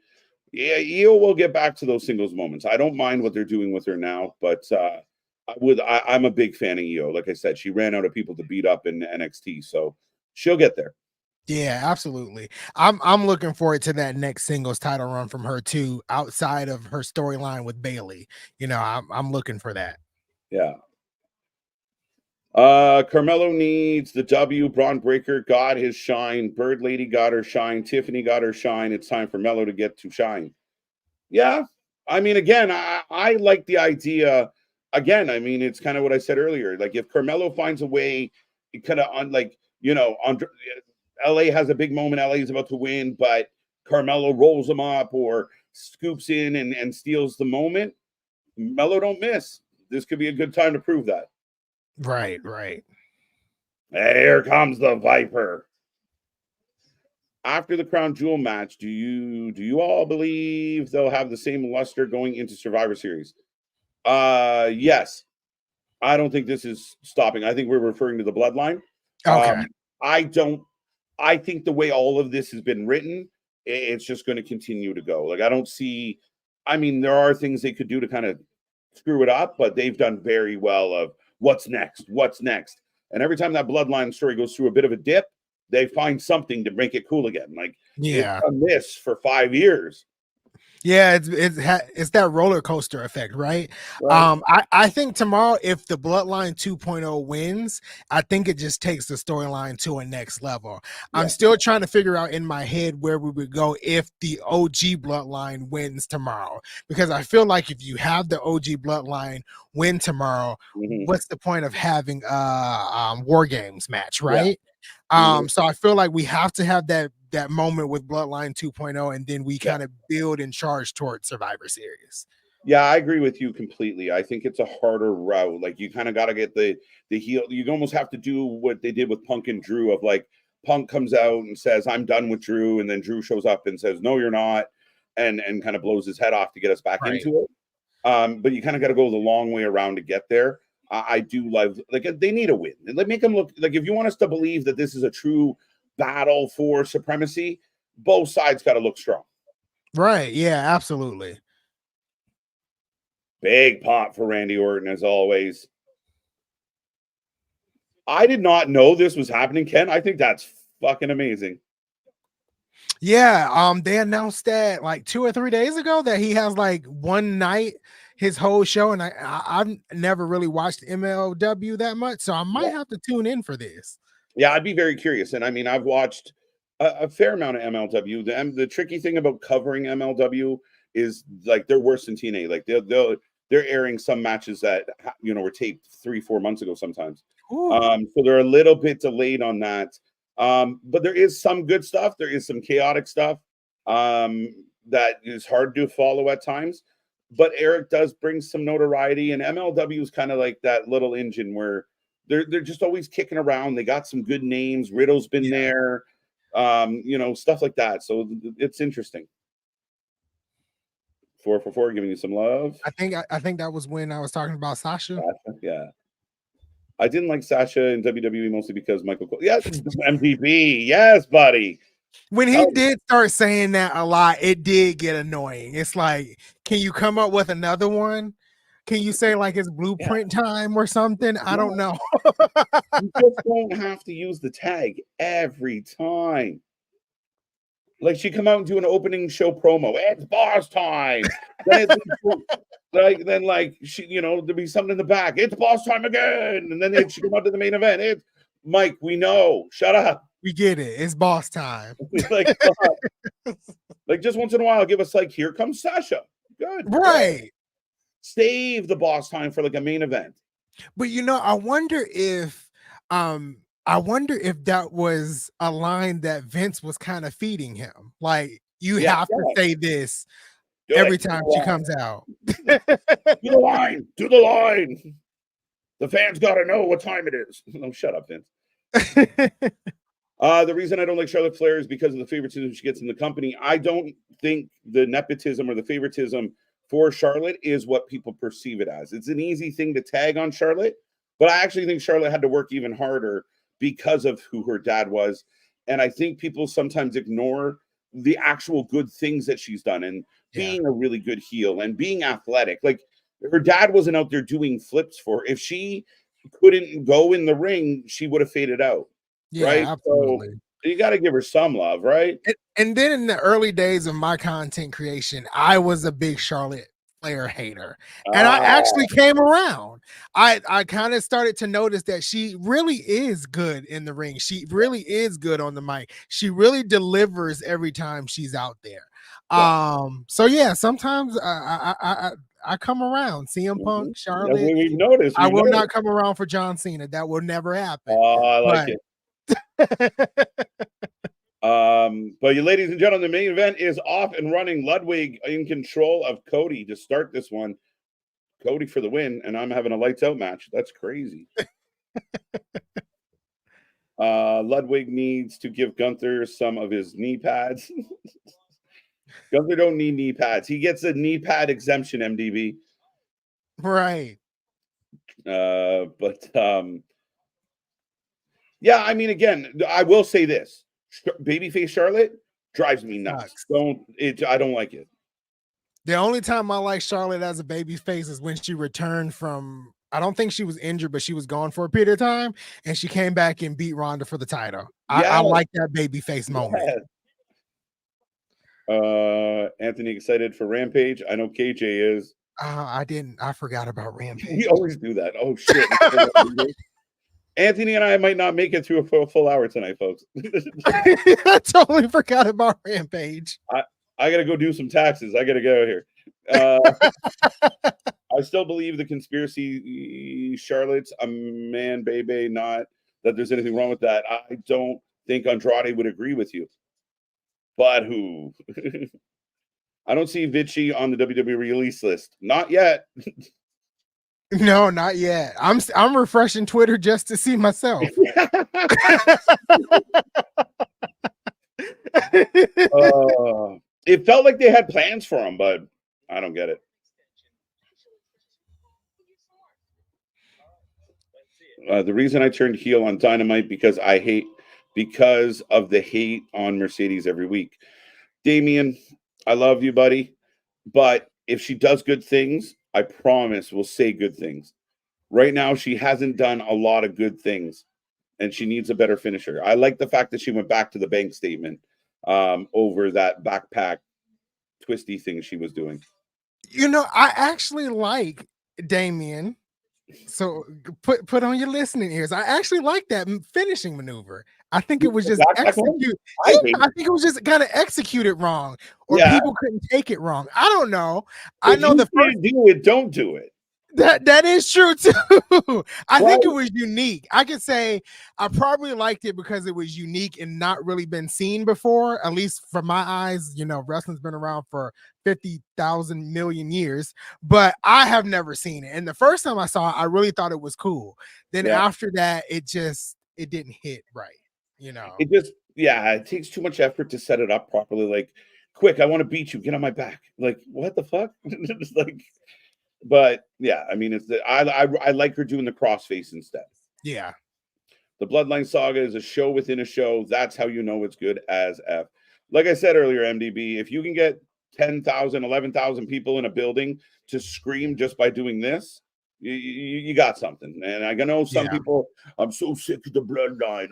Yeah, EO will get back to those singles moments. I don't mind what they're doing with her now, but I'm a big fan of EO. Like I said, she ran out of people to beat up in NXT, so she'll get there. Yeah, absolutely. I'm looking forward to that next singles title run from her too, outside of her storyline with Bayley. You know, I'm looking for that. Yeah. Carmelo needs the W. Braun Breaker got his shine. Bird Lady got her shine. Tiffany got her shine. It's time for Melo to get to shine. Yeah. I mean, again, I like the idea. Again, I mean, it's kind of what I said earlier. Like if Carmelo finds a way, it kind of you know, LA has a big moment. LA is about to win, but Carmelo rolls them up or scoops in and steals the moment. Melo don't miss. This could be a good time to prove that. Right. Here comes the Viper. After the Crown Jewel match, do you all believe they'll have the same luster going into Survivor Series? Yes. I don't think this is stopping. I think we're referring to the Bloodline. Okay. I think the way all of this has been written, it's just going to continue to go. Like, I don't see, I mean, there are things they could do to kind of screw it up, but they've done very well of what's next. And every time that Bloodline story goes through a bit of a dip, they find something to make it cool again. Like, yeah, it's done this for 5 years. Yeah, it's that roller coaster effect, right? I think tomorrow, if the Bloodline 2.0 wins, I think it just takes the storyline to a next level. Yeah. I'm still trying to figure out in my head where we would go if the OG Bloodline wins tomorrow, because I feel like if you have the OG Bloodline win tomorrow, what's the point of having War Games match, right? So I feel like we have to have that moment with Bloodline 2.0, and then we kind of build and charge towards Survivor Series. Yeah, I agree with you completely. I think it's a harder route. Like, you kind of got to get the heel. You almost have to do what they did with Punk and Drew, of like, Punk comes out and says, I'm done with Drew, and then Drew shows up and says, no, you're not, and kind of blows his head off to get us back into it. But you kind of got to go the long way around to get there. I do love, like, they need a win. Let make them look like, if you want us to believe that this is a true battle for supremacy, both sides got to look strong. Right. Yeah, absolutely. Big pop for Randy Orton, as always. I did not know this was happening, Ken. I think that's fucking amazing. Yeah, they announced that like 2 or 3 days ago that he has like one night his whole show, and I've never really watched MLW that much, so I might have to tune in for this. Yeah, I'd be very curious. And I mean, I've watched a fair amount of MLW. The tricky thing about covering MLW is, like, they're worse than TNA. Like, they're airing some matches that, you know, were taped 3-4 months ago sometimes. So they're a little bit delayed on that. But there is some good stuff. There is some chaotic stuff that is hard to follow at times. But Eric does bring some notoriety, and MLW is kind of like that little engine where they're just always kicking around. They got some good names. Riddle's been there, you know, stuff like that. So it's interesting. 444 giving you some love. I think that was when I was talking about Sasha. Yeah. I didn't like Sasha in WWE mostly because Michael Cole. Yes, MVP. Yes, buddy. When he did start saying that a lot, it did get annoying. It's like, can you come up with another one? Can you say like it's blueprint time or something? I don't know. You just don't have to use the tag every time. Like, she come out and do an opening show promo. It's boss time. then she, you know, there'll be something in the back. It's boss time again. And then she come out to the main event. It's Mike. We know. Shut up. We get it. It's boss time. like just once in a while, give us like, here comes Sasha. Good. Right. Save the boss time for like a main event. But you know, I wonder if that was a line that Vince was kind of feeding him. Like, you have to say this every time she comes out. Do the line. Do the line. The fans got to know what time it is. No, shut up, Vince. The reason I don't like Charlotte Flair is because of the favoritism she gets in the company. I don't think the nepotism or the favoritism for Charlotte is what people perceive it as. It's an easy thing to tag on Charlotte, but I actually think Charlotte had to work even harder because of who her dad was. And I think people sometimes ignore the actual good things that she's done, and being a really good heel and being athletic. Like, her dad wasn't out there doing flips for her. If she couldn't go in the ring, she would have faded out. Yeah, right? absolutely. So you got to give her some love, right? And then in the early days of my content creation, I was a big Charlotte Flair hater, and I actually came around. I kind of started to notice that she really is good in the ring. She really is good on the mic. She really delivers every time she's out there. So yeah, sometimes I come around. CM Punk, Charlotte. We've noticed. I will not come around for John Cena. That will never happen. Oh, I like it. But you ladies and gentlemen, the main event is off and running. Ludwig in control of Cody to start this one. Cody for the win, and I'm having a lights out match. That's crazy. Ludwig needs to give Gunther some of his knee pads. Gunther don't need knee pads. He gets a knee pad exemption, MDB. Right. But yeah, I mean, again, I will say this: babyface Charlotte drives me nuts. I don't like it. The only time I like Charlotte as a baby face is when she returned from, I don't think she was injured, but she was gone for a period of time, and she came back and beat Ronda for the title. I like that baby face moment. Anthony excited for Rampage. I know KJ is. I forgot about Rampage. We always do that. Oh shit. Anthony and I might not make it through a full hour tonight, folks. I totally forgot about Rampage. I gotta go do some taxes. I gotta go here. I still believe the conspiracy Charlotte's a man, baby, not that there's anything wrong with that. I don't think Andrade would agree with you. But who? I don't see Vichy on the WWE release list. Not yet. No, not yet. I'm refreshing Twitter just to see myself. It felt like they had plans for him, but I don't get it. The reason I turned heel on Dynamite because of the hate on Mercedes every week. Damien, I love you, buddy. But if she does good things, I promise we'll say good things. Right now, she hasn't done a lot of good things, and she needs a better finisher. I like the fact that she went back to the bank statement over that backpack twisty thing she was doing. You know, I actually like Damien. So put on your listening ears. I actually like that finishing maneuver. I think it was just executed. I think it was just kind of executed wrong, or people couldn't take it wrong. I don't know. I know the first do it, don't do it. That is true too. I think it was unique. I could say I probably liked it because it was unique and not really been seen before, at least from my eyes. You know, wrestling's been around for 50,000 million years, but I have never seen it. And the first time I saw it, I really thought it was cool. Then after that, it didn't hit right. You know, it takes too much effort to set it up properly. Like, quick, I want to beat you. Get on my back. Like, what the fuck? It's like. But yeah, I mean, I like her doing the crossface instead. Yeah. The Bloodline Saga is a show within a show. That's how you know it's good as F. Like I said earlier, MDB, if you can get 10,000, 11,000 people in a building to scream just by doing this, you got something. And I know some people, I'm so sick of the Bloodline.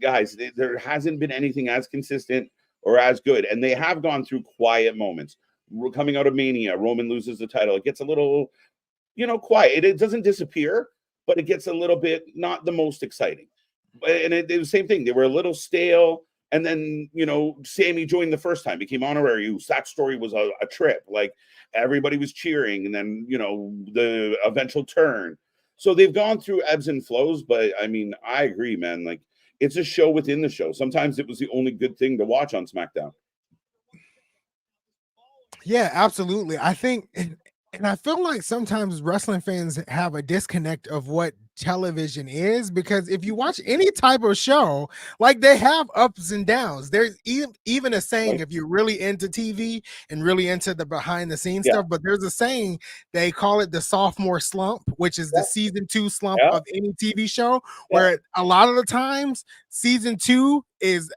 Guys, there hasn't been anything as consistent or as good. And they have gone through quiet moments. Coming out of Mania, Roman loses the title. It gets a little, quiet. It doesn't disappear, but it gets a little bit not the most exciting. And it was the same thing. They were a little stale. And then, Sammy joined the first time, became honorary. That story was a trip. Like, everybody was cheering. And then, the eventual turn. So they've gone through ebbs and flows. But, I mean, I agree, man. Like, it's a show within the show. Sometimes it was the only good thing to watch on SmackDown. Yeah, absolutely. I think, and I feel like sometimes wrestling fans have a disconnect of what television is, because if you watch any type of show, like, they have ups and downs. There's even a saying, if you're really into TV and really into the behind the scenes stuff, but there's a saying, they call it the sophomore slump, which is the season 2 slump of any TV show, where a lot of the times season 2 is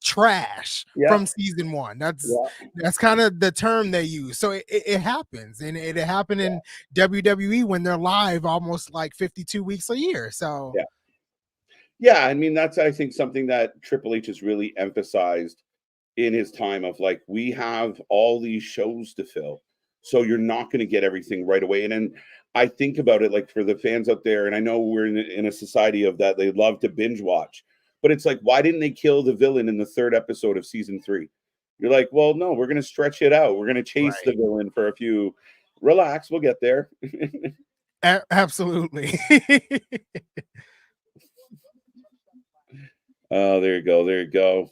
trash from season 1. That's kind of the term they use. So it happens, and it happened in WWE when they're live almost like 52 weeks a year. So I mean, that's, I think, something that Triple H has really emphasized in his time of, like, we have all these shows to fill, so you're not going to get everything right away. And then I think about it, like, for the fans out there, and I know we're in a society of that, they love to binge watch. But it's like, why didn't they kill the villain in the 3rd episode of season 3? You're like, well, no, we're going to stretch it out. We're going to chase the villain for a few. Relax, we'll get there. Absolutely. Oh, there you go. There you go.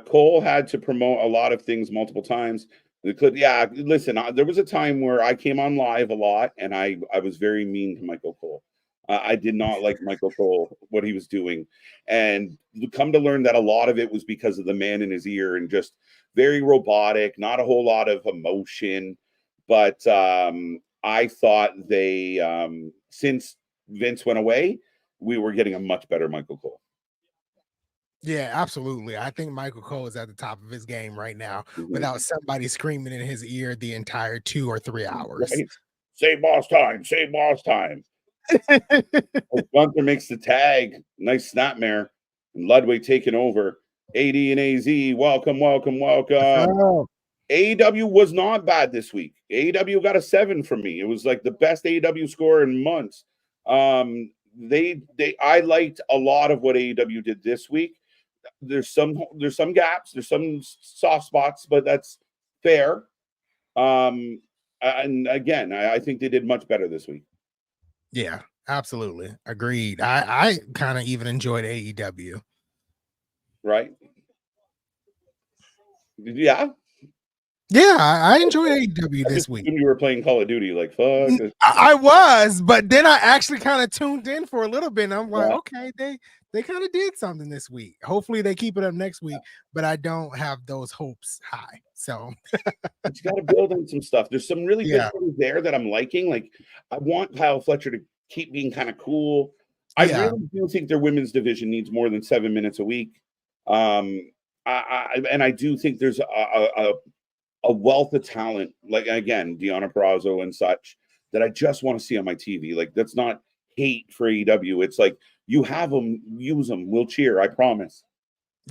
Cole had to promote a lot of things multiple times. Yeah, listen, there was a time where I came on live a lot and I was very mean to Michael Cole. I did not like Michael Cole, what he was doing. And come to learn that a lot of it was because of the man in his ear and just very robotic, not a whole lot of emotion. But I thought since Vince went away, we were getting a much better Michael Cole. Yeah, absolutely. I think Michael Cole is at the top of his game right now without somebody screaming in his ear the entire 2 or 3 hours. Right? Save boss time, save boss time. Gunther makes the tag. Nice snapmare. And Ludwig taking over. AD and AZ, welcome, welcome, welcome. Oh, AEW was not bad this week. AEW got a 7 from me. It was like the best AEW score in months. I liked a lot of what AEW did this week. There's some gaps, there's some soft spots, but that's fair. And again, I think they did much better this week. yeah, absolutely. Agreed. I kind of even enjoyed AEW. Right? Yeah. Yeah, I enjoyed AEW this week. You were playing Call of Duty, like fuck. I was, but then I actually kind of tuned in for a little bit. And I'm like, okay, they kind of did something this week. Hopefully they keep it up next week, but I don't have those hopes high. So you got to build on some stuff. There's some really good things there that I'm liking. Like I want Kyle Fletcher to keep being kind of cool. I really do think their women's division needs more than 7 minutes a week. I do think there's a wealth of talent, like again, Deonna Purrazzo and such, that I just want to see on my TV. Like that's not hate for AEW. It's like you have them, use them. We'll cheer. I promise.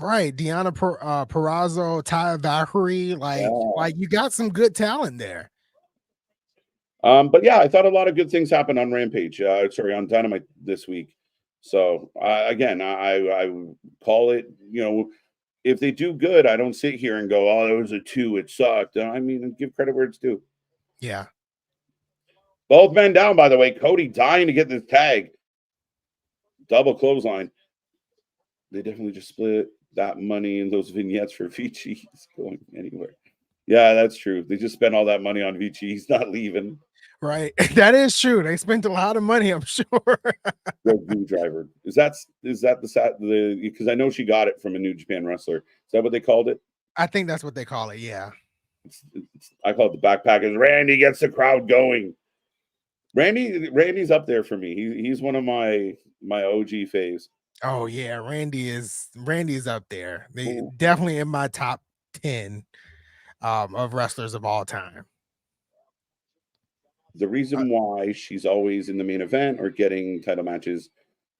Right, Deonna Purrazzo, Taya Valkyrie, like you got some good talent there. But yeah, I thought a lot of good things happened on Rampage. On Dynamite this week. So again, I call it. You know, if they do good, I don't sit here and go, "Oh, it was a 2. It sucked." I mean, give credit where it's due. Yeah. Both men down, by the way. Cody dying to get this tag. Double clothesline. They definitely just split that money and those vignettes for Vici. He's going anywhere. Yeah, that's true. They just spent all that money on Vici. He's not leaving. Right. That is true. They spent a lot of money, I'm sure. New driver. Is that the because I know she got it from a New Japan wrestler. Is that what they called it? I think that's what they call it. Yeah. I call it the backpackers. Randy gets the crowd going. Randy's up there for me. He's one of my OG faves. Oh yeah, Randy's up there. They definitely in my top 10 of wrestlers of all time. The reason why she's always in the main event or getting title matches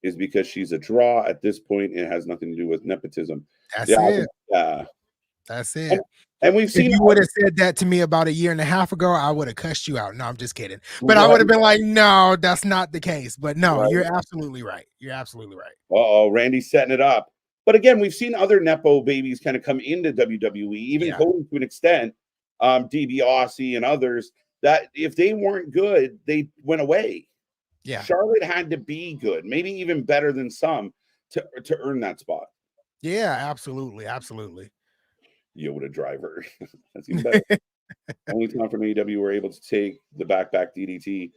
is because she's a draw at this point. It has nothing to do with nepotism. That's it. Yeah. That's it. And we've seen if you would have said that to me about a year and a half ago, I would have cussed you out. No, I'm just kidding. But I would have been like, no, that's not the case. But no, you're absolutely right. You're absolutely right. Randy's setting it up. But again, we've seen other Nepo babies kind of come into WWE, even Cody to an extent, DB Aussie and others, that if they weren't good, they went away. Yeah. Charlotte had to be good, maybe even better than some to earn that spot. Yeah, absolutely. Absolutely. Yoda driver. That's even better. Only time from AEW we're able to take the back DDT.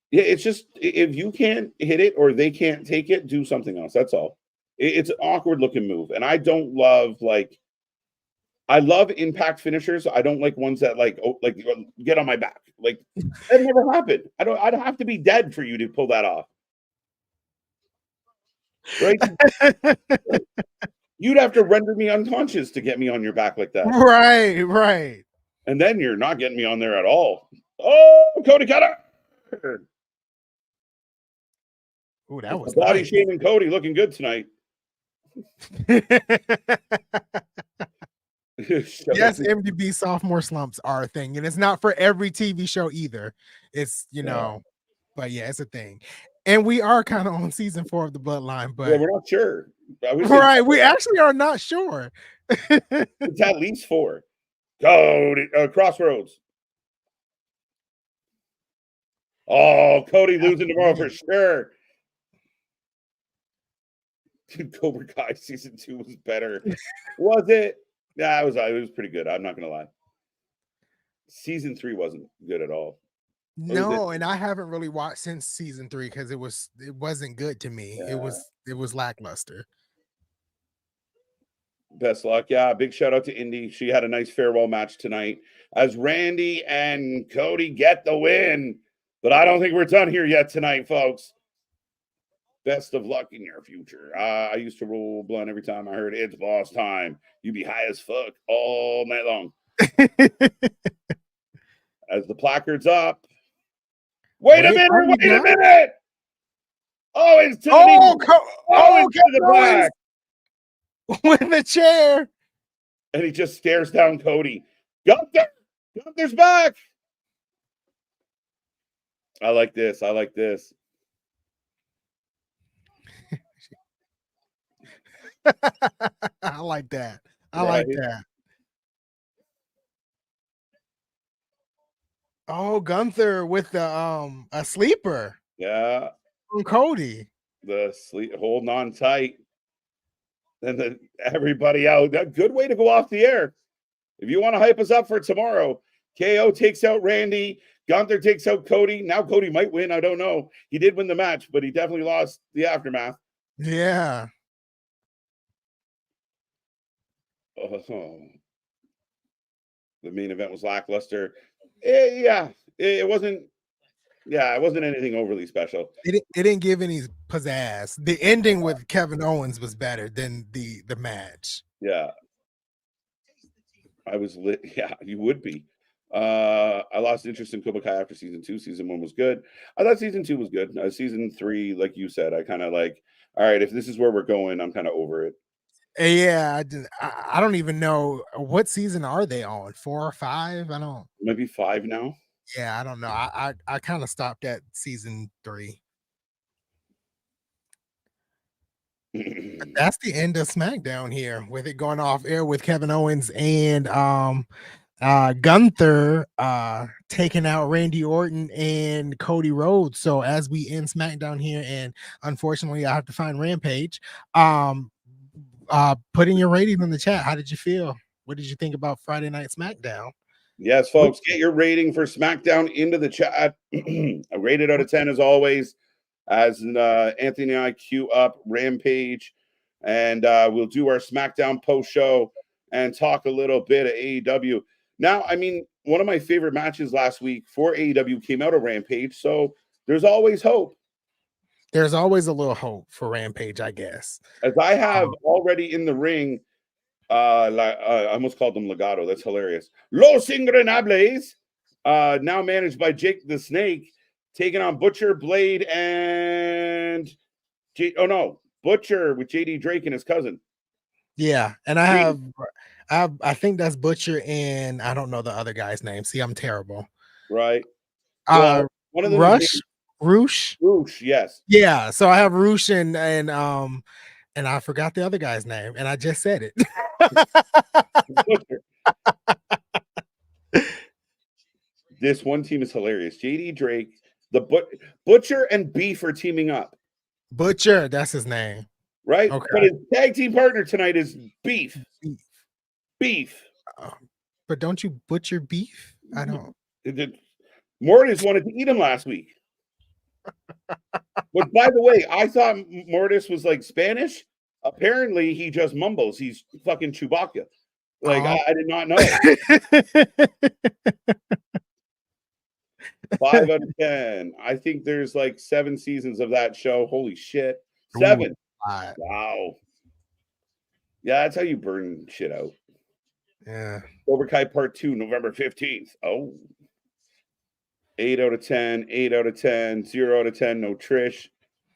Yeah, it's just if you can't hit it or they can't take it, do something else. That's all. It's an awkward looking move, and I don't love I love impact finishers. I don't like ones that like get on my back. Like that never happened. I'd have to be dead for you to pull that off. Right? You'd have to render me unconscious to get me on your back like that. Right. And then you're not getting me on there at all. Oh, Cody Cutter. Oh, that was body shaming Cody looking good tonight. Yes, MDB sophomore slumps are a thing, and it's not for every TV show either. It's but yeah, it's a thing. And we are kind of on season 4 of the Bloodline, but we're not sure. Right, we actually are not sure. It's at least 4. Cody Crossroads. Oh, Cody losing tomorrow for sure. Dude, Cobra Kai season 2 was better. Was it? Yeah, it was pretty good. I'm not gonna lie. Season 3 wasn't good at all. Or was it? No, and I haven't really watched since season 3 because it wasn't good to me. Yeah. It was lackluster. Best luck. Yeah, big shout out to Indy. She had a nice farewell match tonight as Randy and Cody get the win. But I don't think we're done here yet tonight, folks. Best of luck in your future. I used to roll blunt every time I heard it's boss time. You be high as fuck all night long. As the placard's up. Wait a minute. Oh, it's to the the black. With the chair. And he just stares down Cody. Gunther's back. I like this. I like that. Like that. Oh, Gunther with the a sleeper. Yeah. From Cody. The sleep holding on tight. Then everybody out. A good way to go off the air. If you want to hype us up for tomorrow, KO takes out Randy. Gunther takes out Cody. Now Cody might win. I don't know. He did win the match, but he definitely lost the aftermath. Yeah. Oh. The main event was lackluster. It wasn't. Yeah, it wasn't anything overly special. It didn't give any pizzazz. The ending with Kevin Owens was better than the match. Yeah. I was lit. Yeah, you would be. I lost interest in Cobra Kai after season 2. Season 1 was good. I thought season 2 was good. Season 3, like you said, I kind of like, all right, if this is where we're going, I'm kind of over it. Yeah, I don't even know what season are they on. 4 or 5? I don't. Maybe 5 now. Yeah, I don't know. I kind of stopped at season 3. That's the end of SmackDown here, with it going off air with Kevin Owens and Gunther taking out Randy Orton and Cody Rhodes. So as we end SmackDown here, and unfortunately I have to find Rampage, put in your rating in the chat. How did you feel? What did you think about Friday Night SmackDown? Yes, folks, get your rating for SmackDown into the chat. A rated out of 10 as always, as Anthony and I queue up Rampage, and we'll do our SmackDown post show and talk a little bit of AEW. Now, I mean, one of my favorite matches last week for AEW came out of Rampage, so there's always hope. There's always a little hope for Rampage, I guess. As I have already in the ring, I almost called them Legato. That's hilarious. Los Ingobernables, now managed by Jake the Snake, taking on Butcher, Blade, and Butcher with JD Drake and his cousin. Yeah, and I think that's Butcher, and I don't know the other guy's name. See, I'm terrible. Right. Well, one of them Roosh, yes. Yeah, so I have Roosh and I forgot the other guy's name, and I just said it. This one team is hilarious. JD Drake, the Butcher and Beef are teaming up. Butcher, that's his name. Right? Okay. But his tag team partner tonight is Beef. But don't you butcher beef? I don't. Mortis wanted to eat him last week. But by the way, I thought Mortis was like Spanish. Apparently, he just mumbles. He's fucking Chewbacca. Like, I did not know. 5 out of 10. I think there's like 7 seasons of that show. Holy shit. 7. Wow. Yeah, that's how you burn shit out. Yeah. Cobra Kai Part 2, November 15th. Oh. 8 out of 10, 8 out of 10, 0 out of 10, no Trish.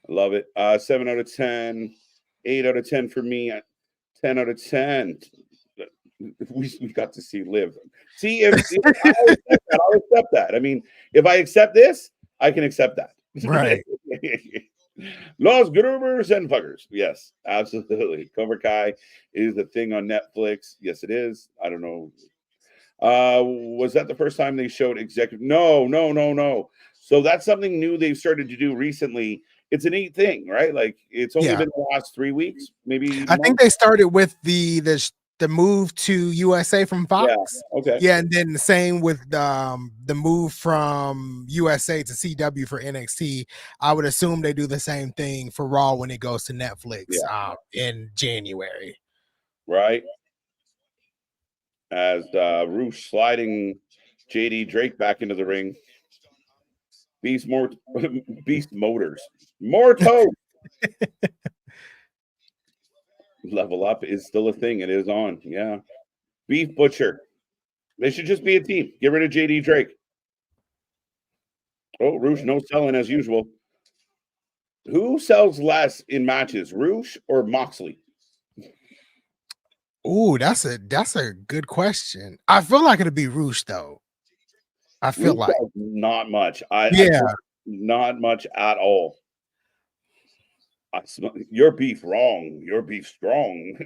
I love it. 7 out of 10, 8 out of 10 for me, 10 out of 10. We got to see Liv. See, if I'll accept that. I mean, if I accept this, I can accept that. Right. Los Grubers and Fuckers. Yes, absolutely. Cobra Kai is a thing on Netflix. Yes, it is. I don't know. Was that the first time they showed executive? No. So that's something new they've started to do recently it's a neat thing, right? Like it's only Yeah. been the last 3 weeks, maybe. I think they started with the move to USA from Yeah. Fox. Okay. Yeah, and then the same with the move from USA to CW for NXT. I would assume they do the same thing for Raw when it goes to Netflix in January. Right. As Roosh sliding JD Drake back into the ring. Beast Motors. Morto. Level Up is still a thing. It is on. Yeah. Beef Butcher. They should just be a team. Get rid of JD Drake. Oh, Roosh, no selling as usual. Who sells less in matches, Roosh or Moxley? Oh, that's a good question. I feel like it'll be Roosh though. I feel Roosh like sells not much. Not much at all. Your beef wrong. Your beef strong.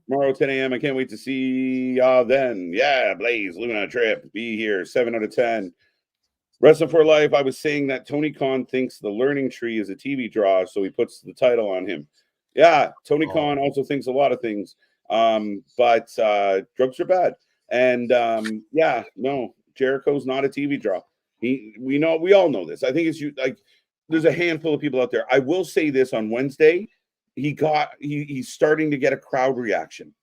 Tomorrow 10 a.m. I can't wait to see y'all then. Yeah, Blaze, Luna, Trip, be here. 7 out of 10. Wrestling for Life. I was saying that Tony Khan thinks the Learning Tree is a TV draw, so he puts the title on him. Yeah, Tony Khan also thinks a lot of things, but drugs are bad. And yeah, no, Jericho's not a TV draw. We all know this. I think it's like there's a handful of people out there. I will say this: on Wednesday, he's starting to get a crowd reaction.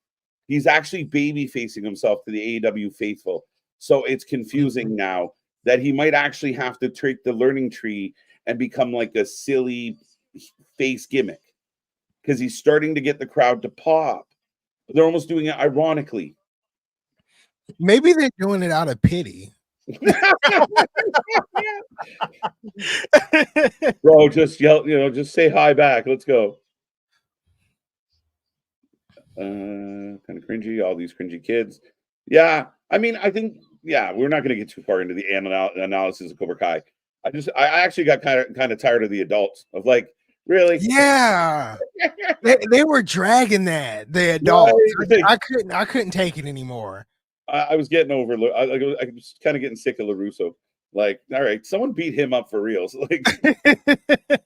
He's actually baby facing himself to the AEW faithful, so it's confusing now that he might actually have to take the Learning Tree and become like a silly face gimmick because he's starting to get the crowd to pop. They're almost doing it ironically. Maybe they're doing it out of pity. Bro, just yell, just say hi back. Let's go. Kind of cringy, all these cringy kids. Yeah, I mean, I think, we're not going to get too far into the analysis of Cobra Kai. I actually got kind of tired of the adults of like, really? Yeah, they were dragging the adults. Right. I couldn't take it anymore. I was getting over. I was kind of getting sick of LaRusso. Like, all right, someone beat him up for real. So, like, this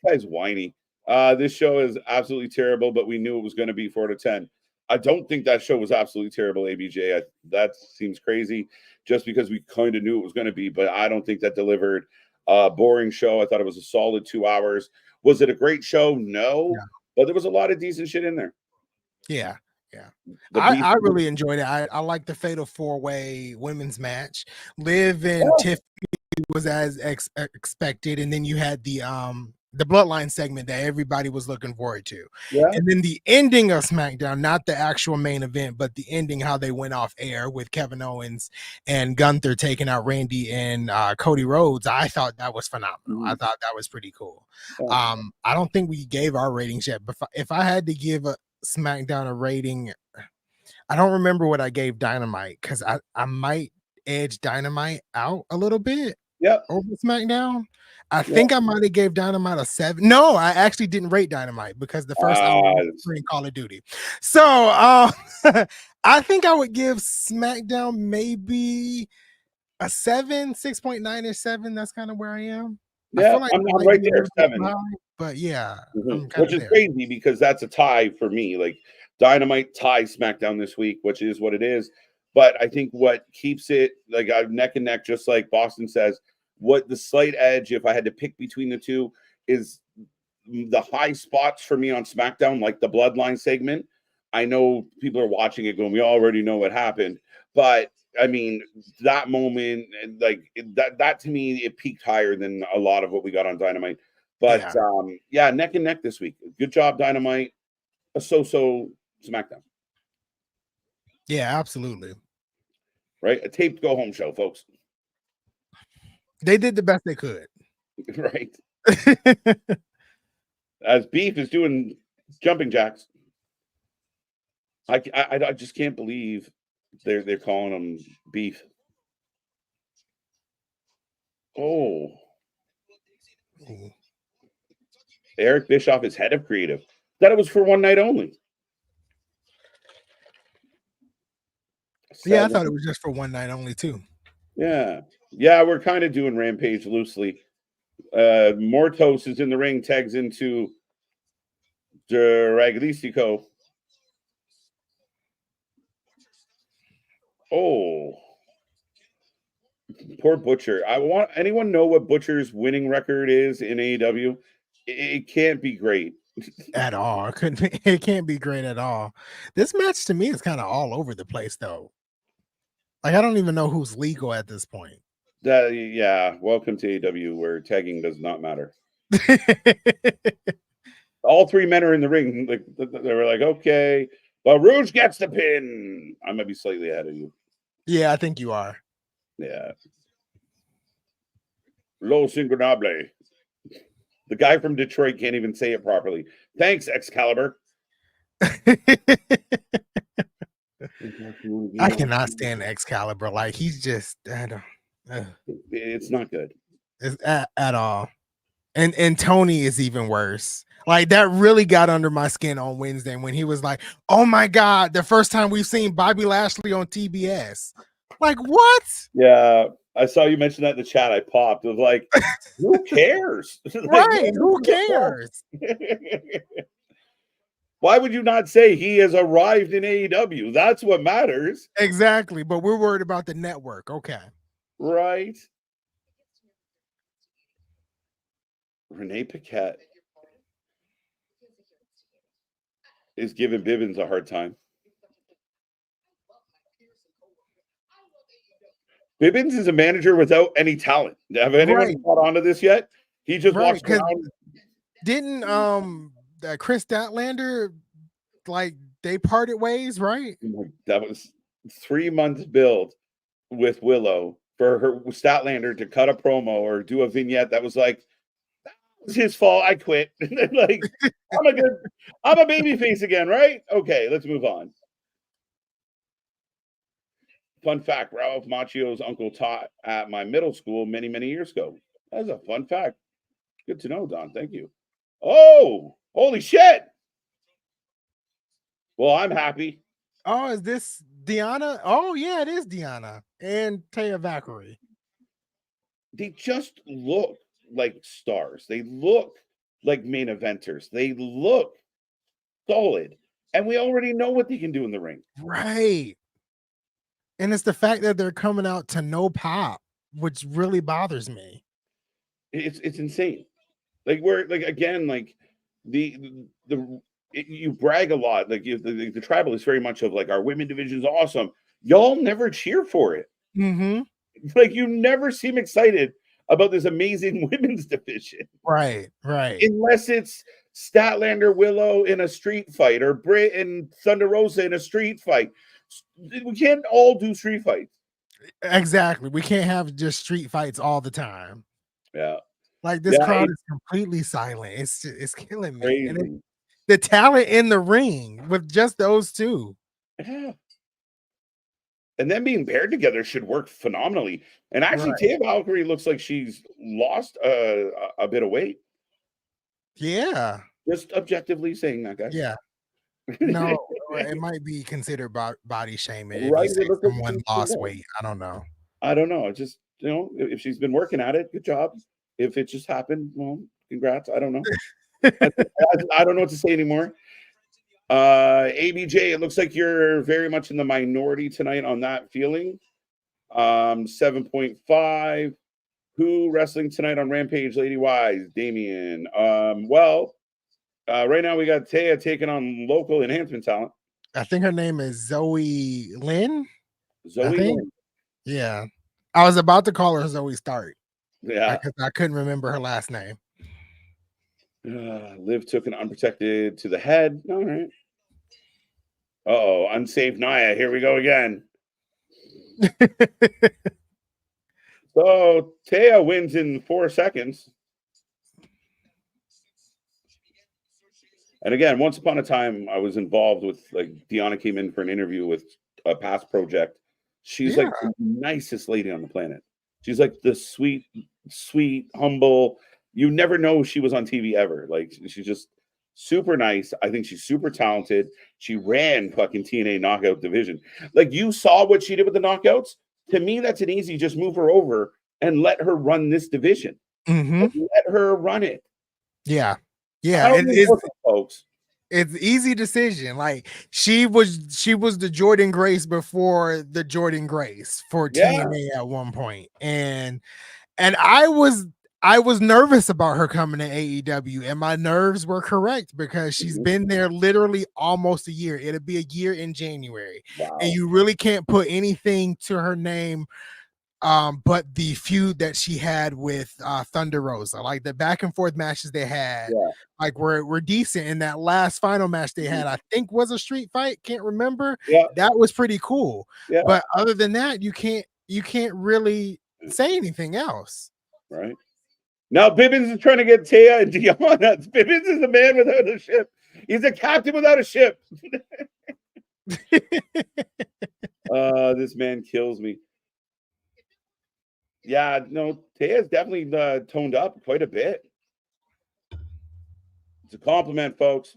guy's whiny. This show is absolutely terrible, but we knew it was going to be 4 out of 10. I don't think that show was absolutely terrible, ABJ. That seems crazy just because we kind of knew it was going to be, but I don't think that delivered. Boring show. I thought it was a solid 2 hours. Was it a great show? No, but there was a lot of decent shit in there. Yeah. I really enjoyed it. I like the Fatal 4-Way women's match. Liv and Tiffany was as expected, and then you had the Bloodline segment that everybody was looking forward to. Yeah. And then the ending of SmackDown, not the actual main event, but the ending, how they went off air with Kevin Owens and Gunther taking out Randy and Cody Rhodes. I thought that was phenomenal. I thought that was pretty cool. I don't think we gave our ratings yet, but if I had to give a SmackDown a rating, I don't remember what I gave Dynamite because I might edge Dynamite out a little bit over SmackDown. I think I might have gave Dynamite a 7. No, I actually didn't rate Dynamite because the first hour was playing Call of Duty. So I think I would give SmackDown maybe a 7, 6.9 or 7. That's kind of where I am. Yeah, I feel like I'm not right there, 7. high, but yeah, which is crazy because that's a tie for me. Like Dynamite ties SmackDown this week, which is what it is. But I think what keeps it like neck and neck, just like Boston says, what the slight edge, if I had to pick between the two, is the high spots for me on SmackDown, like the Bloodline segment. I know people are watching it going, we already know what happened. But I mean, that moment, like that to me, it peaked higher than a lot of what we got on Dynamite. But neck and neck this week. Good job, Dynamite. A so-so SmackDown. Yeah, absolutely. Right? A taped go-home show, folks. They did the best they could. Right. As Beef is doing jumping jacks. I just can't believe they're calling him Beef. Oh. Eric Bischoff is head of creative. Thought it was for one night only. Yeah, I thought it was just for one night only too. Yeah, we're kind of doing Rampage loosely. Mortos is in the ring, tags into Draglicico. Oh, poor Butcher. I want anyone know what Butcher's winning record is in AEW? It can't be great at all. It couldn't be, it can't be great at all. This match to me is kind of all over the place though. Like I don't even know who's legal at this point. Yeah, welcome to AEW where tagging does not matter. All three men are in the ring. Like they were like, okay, but Rouge gets the pin. I might be slightly ahead of you. Yeah, I think you are. Yeah. Los Ingobernables. The guy from Detroit can't even say it properly. Thanks, Excalibur. I cannot stand Excalibur. Like he's just, I don't. It's not good. It's at all. And Tony is even worse. Like that really got under my skin on Wednesday when he was like, "Oh my God, the first time we've seen Bobby Lashley on TBS." Like what? Yeah, I saw you mention that in the chat. I popped. I was like, "Who cares?" Right? Who cares? Why would you not say he has arrived in AEW? That's what matters. Exactly. But we're worried about the network. Okay. Right. Renee Paquette is giving Bibbins a hard time. Bibbins is a manager without any talent. Have anyone caught on to this yet? He just walks around. Didn't Chris Statlander, like they parted ways, right? That was 3 months build with Willow for her Statlander to cut a promo or do a vignette that was like, that was his fault. I quit. Like I'm a baby face again, right? Okay, let's move on. Fun fact, Ralph Macchio's uncle taught at my middle school many, many years ago. That's a fun fact. Good to know, Don. Thank you. Oh, holy shit. Well, I'm happy. Oh, is this Deanna? Oh, yeah, it is Deanna and Taya Valkyrie. They just look like stars. They look like main eventers. They look solid. And we already know what they can do in the ring. Right. And it's the fact that they're coming out to no pop, which really bothers me. It's insane. Like we're like again, like you brag a lot. Like the tribal is very much of like our women division is awesome. Y'all never cheer for it. Mm-hmm. Like you never seem excited about this amazing women's division. Right. Unless it's Statlander Willow in a street fight or Britt and Thunder Rosa in a street fight. We can't all do street fights. Exactly. We can't have just street fights all the time. Yeah. Like this crowd is completely silent. It's killing me. Crazy. And the talent in the ring with just those two. Yeah. And them being paired together should work phenomenally. And actually, Taya Valkyrie looks like she's lost a bit of weight. Yeah. Just objectively saying that, guys. Yeah. No, it might be considered body shaming. Right. If someone lost weight. I don't know. Just, if she's been working at it, good job. If it just happened, well, congrats. I don't know. I don't know what to say anymore. ABJ, it looks like you're very much in the minority tonight on that feeling. 7.5. Who wrestling tonight on Rampage, Lady Wise? Damien. Right now we got Taya taking on local enhancement talent. I think her name is Zoe Lynn. Lynn. Yeah. I was about to call her Zoe Stark. Yeah. Because I couldn't remember her last name. Liv took an unprotected to the head. All right. Uh-oh, unsaved Nia. Here we go again. So Taya wins in 4 seconds. And again, once upon a time, I was involved with, like, Deanna came in for an interview with a past project. She's like the nicest lady on the planet. She's like the sweet, humble. You never know she was on TV ever. Like, she's just super nice. I think she's super talented. She ran fucking TNA knockout division. Like, you saw what she did with the knockouts. To me, that's an easy, just move her over and let her run this division. Let her run it. Yeah. I Yeah. don't know, folks. It's easy decision. Like she was the Jordan Grace before the Jordan Grace for TNA at one point. And I was nervous about her coming to AEW, and my nerves were correct because she's been there literally almost a year. It'll be a year in January. Wow. And you really can't put anything to her name but the feud that she had with Thunder Rosa, like the back and forth matches they had, like were decent. In that last final match they had, I think was a street fight, can't remember. That was pretty cool. But other than that, you can't really say anything else. Right. Now Bibbins is trying to get Taya and Deanna. Bibbins is a man without a ship. He's a captain without a ship. This man kills me. Yeah, no, Taya's definitely toned up quite a bit. It's a compliment, folks.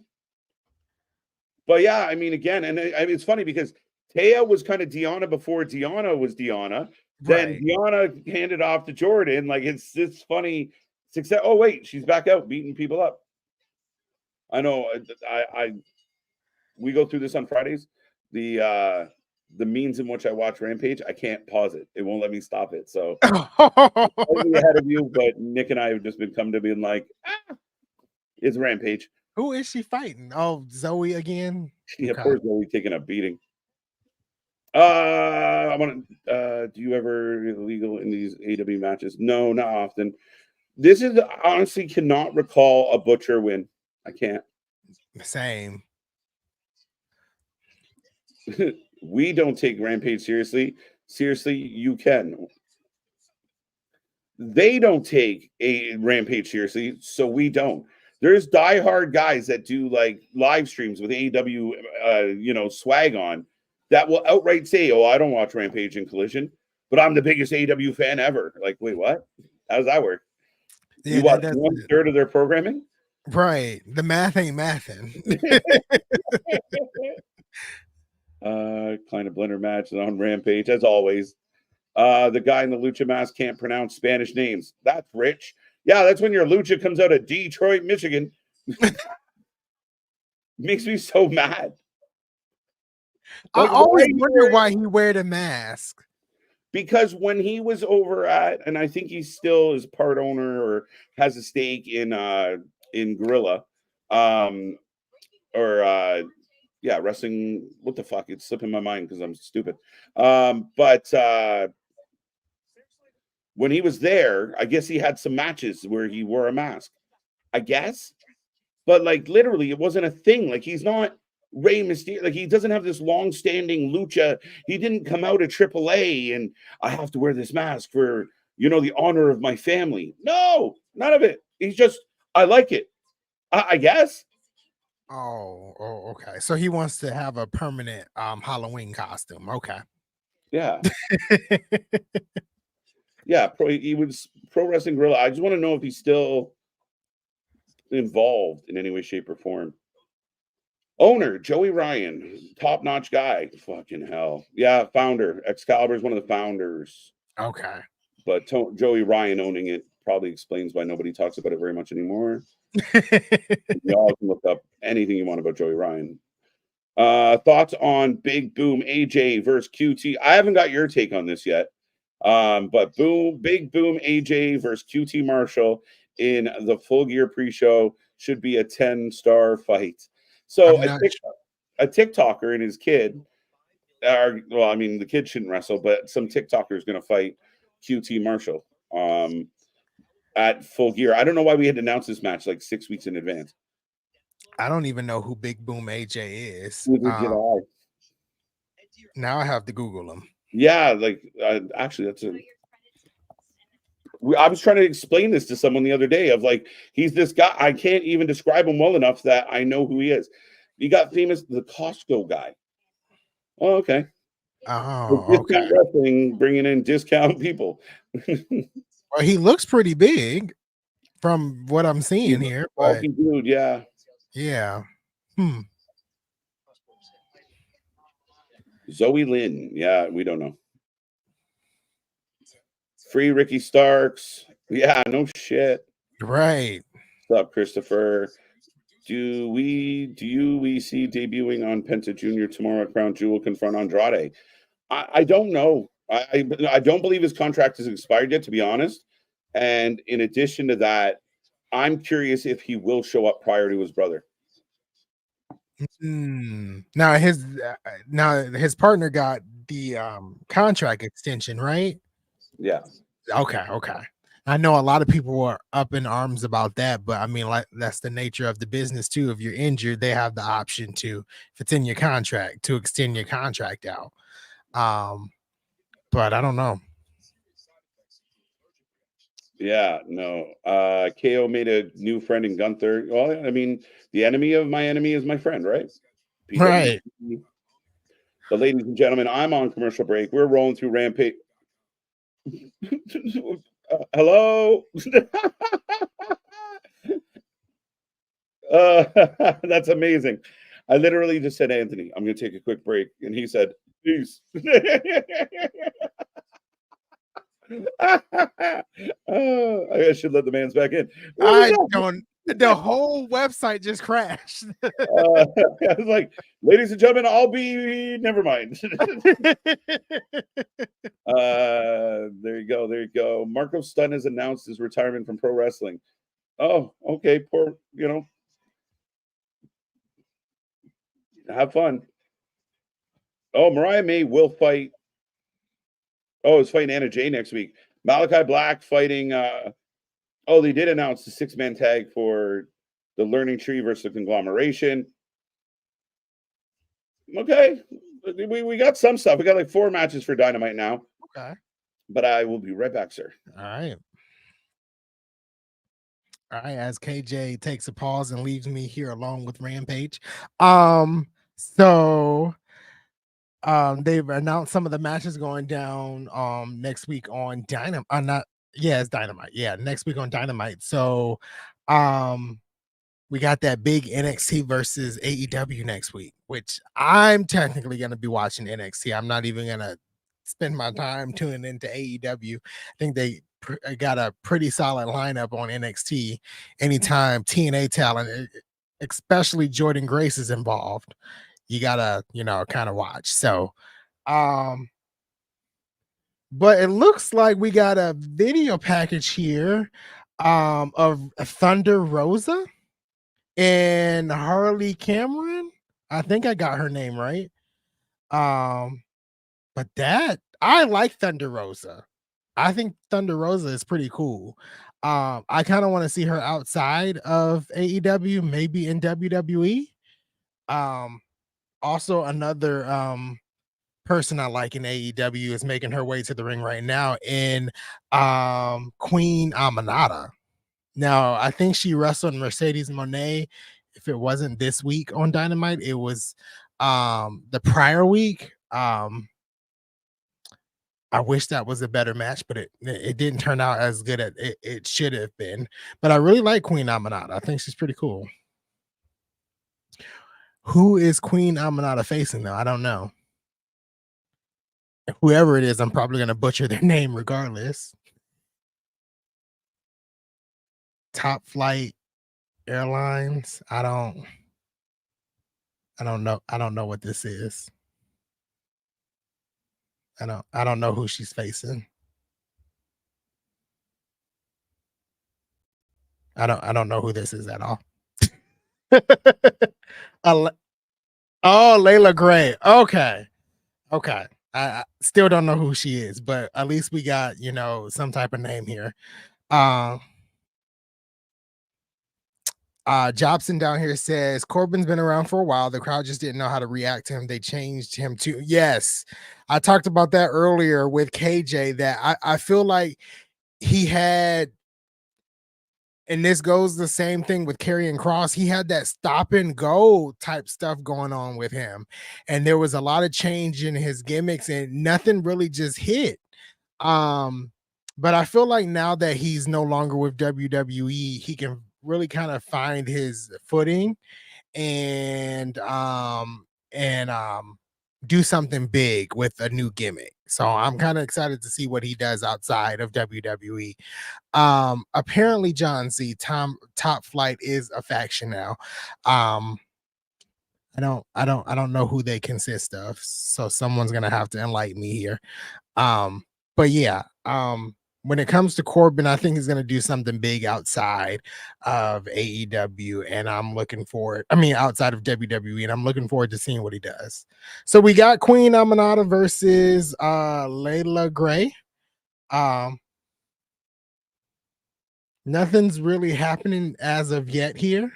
But yeah, I mean, again, and it's funny because Taya was kind of Deanna before Deanna was Deanna. Then Deanna handed off to Jordan. Like it's funny success. Oh wait, she's back out beating people up. I know. We go through this on Fridays. The means in which I watch Rampage, I can't pause it. It won't let me stop it. So I'm ahead of you, but Nick and I have just been come to being like, it's Rampage. Who is she fighting? Oh, Zoe again? Yeah, poor Zoe taking a beating. I want to. Do you ever illegal in these AW matches? No, not often. This is honestly cannot recall a Butcher win. I can't. Same. We don't take Rampage seriously. Seriously, you can. They don't take a Rampage seriously, so we don't. There's diehard guys that do like live streams with AEW, swag on that will outright say, "Oh, I don't watch Rampage and Collision, but I'm the biggest AEW fan ever." Like, wait, what? How does that work? Yeah, you watch 1/3 of their programming? Right. The math ain't mathing. Kind of blender match on Rampage, as always. The guy in the lucha mask can't pronounce Spanish names. That's rich. Yeah, that's when your lucha comes out of Detroit, Michigan. Makes me so mad. Like, I always wondered why he wear the mask. Because when he was over at, and I think he still is part owner or has a stake in Gorilla, wrestling. What the fuck? It's slipping my mind because I'm stupid. But when he was there, I guess he had some matches where he wore a mask. I guess, but like literally, it wasn't a thing. Like he's not Rey Mysterio. Like he doesn't have this long-standing lucha. He didn't come out of AAA and I have to wear this mask for the honor of my family. No, none of it. He's just I like it. I guess. Oh, okay. So he wants to have a permanent Halloween costume. Okay. Yeah. Yeah, he was Pro Wrestling Gorilla. I just want to know if he's still involved in any way, shape, or form. Owner, Joey Ryan, top-notch guy. Fucking hell. Yeah, founder. Excalibur is one of the founders. Okay. But Joey Ryan owning it probably explains why nobody talks about it very much anymore. Y'all can look up anything you want about Joey Ryan. Thoughts on Big Boom AJ versus QT? I haven't got your take on this yet. But Big Boom AJ versus QT Marshall in the Full Gear pre-show should be a 10-star fight. So a TikToker and his kid the kid shouldn't wrestle, but some TikToker is going to fight QT Marshall at Full Gear. I don't know why we had to announce this match like 6 weeks in advance. I don't even know who Big Boom AJ is. Now I have to Google him. Yeah, actually, that's I was trying to explain this to someone the other day of like, he's this guy. I can't even describe him well enough that I know who he is. He got famous, the Costco guy. Oh, okay. Oh, okay. Wrestling, bringing in discount people. Well, he looks pretty big from what I'm seeing here. Bulky dude, yeah. Yeah. Zoe Lynn. Yeah, we don't know. Free Ricky Starks. Yeah, no shit. Right. What's up, Christopher? Do we see debuting on Penta Jr. tomorrow at Crown Jewel confront Andrade? I don't know. I don't believe his contract is expired yet, to be honest. And in addition to that, I'm curious if he will show up prior to his brother. Now his partner got the contract extension, right? Yeah. Okay. I know a lot of people were up in arms about that, but I mean, like that's the nature of the business too. If you're injured, they have the option to, if it's in your contract, to extend your contract out. But I don't know. Yeah, no. KO made a new friend in Gunther. Well, I mean, the enemy of my enemy is my friend, right? Right. But ladies and gentlemen, I'm on commercial break. We're rolling through Rampage. Hello. That's amazing. I literally just said, Anthony, I'm going to take a quick break. And he said, peace. I should let the man's back in. I don't. The whole website just crashed. I was like, ladies and gentlemen, I'll be. Never mind. There you go. There you go. Marco Stunt has announced his retirement from pro wrestling. Oh, okay. Poor, have fun. Oh, Mariah May will fight. Oh, it's fighting Anna Jay next week. Malachi Black fighting. They did announce the 6-man tag for the Learning Tree versus the Conglomeration. Okay, we got some stuff. We got like 4 matches for Dynamite now. Okay. But I will be right back, sir. All right. As KJ takes a pause and leaves me here alone with Rampage. So they've announced some of the matches going down next week on Dynamite. It's Dynamite. Yeah, next week on Dynamite. So we got that big NXT versus AEW next week, which I'm technically going to be watching NXT. I'm not even going to spend my time tuning into AEW. I think they got a pretty solid lineup on NXT. Anytime TNA talent, especially Jordan Grace, is involved, you gotta, kind of watch. So, but it looks like we got a video package here of Thunder Rosa and Harley Cameron. I think I got her name right. But I like Thunder Rosa. I think Thunder Rosa is pretty cool. I kind of want to see her outside of AEW, maybe in WWE. Also another person I like in AEW is making her way to the ring right now in Queen Aminata. Now, I think she wrestled Mercedes Moné. If it wasn't this week on Dynamite, it was the prior week. I wish that was a better match, but it didn't turn out as good as it should have been. But I really like Queen Aminata. I think she's pretty cool. Who is Queen Aminata facing though? I don't know. Whoever it is, I'm probably going to butcher their name regardless. Top Flight Airlines. I don't know. I don't know what this is. I don't know who she's facing. I don't know who this is at all. Layla Gray. Okay. I still don't know who she is, but at least we got, some type of name here. Jobson down here says Corbin's been around for a while. The crowd just didn't know how to react to him. They changed him to yes. I talked about that earlier with KJ that I feel like he had, and this goes the same thing with Karrion Kross. He had that stop and go type stuff going on with him. And there was a lot of change in his gimmicks and nothing really just hit. But I feel like now that he's no longer with WWE, he can really kind of find his footing and do something big with a new gimmick. So I'm kind of excited to see what he does outside of WWE. Apparently John Z Top Flight is a faction now. I don't know who they consist of. So someone's gonna have to enlighten me here. But yeah, when it comes to Corbin, I think he's gonna do something big outside of AEW, and I'm looking forward. I mean, outside of WWE, and I'm looking forward to seeing what he does. So we got Queen Aminata versus Layla Gray. Um, Nothing's really happening as of yet here.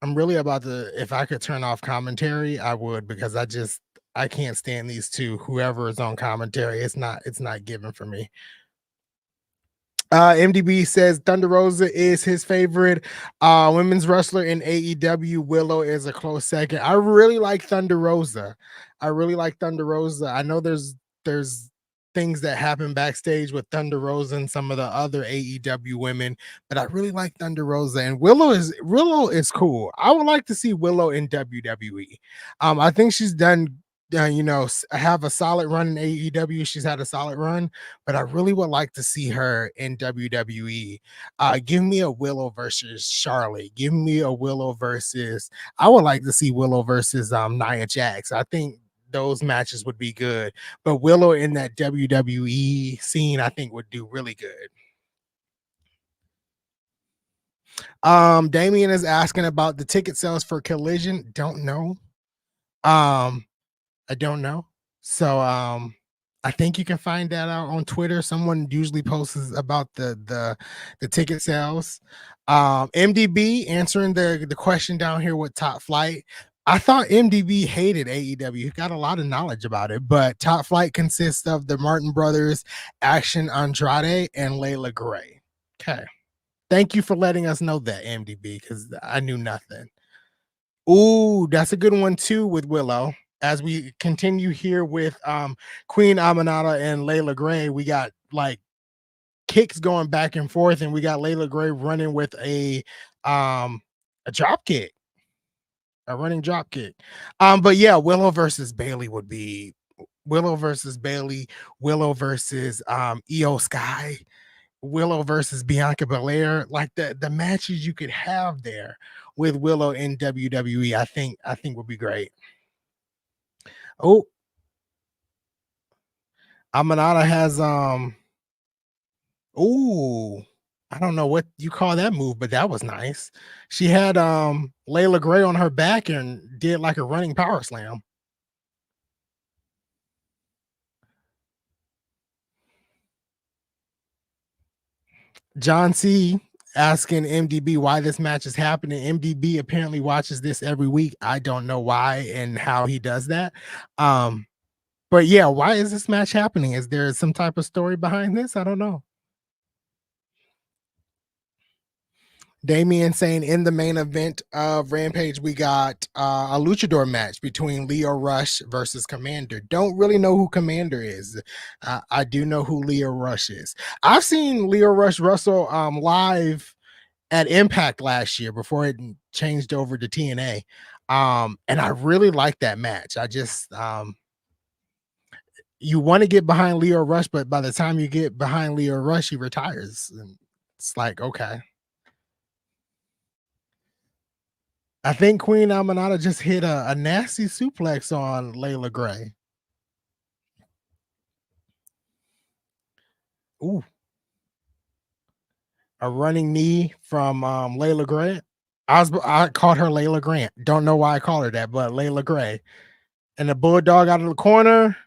I'm really about to, if I could turn off commentary, I would, because I can't stand these two. Whoever is on commentary, it's not given for me. MDB says Thunder Rosa is his favorite women's wrestler in AEW. Willow is a close second. I really like Thunder Rosa. I know there's things that happen backstage with Thunder Rosa and some of the other AEW women, but I really like Thunder Rosa, and Willow is cool. I would like to see Willow in WWE. I think she's done have a solid run in AEW. She's had a solid run, but I really would like to see her in WWE. Give me a Willow versus Charlotte. Give me a Willow versus. I would like to see Willow versus Nia Jax. I think those matches would be good. But Willow in that WWE scene, I think would do really good. Damien is asking about the ticket sales for Collision. Don't know. I don't know. So I think you can find that out on Twitter. Someone usually posts about the ticket sales. MDB answering the question down here with Top Flight. I thought MDB hated AEW. He got a lot of knowledge about it, but Top Flight consists of the Martin brothers, Action Andrade, and Layla Gray. Okay. Thank you for letting us know that, MDB, because I knew nothing. Ooh, that's a good one too with Willow. As we continue here with Queen Aminata and Layla Gray, we got like kicks going back and forth, and we got Layla Gray running with a drop kick, a running drop kick. But yeah, Willow versus Bailey would be Willow versus Bailey, Willow versus Io Sky, Willow versus Bianca Belair, like the matches you could have there with Willow in WWE, I think would be great. Oh, Aminata has ooh, I don't know what you call that move, but that was nice. She had Layla Gray on her back and did like a running power slam. John C asking MDB why this match is happening. MDB apparently watches this every week. I don't know why and how he does that. But yeah, why is this match happening? Is there some type of story behind this? I don't know. Damien saying in the main event of Rampage, we got a luchador match between Leo Rush versus Commander. Don't really know who Commander is. I do know who Leo Rush is. I've seen Leo Rush wrestle live at Impact last year before it changed over to TNA. And I really like that match. I just you want to get behind Leo Rush, but by the time you get behind Leo Rush, he retires. And it's like, okay. I think Queen Aminata just hit a nasty suplex on Layla Gray. Ooh. A running knee from Layla Gray. I called her Layla Grant. Don't know why I call her that, but Layla Gray. And the Bulldog out of the corner.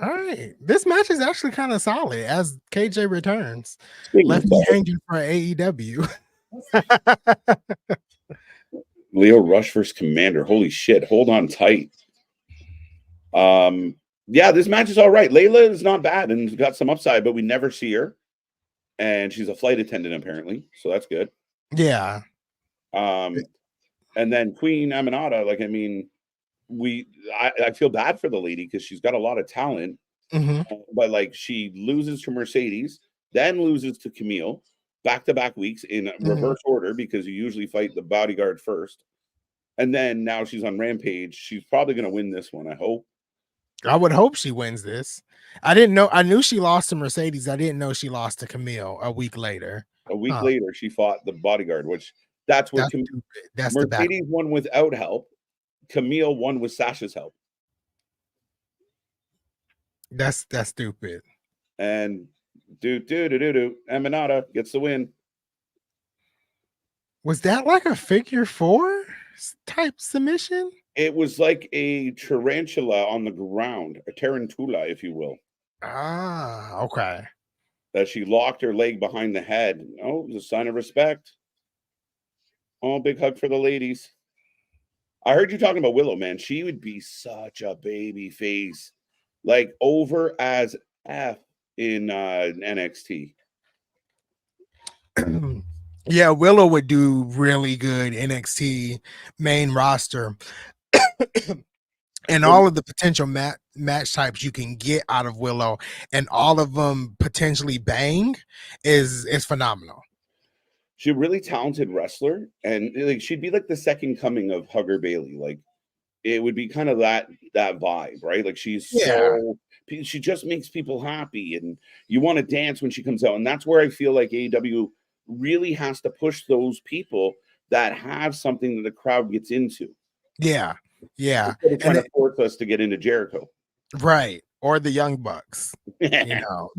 All right. This match is actually kind of solid as KJ returns. Left me hanging for AEW. Leo Rush versus Commander. Holy shit. Hold on tight. Yeah, this match is all right. Layla is not bad and got some upside, but we never see her. And she's a flight attendant, apparently. So that's good. Yeah. And then Queen Aminata, like, I mean, I feel bad for the lady because she's got a lot of talent, but like she loses to Mercedes, then loses to Camille, back-to-back weeks in reverse order because you usually fight the bodyguard first. And then now she's on Rampage. She's probably going to win this one, I hope. I would hope she wins this. I didn't know. I knew she lost to Mercedes. I didn't know she lost to Camille a week later. A week later, she fought the bodyguard, which that's where that's the back. Mercedes won without help. Camille won with Sasha's help. That's stupid. And Emanata gets the win. Was that like a figure 4 type submission? It was like a tarantula on the ground, a tarantula, if you will. Ah, okay. That she locked her leg behind the head. Oh, it was a sign of respect. Oh, big hug for the ladies. I heard you talking about Willow, man. She would be such a baby face. Like over as F in NXT. Yeah, Willow would do really good NXT main roster. And all of the potential match types you can get out of Willow and all of them potentially bang is phenomenal. She's a really talented wrestler, and like she'd be like the second coming of Hugger Bailey. Like it would be kind of that vibe, right? Like she just makes people happy, and you want to dance when she comes out. And that's where I feel like AEW really has to push those people that have something that the crowd gets into. Yeah. They're trying to force us to get into Jericho. Right. Or the Young Bucks. You know.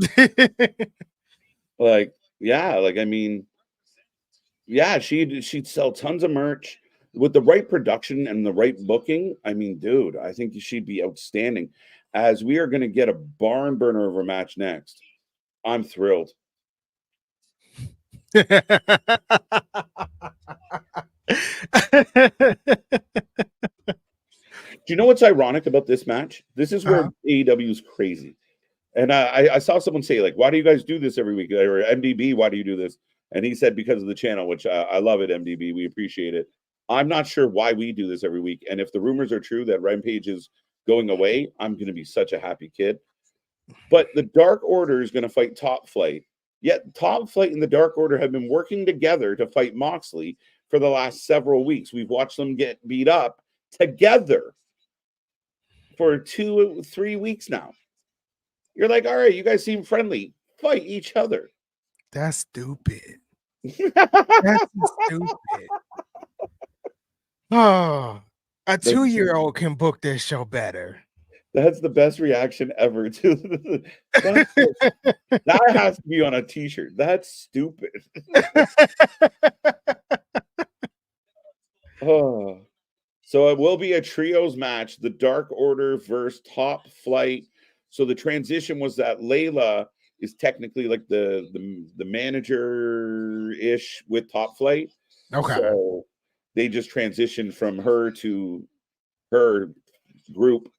She'd sell tons of merch with the right production and the right booking. I mean, dude, I think she'd be outstanding. As we are going to get a barn burner of a match next. I'm thrilled. Do you know what's ironic about this match? This is where AEW is crazy. And I saw someone say, like, why do you guys do this every week? Or MDB, why do you do this? And he said, because of the channel, which I love it, MDB. We appreciate it. I'm not sure why we do this every week. And if the rumors are true that Rampage is going away, I'm going to be such a happy kid. But the Dark Order is going to fight Top Flight. Yet Top Flight and the Dark Order have been working together to fight Moxley for the last several weeks. We've watched them get beat up together for 2-3 weeks now. You're like, all right, you guys seem friendly. Fight each other. That's stupid. That's stupid. Oh, a 2-year-old can book this show better. That's the best reaction ever to that has to be on a t-shirt. That's stupid. Oh, so it will be a trios match, the Dark Order versus Top Flight. So the transition was that Layla is technically like the manager-ish with Top Flight. Okay. So they just transitioned from her to her group.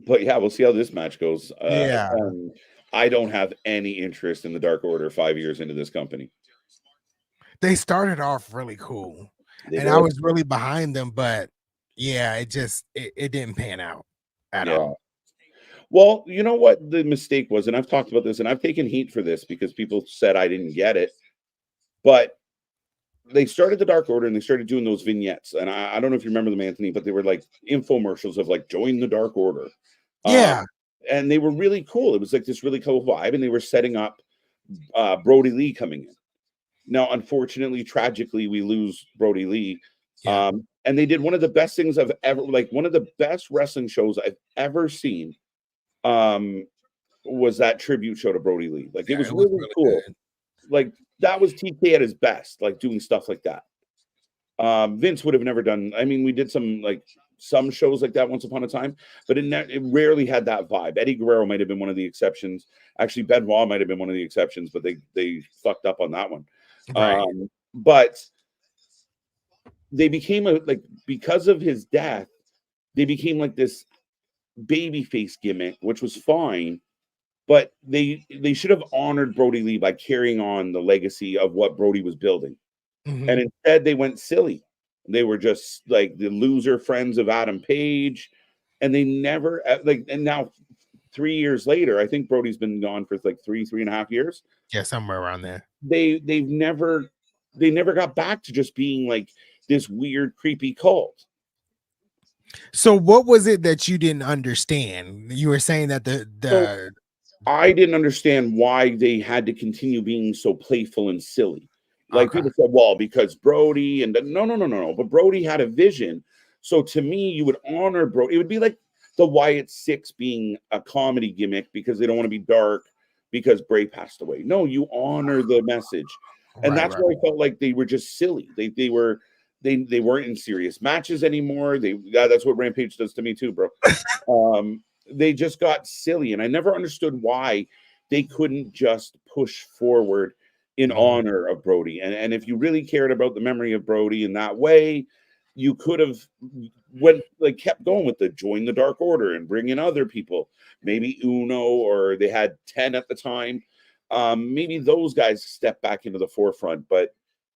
But yeah, we'll see how this match goes. I don't have any interest in the Dark Order 5 years into this company. They started off really cool. I was really behind them, but yeah, it didn't pan out at all. Well, you know what the mistake was, and I've talked about this, and I've taken heat for this because people said I didn't get it. But they started the Dark Order and they started doing those vignettes. And I don't know if you remember them, Anthony, but they were like infomercials of like, join the Dark Order. Yeah. And they were really cool. It was like this really cool vibe. And they were setting up Brody Lee coming in. Now, unfortunately, tragically, we lose Brody Lee. Yeah. And they did one of the best things I've ever, like one of the best wrestling shows I've ever seen was that tribute show to Brody Lee. Like, it was really cool. Good. Like, that was TK at his best, like doing stuff like that. Vince would have never done. I mean, we did some shows like that once upon a time, but it rarely had that vibe. Eddie Guerrero might have been one of the exceptions. Actually, Benoit might have been one of the exceptions, but they fucked up on that one. Right. But they became because of his death, they became like this babyface gimmick, which was fine. But they should have honored Brody Lee by carrying on the legacy of what Brody was building. Mm-hmm. And instead they went silly. They were just like the loser friends of Adam Page. And they never and now 3 years later, I think Brody's been gone for like 3.5 years. Yeah, somewhere around there. They never got back to just being like this weird, creepy cult. So what was it that you didn't understand? You were saying that So I didn't understand why they had to continue being so playful and silly. Like Okay. people said, well, because Brody and no. But Brody had a vision. So to me, you would honor Brody. It would be like the Wyatt Six being a comedy gimmick because they don't want to be dark because Bray passed away. No, you honor the message. And Right, that's right. why I felt like they were just silly. They weren't in serious matches anymore. That's what Rampage does to me too, bro. They just got silly, and I never understood why they couldn't just push forward in honor of Brody. And if you really cared about the memory of Brody in that way, you could have kept going with the join the Dark Order and bring in other people, maybe Uno, or they had 10 at the time. Maybe those guys step back into the forefront, but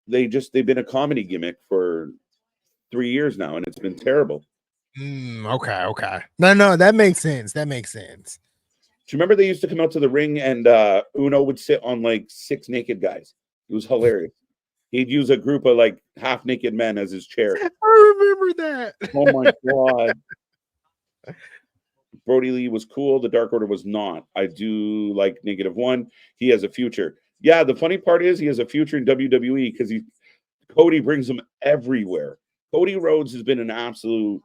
they've been a comedy gimmick for 3 years now, and it's been terrible. Okay. No, that makes sense. That makes sense. Do you remember they used to come out to the ring and Uno would sit on like 6 naked guys? It was hilarious. He'd use a group of like half naked men as his chair. I remember that. Oh my god. Brody Lee was cool. The Dark Order was not. I do like -1. He has a future. Yeah, the funny part is he has a future in WWE because Cody brings him everywhere. Cody Rhodes has been an absolute,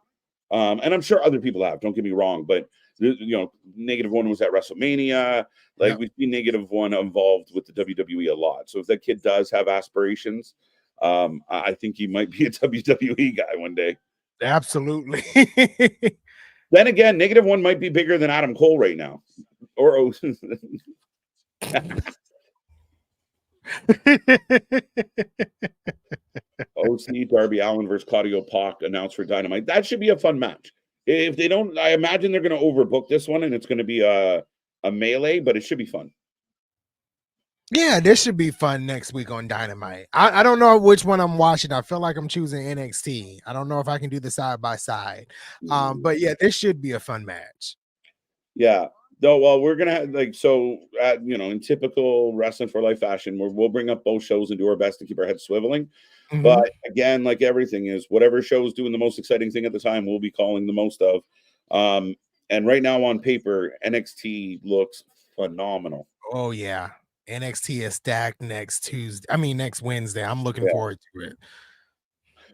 and I'm sure other people have. Don't get me wrong, but -1 was at WrestleMania. Like Yep. we've seen -1 involved with the WWE a lot. So if that kid does have aspirations, I think he might be a WWE guy one day. Absolutely. Then again, -1 might be bigger than Adam Cole right now, or OC Darby Allin versus Claudio Pac announced for Dynamite. That should be a fun match. If they don't, I imagine they're going to overbook this one, and it's going to be a melee, but it should be fun. Yeah, this should be fun next week on Dynamite. I don't know which one I'm watching. I feel like I'm choosing NXT. I don't know if I can do the side by side. But yeah, this should be a fun match. Yeah. No, well, we're gonna have, in typical Wrestling for Life fashion, we'll bring up both shows and do our best to keep our heads swiveling. Mhm. But again, like everything is, whatever show is doing the most exciting thing at the time, we'll be calling the most of. And right now on paper, NXT looks phenomenal. Oh yeah. NXT is stacked next Wednesday. I'm looking Yeah. forward to it.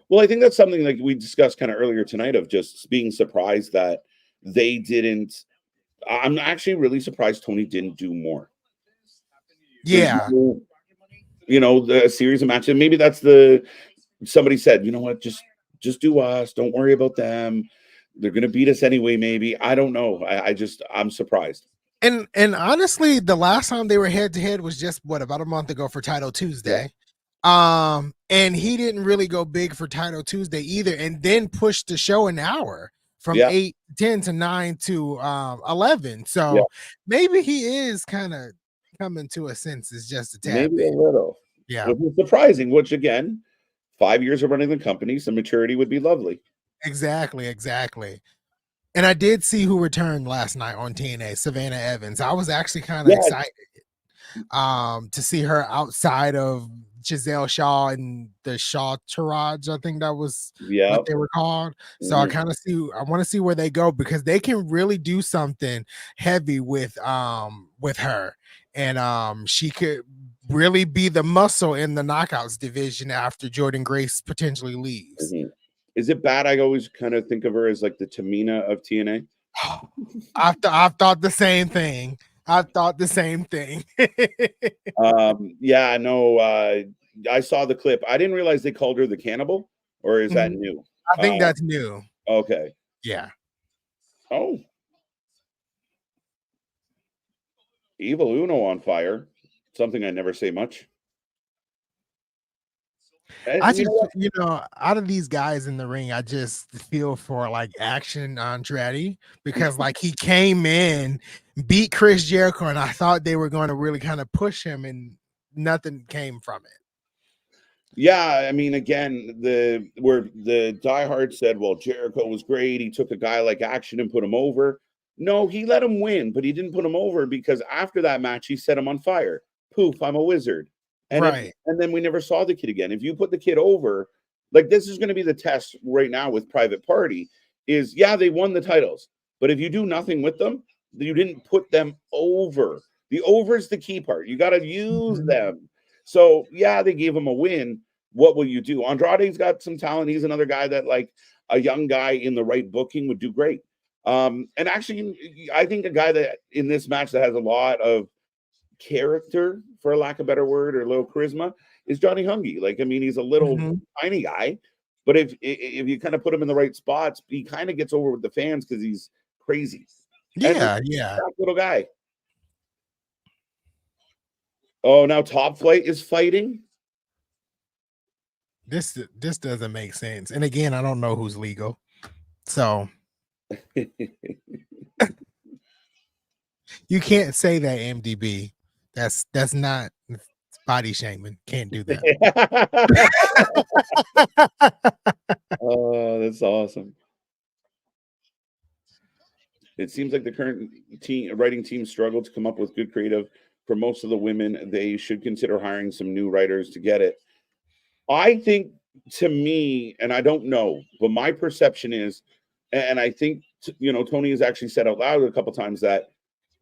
Well, I think that's something like we discussed kind of earlier tonight of just being surprised that they didn't. I'm actually really surprised Tony didn't do more. Yeah. The series of matches. Maybe that's somebody said, you know what, just do us. Don't worry about them. They're gonna beat us anyway. Maybe, I don't know. I'm surprised. And honestly, the last time they were head to head was just about a month ago for Title Tuesday. Yeah. And he didn't really go big for Title Tuesday either, and then pushed the show an hour from 8:10 to 9 to 11. So maybe he is kind of coming to a senses just a tad Maybe bit. a little. Yeah. Which is surprising, which again, 5 years of running the company, some maturity would be lovely. Exactly. And I did see who returned last night on TNA, Savannah Evans. I was actually kind of excited to see her outside of Giselle Shaw and the Shaw Tourage. I think that was what they were called. So I want to see where they go, because they can really do something heavy with her. And she could really be the muscle in the knockouts division after Jordan Grace potentially leaves. Mm-hmm. Is it bad? I always kind of think of her as like the Tamina of TNA. I've thought the same thing. Yeah, no. I saw the clip. I didn't realize they called her the Cannibal, or is that new? I think that's new. Okay. Yeah. Oh. Evil Uno on fire. Something I never say much. I just, out of these guys in the ring, I just feel for like Action Andretti, because like he came in, beat Chris Jericho, and I thought they were going to really kind of push him, and nothing came from it. Yeah, I mean, again, where the diehard said, well, Jericho was great. He took a guy like Action and put him over. No, he let him win, but he didn't put him over because after that match, he set him on fire. Poof, I'm a wizard. Right. And then we never saw the kid again. If you put the kid over, like this is going to be the test right now with Private Party, is yeah, they won the titles, but if you do nothing with them, you didn't put them over. The over is the key part. You got to use them. So yeah, they gave him a win. What will you do? Andrade's got some talent. He's another guy that like a young guy in the right booking would do great. And actually, I think a guy that in this match that has a lot of character, for lack of a better word, or a little charisma, is Johnny Hungy. Like, I mean, he's a little tiny guy, but if you kind of put him in the right spots, he kind of gets over with the fans because he's crazy. Yeah, And yeah. that little guy. Oh, now Top Flight is fighting. This doesn't make sense. And again, I don't know who's legal. So you can't say that, MDB. That's not body shaming. Can't do that. Oh, that's awesome. It seems like the current writing team struggled to come up with good creative for most of the women. They should consider hiring some new writers to get it. I think, to me, and I don't know, but my perception is, and I think, Tony has actually said out loud a couple times that,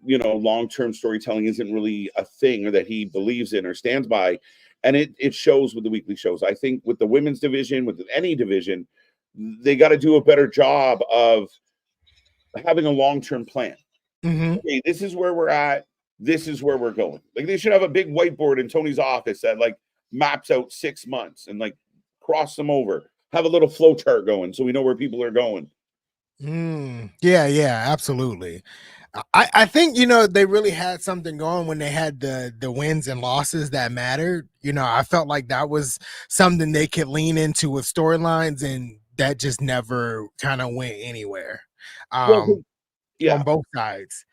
long-term storytelling isn't really a thing or that he believes in or stands by. And it shows with the weekly shows. I think with the women's division, with any division, they got to do a better job of having a long-term plan. Okay, this is where we're at. This is where we're going. Like they should have a big whiteboard in Tony's office that like maps out 6 months and like cross them over. Have a little flow chart going so we know where people are going. Yeah, absolutely. I think they really had something going when they had the wins and losses that mattered. I felt like that was something they could lean into with storylines, and that just never kind of went anywhere. On both sides.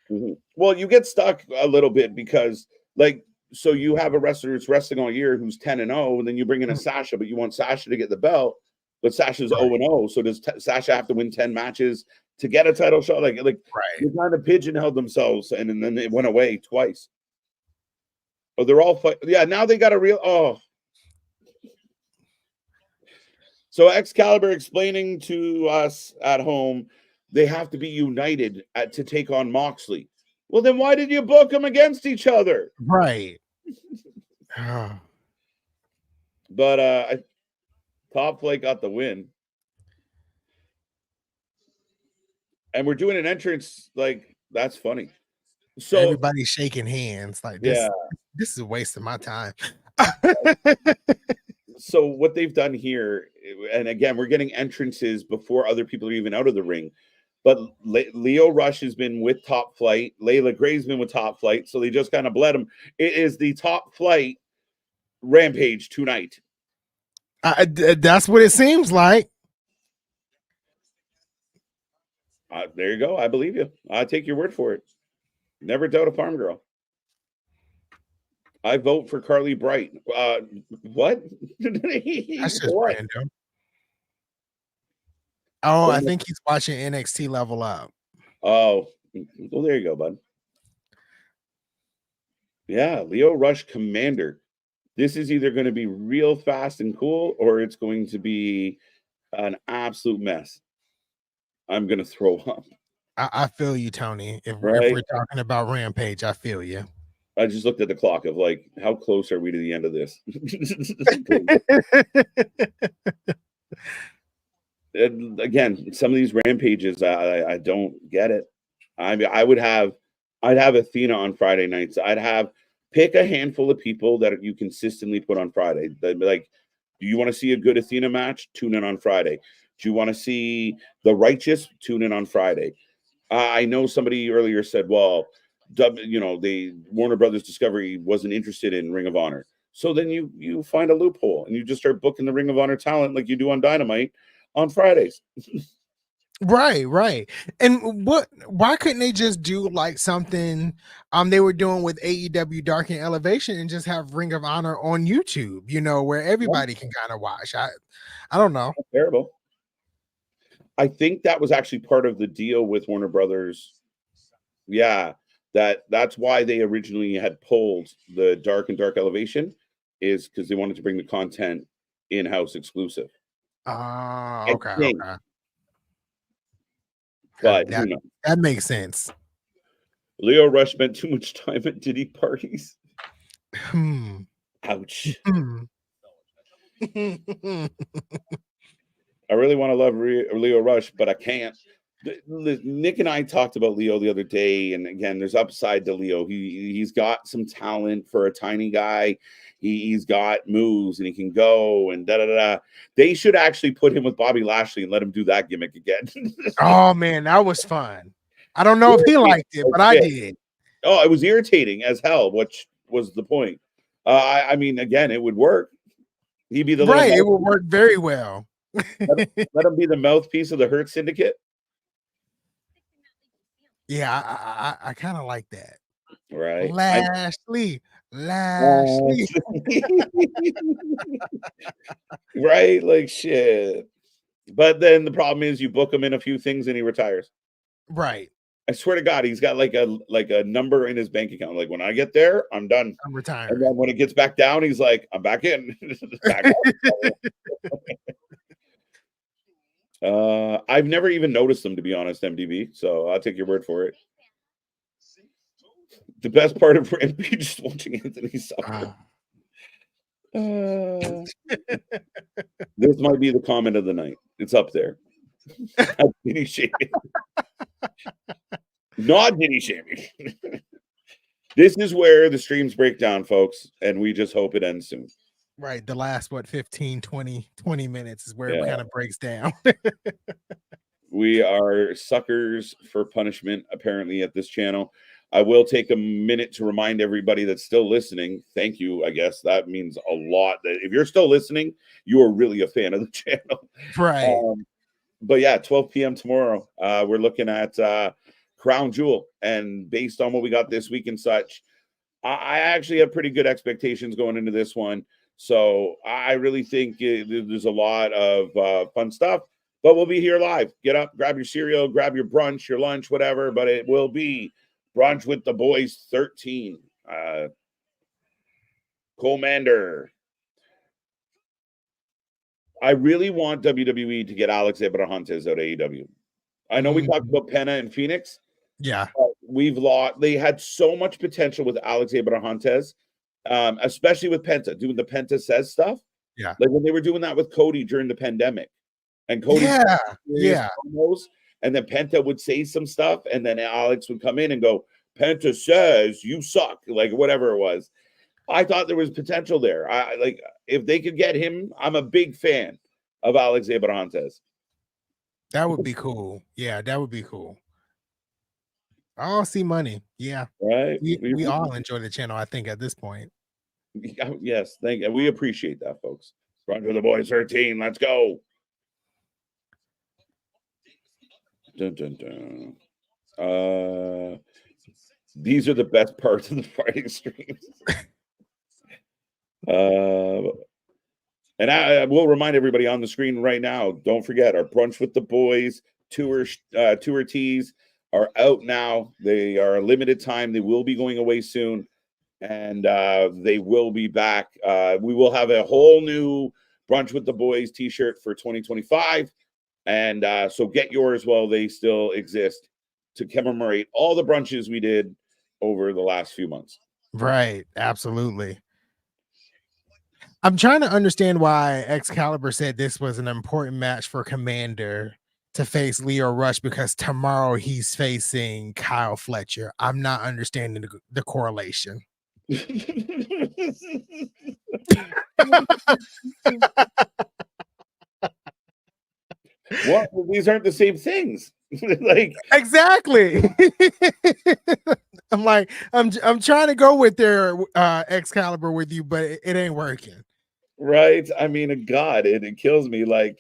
Well, you get stuck a little bit because so you have a wrestler who's wrestling all year who's 10-0, and then you bring in a Sasha, but you want Sasha to get the belt, but Sasha's 0-0. So does Sasha have to win 10 matches to get a title shot? Like they kind of pigeonholed themselves, and then it went away twice. Oh, they're all now they got a real So Excalibur explaining to us at home they have to be united to take on Moxley. Well, then why did you book them against each other? Right. But Top Flight got the win. And we're doing an entrance, like, that's funny. So everybody's shaking hands like this. Yeah. This is a waste of my time. So what they've done here, and again, we're getting entrances before other people are even out of the ring. But Leo Rush has been with Top Flight. Layla Gray's been with Top Flight. So they just kind of bled him. It is the Top Flight Rampage tonight. That's what it seems like. There you go. I believe you. I take your word for it. Never doubt a farm girl. I vote for Carly Bright. What? That's just random. Oh, I think he's watching NXT Level Up. Oh, well, there you go, bud. Yeah, Leo Rush Commander. This is either going to be real fast and cool, or it's going to be an absolute mess. I'm going to throw up. I feel you, Tony. If we're talking about Rampage, I feel you. I just looked at the clock of like, how close are we to the end of this? And again, some of these Rampages, I don't get it. I mean, I'd have Athena on Friday nights. Pick a handful of people that you consistently put on Friday. Like, do you want to see a good Athena match? Tune in on Friday. Do you want to see the Righteous? Tune in on Friday. I know somebody earlier said, well, the Warner Brothers Discovery wasn't interested in Ring of Honor. So then you find a loophole and you just start booking the Ring of Honor talent like you do on Dynamite on Fridays. Right. And why couldn't they just do like something they were doing with AEW Dark and Elevation and just have Ring of Honor on YouTube, where everybody can kind of watch? I don't know. That's terrible. I think that was actually part of the deal with Warner Brothers Yeah, that's why they originally had pulled the Dark and Dark Elevation, is because they wanted to bring the content in-house exclusive. I Okay, think, okay. but who knows? That makes sense. Leo Rush spent too much time at Diddy parties. Hmm. Ouch. Hmm. I really want to love Leo Rush, but I can't. Nick and I talked about Leo the other day, and again, there's upside to Leo. He's got some talent for a tiny guy. He's got moves, and he can go and da da da. They should actually put him with Bobby Lashley and let him do that gimmick again. Oh man, that was fun. I don't know if he liked it, but I did. Oh, it was irritating as hell, which was the point. I mean, again, it would work. He'd be the Right. It would work very well. let him be the mouthpiece of the Hurt Syndicate. Yeah, I kind of like that. Right. Lashley. Right, like shit. But then the problem is you book him in a few things and he retires. Right. I swear to God, he's got like a number in his bank account. Like when I get there, I'm done. I'm retired. And then when it gets back down, he's like, I'm back in. Back I've never even noticed them, to be honest, MDB. So I'll take your word for it. The best part of Rampage is watching Anthony suffer. This might be the comment of the night. It's up there. Diddy shaming. Not Diddy shaming. This is where the streams break down, folks, and we just hope it ends soon. Right. The last, 15, 20 minutes is where it kind of breaks down. We are suckers for punishment, apparently, at this channel. I will take a minute to remind everybody that's still listening. Thank you, I guess. That means a lot. That if you're still listening, you are really a fan of the channel. Right. But yeah, 12 p.m. tomorrow, we're looking at Crown Jewel. And based on what we got this week and such, I actually have pretty good expectations going into this one. So I really think there's a lot of fun stuff. But we'll be here live. Get up, grab your cereal, grab your brunch, your lunch, whatever. But it will be Brunch with the Boys 13. Commander. I really want WWE to get Alex Abrahantes out of AEW. I know we talked about Penta and Phoenix. Yeah. We've lost. They had so much potential with Alex Abrahantes, especially with Penta, doing the Penta Says stuff. Yeah. Like when they were doing that with Cody during the pandemic. And Cody, promos, and then Penta would say some stuff, and then Alex would come in and go, Penta says you suck, like whatever it was. I thought there was potential there. I like if they could get him. I'm a big fan of Alex Abrahantes. That would be cool. Yeah, that would be cool. I'll see money. Yeah, right. We all enjoy the channel. I think at this point. Yes, thank you. We appreciate that, folks. Run to the Boys 13. Let's go. Dun, dun, dun. These are the best parts of the Friday streams. And I will remind everybody on the screen right now, don't forget our Brunch with the Boys tour tees are out now. They are a limited time. They will be going away soon, and they will be back. We will have a whole new Brunch with the Boys t-shirt for 2025. And so get yours while they still exist to commemorate all the brunches we did over the last few months. Right. Absolutely. I'm trying to understand why Excalibur said this was an important match for Commander to face Leo Rush, because tomorrow he's facing Kyle Fletcher. I'm not understanding the correlation. Well, these aren't the same things. Like exactly. I'm trying to go with their Excalibur with you, but it ain't working. Right. I mean, God, it kills me. Like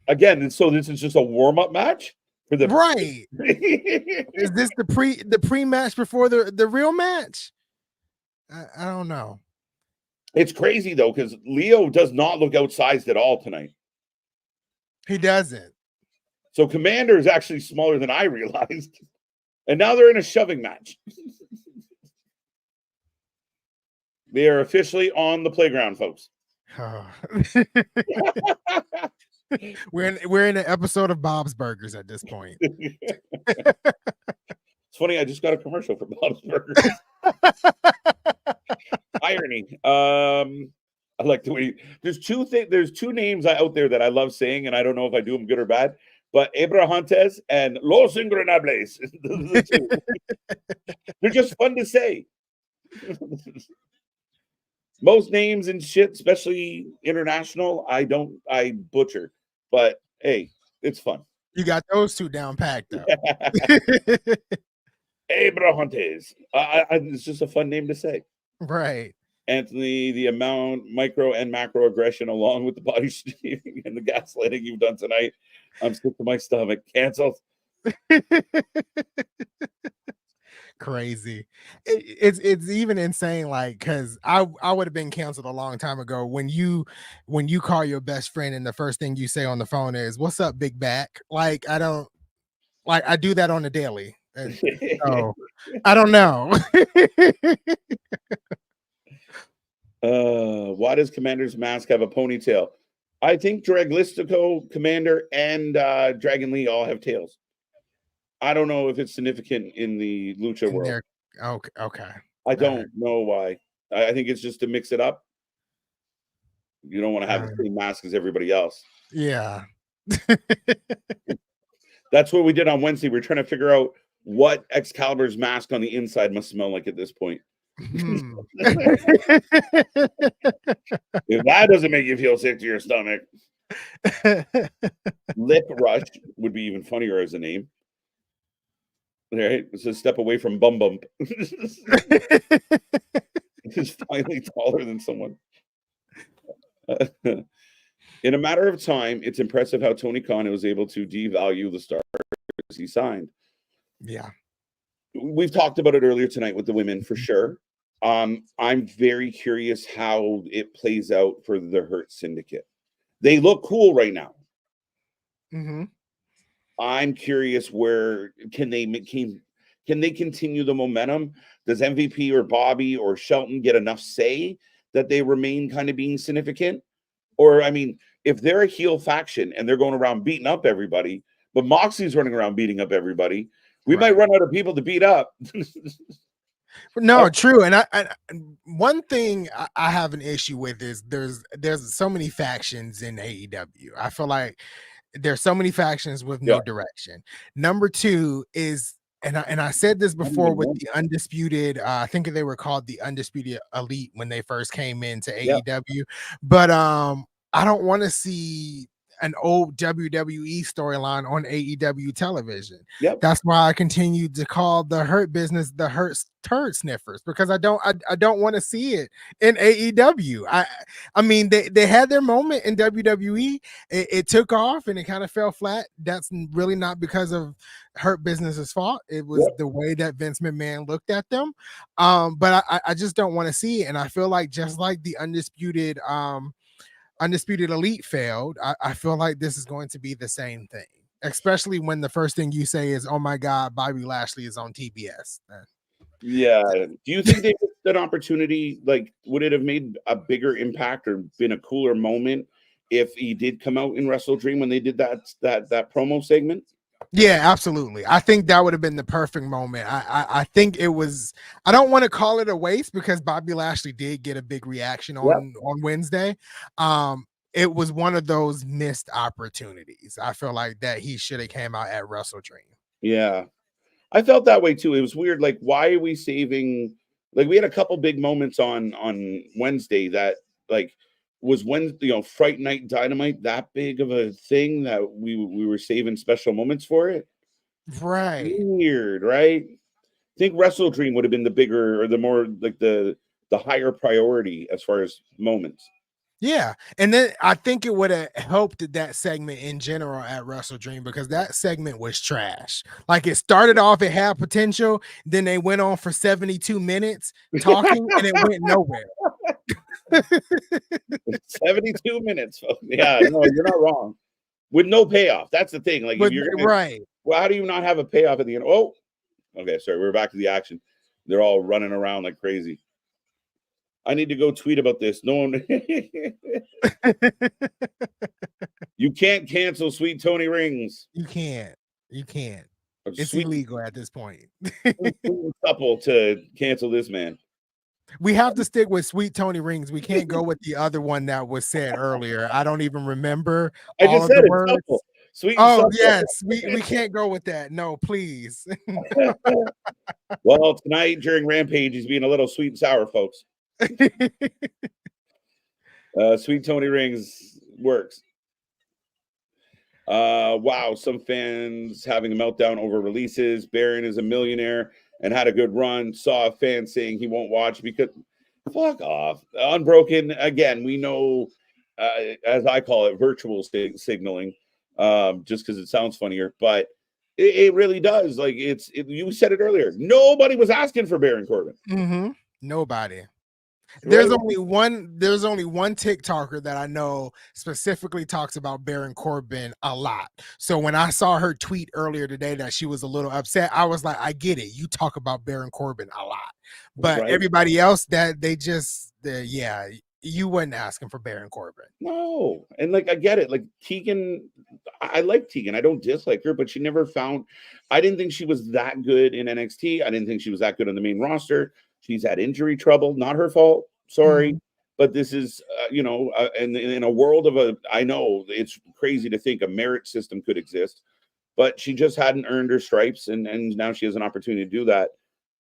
again, so this is just a warm-up match for the right. Is this the pre-match before the real match? I don't know. It's crazy though, because Leo does not look outsized at all tonight. He doesn't. So Commander is actually smaller than I realized. And now they're in a shoving match. They are officially on the playground, folks. We're in an episode of Bob's Burgers at this point. It's funny, I just got a commercial for Bob's Burgers. Irony. I like the way there's two names out there that I love saying, and I don't know if I do them good or bad. But Abrahantes and Los Ingranables. They're just fun to say. Most names and shit, especially international, I butcher. But hey, it's fun. You got those two down packed though. Abrahantes. It's just a fun name to say. Right. Anthony, the amount, micro and macro aggression, along with the body shaming and the gaslighting you've done tonight. I'm sick to my stomach. Canceled. Crazy. It's even insane, like, because I would have been canceled a long time ago when you call your best friend and the first thing you say on the phone is "What's up, big back?" Like, I don't like I do that on the daily. So I don't know. Why does Commander's mask have a ponytail? I think Draglistico, Commander, and Dragon Lee all have tails. I don't know if it's significant in the lucha world. Okay. I don't know why. I think it's just to mix it up. You don't want to have the same mask as everybody else. Yeah. That's what we did on Wednesday. We're trying to figure out what Excalibur's mask on the inside must smell like at this point. If that doesn't make you feel sick to your stomach. Lip Rush would be even funnier as a name. All right, it's a step away from Bum Bump. He's finally taller than someone. In a matter of time, it's impressive how Tony Khan was able to devalue the stars he signed. Yeah. We've talked about it earlier tonight with the women for sure. I'm very curious how it plays out for the Hurt Syndicate. They look cool right now. Mm-hmm. I'm curious where can they continue the momentum? Does MVP or Bobby or Shelton get enough say that they remain kind of being significant? Or, I mean, if they're a heel faction and they're going around beating up everybody, but Moxley's running around beating up everybody, we might run out of people to beat up. No, true. And I one thing I have an issue with is there's so many factions in AEW. I feel like there's so many factions with no direction. Number two is, and I said this before with the Undisputed, I think they were called the Undisputed Elite when they first came into AEW. But I don't want to see an old WWE storyline on AEW television. That's why I continue to call the Hurt business the Hurt Turd Sniffers, because I don't want to see it in AEW. I mean, they had their moment in WWE. It took off and it kind of fell flat. That's really not because of Hurt Business's fault. It was the way that Vince McMahon looked at them. But I just don't want to see it. And I feel like just like the Undisputed Elite failed, I feel like this is going to be the same thing, especially when the first thing you say is, "Oh my God, Bobby Lashley is on TBS." Yeah. Do you think they missed an opportunity? Like, would it have made a bigger impact or been a cooler moment if he did come out in Wrestle Dream when they did that promo segment? Yeah, absolutely. I think that would have been the perfect moment. I think it was. I don't want to call it a waste because Bobby Lashley did get a big reaction on Wednesday. It was one of those missed opportunities. I feel like that he should have came out at Wrestle Dream. Yeah, I felt that way too. It was weird. Like, why are we saving? Like, we had a couple big moments on Wednesday that like was when Fright Night Dynamite that big of a thing that we were saving special moments for it. Right. Weird, right? I think Wrestle Dream would have been the bigger or the more like the higher priority as far as moments. Yeah, and then I think it would have helped that segment in general at Wrestle Dream because that segment was trash. Like, it started off, it had potential, then they went on for 72 minutes talking and it went nowhere. 72 minutes. Yeah, no, you're not wrong. With no payoff. That's the thing. Like, if you're gonna, right. Well, how do you not have a payoff at the end? Oh, Okay, sorry. We're back to the action. They're all running around like crazy. I need to go tweet about this. No one. You can't cancel Sweet Tony Rings. You can't. You can't. It's Sweet illegal at this point. couple to cancel this man. We have to stick with Sweet Tony Rings. We can't go with the other one that was said earlier. I don't even remember I all just of said the it. words. Supple. Sweet. Oh, supple. yes. We can't go with that. No, please. Well, tonight during Rampage, he's being a little sweet and sour, folks. Sweet Tony Rings works. Wow, some fans having a meltdown over releases. Baron is a millionaire and had a good run. Saw a fan saying he won't watch because fuck off. Unbroken, again, we know, as I call it, virtual signaling, just because it sounds funnier, but it really does. Like you said it earlier. Nobody was asking for Baron Corbin. Mm-hmm. Nobody. Right? There's only one TikToker that I know specifically talks about Baron Corbin a lot. So when I saw her tweet earlier today that she was a little upset, I was like, I get it. You talk about Baron Corbin a lot. But Right. everybody else that they just yeah, you wasn't asking for Baron Corbin. No. And like I get it. Like Tegan, I like Tegan. I don't dislike her, but she never found I didn't think she was that good in NXT. I didn't think she was that good on the main roster. She's had injury trouble, not her fault. Sorry, but this is, and in a world of I know it's crazy to think a merit system could exist, but she just hadn't earned her stripes, and now she has an opportunity to do that.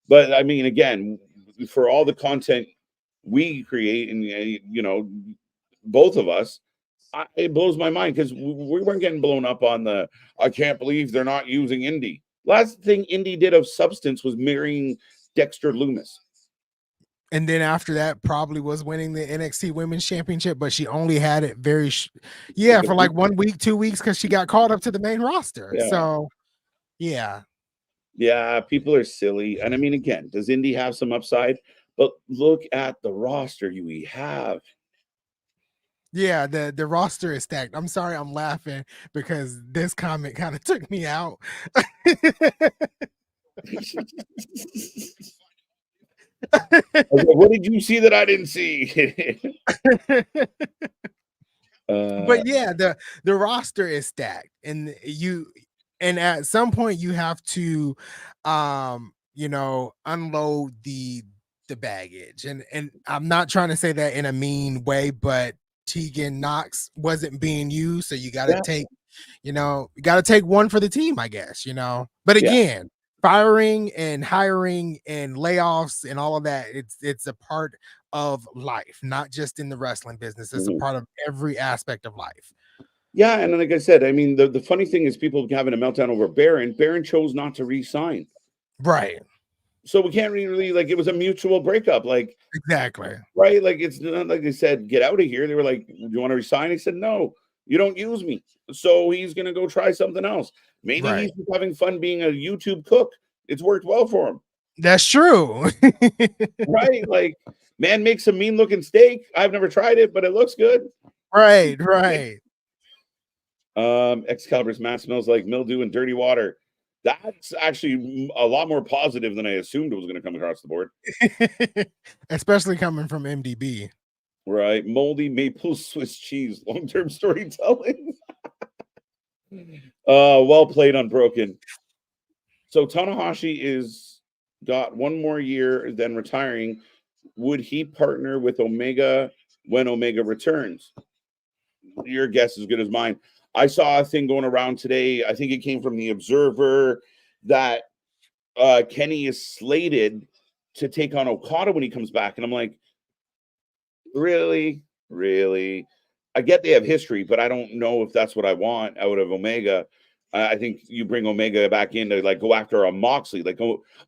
But I mean, again, for all the content we create, and both of us, it blows my mind because we weren't getting blown up on the. I can't believe they're not using Indy. Last thing Indy did of substance was marrying Dexter Lumis. And then after that, probably was winning the NXT Women's Championship, but she only had it for like 1 week, 2 weeks, because she got called up to the main roster. Yeah. So, yeah. Yeah, people are silly. And I mean, again, does Indy have some upside? But look at the roster we have. Yeah, the roster is stacked. I'm sorry, I'm laughing because this comment kind of took me out. What did you see that I didn't see? But yeah, the roster is stacked, and at some point you have to unload the baggage, and I'm not trying to say that in a mean way, but Tegan Knox wasn't being used, so you got to take one for the team, I guess, but again, firing and hiring and layoffs and all of that, it's a part of life, not just in the wrestling business. It's a part of every aspect of life. Yeah, and like I said, I mean, the funny thing is people having a meltdown over Baron. Baron chose not to re-sign. Right. So we can't really, like, it was a mutual breakup. Like, exactly. Right? Like, it's not like they said, get out of here. They were like, do you want to resign? He said, no, you don't use me. So he's going to go try something else. Maybe he's having fun being a YouTube cook. It's worked well for him. That's true. Right? Like, man makes a mean looking steak. I've never tried it, but it looks good. Right. Excalibur's mat smells like mildew and dirty water. That's actually a lot more positive than I assumed it was going to come across the board. Especially coming from MDB. Right. Moldy maple Swiss cheese. Long-term storytelling. Well played, Unbroken. So Tanahashi is got one more year, then retiring. Would he partner with Omega when Omega returns? Your guess is as good as mine. I saw a thing going around today. I think it came from the Observer that Kenny is slated to take on Okada when he comes back. And I'm like, really? I get they have history, but I don't know if that's what I want out of Omega. I think you bring Omega back in to like go after a Moxley. Like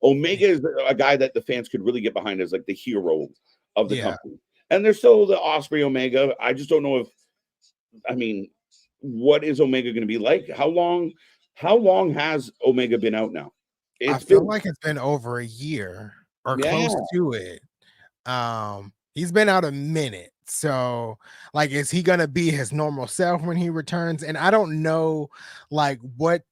Omega is a guy that the fans could really get behind as like the hero of the company. And there's still the Osprey Omega. I just don't know what is Omega going to be like? How long has Omega been out now? I feel like it's been over a year or close to it. He's been out a minute. So, like, is he gonna be his normal self when he returns? And I don't know, like, what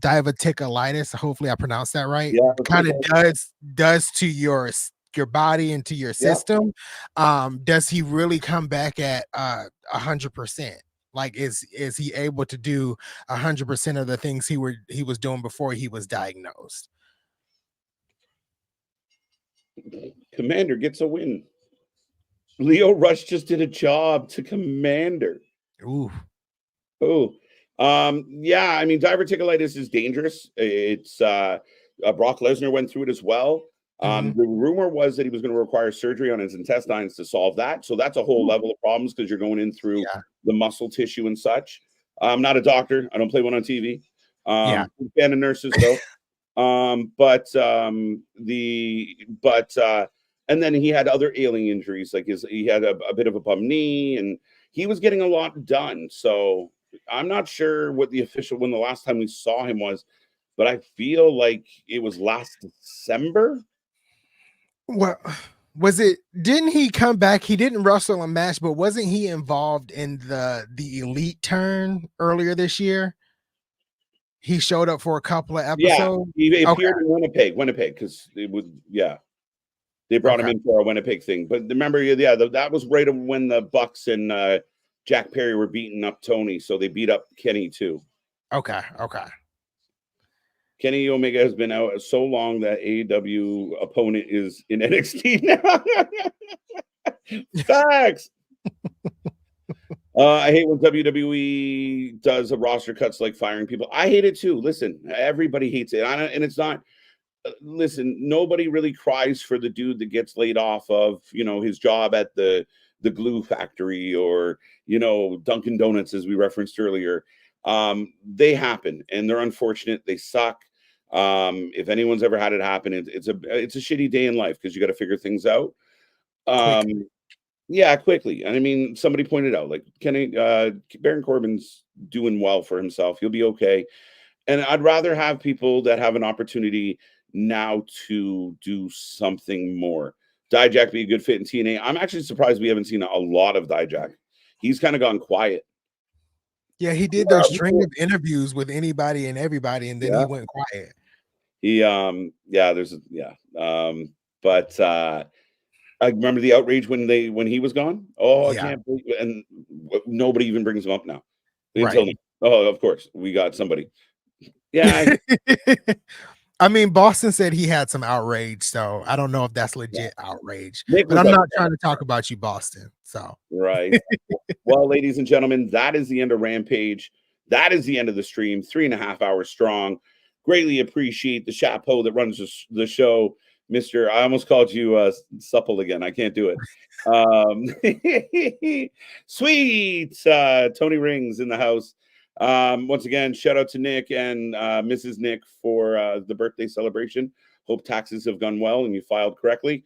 diverticulitis. Hopefully I pronounced that right. Yeah, Kind of does to your body and to your yeah. system. Does he really come back at 100%? Like, is he able to do 100% of the things he was doing before he was diagnosed? Commander gets a win. Leo Rush just did a job to Commander. Ooh. Oh, yeah. I mean, diverticulitis is dangerous. It's Brock Lesnar went through it as well. Mhm. The rumor was that he was going to require surgery on his intestines to solve that. So that's a whole level of problems because you're going in through Yeah. the muscle tissue and such. I'm not a doctor. I don't play one on TV. Yeah. Fan of nurses though. And then he had other ailing injuries, like he had a bit of a bum knee, and he was getting a lot done. So I'm not sure when the last time we saw him was, but I feel like it was last December. Well, didn't he come back? He didn't wrestle a match, but wasn't he involved in the elite turn earlier this year? He showed up for a couple of Yeah, episodes. he Okay. appeared in Winnipeg, because it would, yeah. They brought him Okay. in for a Winnipeg thing. But remember, yeah, that was right when the Bucks and Jack Perry were beating up Tony, so they beat up Kenny too. Okay. Kenny Omega has been out so long that AEW opponent is in NXT now. Facts. I hate when WWE does a roster cuts like firing people. I hate it too. Listen, everybody hates it. And it's not. Listen, nobody really cries for the dude that gets laid off of, his job at the glue factory or, Dunkin' Donuts, as we referenced earlier. They happen and they're unfortunate. They suck. If anyone's ever had it happen, it's a shitty day in life because you got to figure things out. Yeah, quickly. And I mean, somebody pointed out, like, Baron Corbin's doing well for himself. He'll be okay. And I'd rather have people that have an opportunity now to do something more. Dijak be a good fit in TNA. I'm actually surprised we haven't seen a lot of Dijak. He's kind of gone quiet. Yeah, he did those string of interviews with anybody and everybody, and then he went quiet. But I remember the outrage when he was gone. Oh, Yeah. I can't believe it. And nobody even brings him up now. Right. Oh, of course, we got somebody. Yeah. I mean, Boston said he had some outrage, so I don't know if that's legit outrage. Nick But was I'm like, not trying to talk about you, Boston. So right. Well, ladies and gentlemen, that is the end of Rampage. That is the end of the stream. 3.5 hours strong. Greatly appreciate the chapeau that runs the show, Mr. I almost called you supple again. I can't do it. Sweet. Tony Rings in the house. Once again, shout out to Nick and Mrs. Nick for the birthday celebration. Hope taxes have gone well and you filed correctly.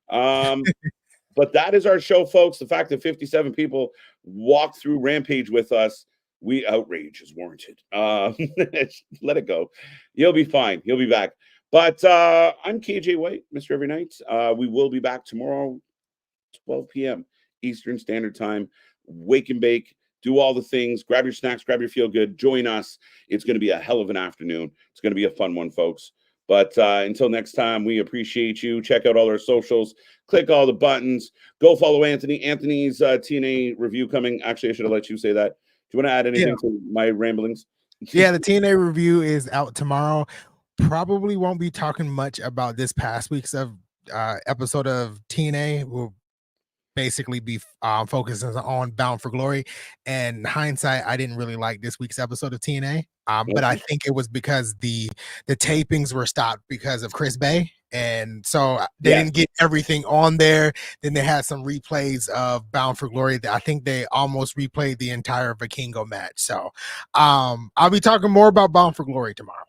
But that is our show, folks. The fact that 57 people walked through Rampage with us, outrage is warranted. Let it go. You'll be fine. You'll be back. But I'm KJ White, Mr. Every Night. We will be back tomorrow, 12 p.m. Eastern Standard Time. Wake and bake. Do all the things. Grab your snacks. Grab your feel good. Join us. It's going to be a hell of an afternoon. It's going to be a fun one, folks. But until next time, we appreciate you. Check out all our socials. Click all the buttons. Go follow Anthony. Anthony's TNA review coming. Actually, I should have let you say that. Do you want to add anything to my ramblings? Yeah, the TNA review is out tomorrow. Probably won't be talking much about this past week's episode of TNA. We'll basically be focusing on Bound for Glory. And hindsight, I didn't really like this week's episode of TNA. But I think it was because the tapings were stopped because of Chris Bay. And so they didn't get everything on there. Then they had some replays of Bound for Glory. I think they almost replayed the entire Vikingo match. So I'll be talking more about Bound for Glory tomorrow.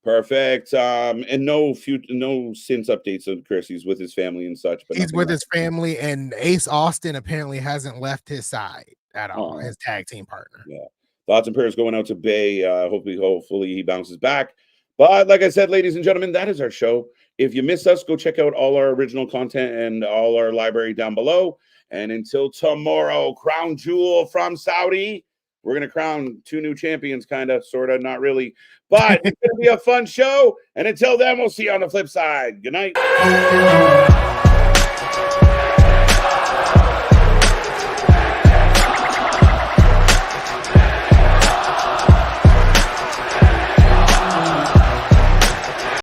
Perfect. And no since updates on Chris. He's with his family and such. But he's with his family, and Ace Austin apparently hasn't left his side at all. His tag team partner. Yeah. Thoughts and prayers going out to Bay. Hopefully he bounces back. But like I said, ladies and gentlemen, that is our show. If you missed us, go check out all our original content and all our library down below. And until tomorrow, Crown Jewel from Saudi. We're going to crown 2 new champions, kind of, sort of, not really. But it's going to be a fun show. And until then, we'll see you on the flip side. Good night.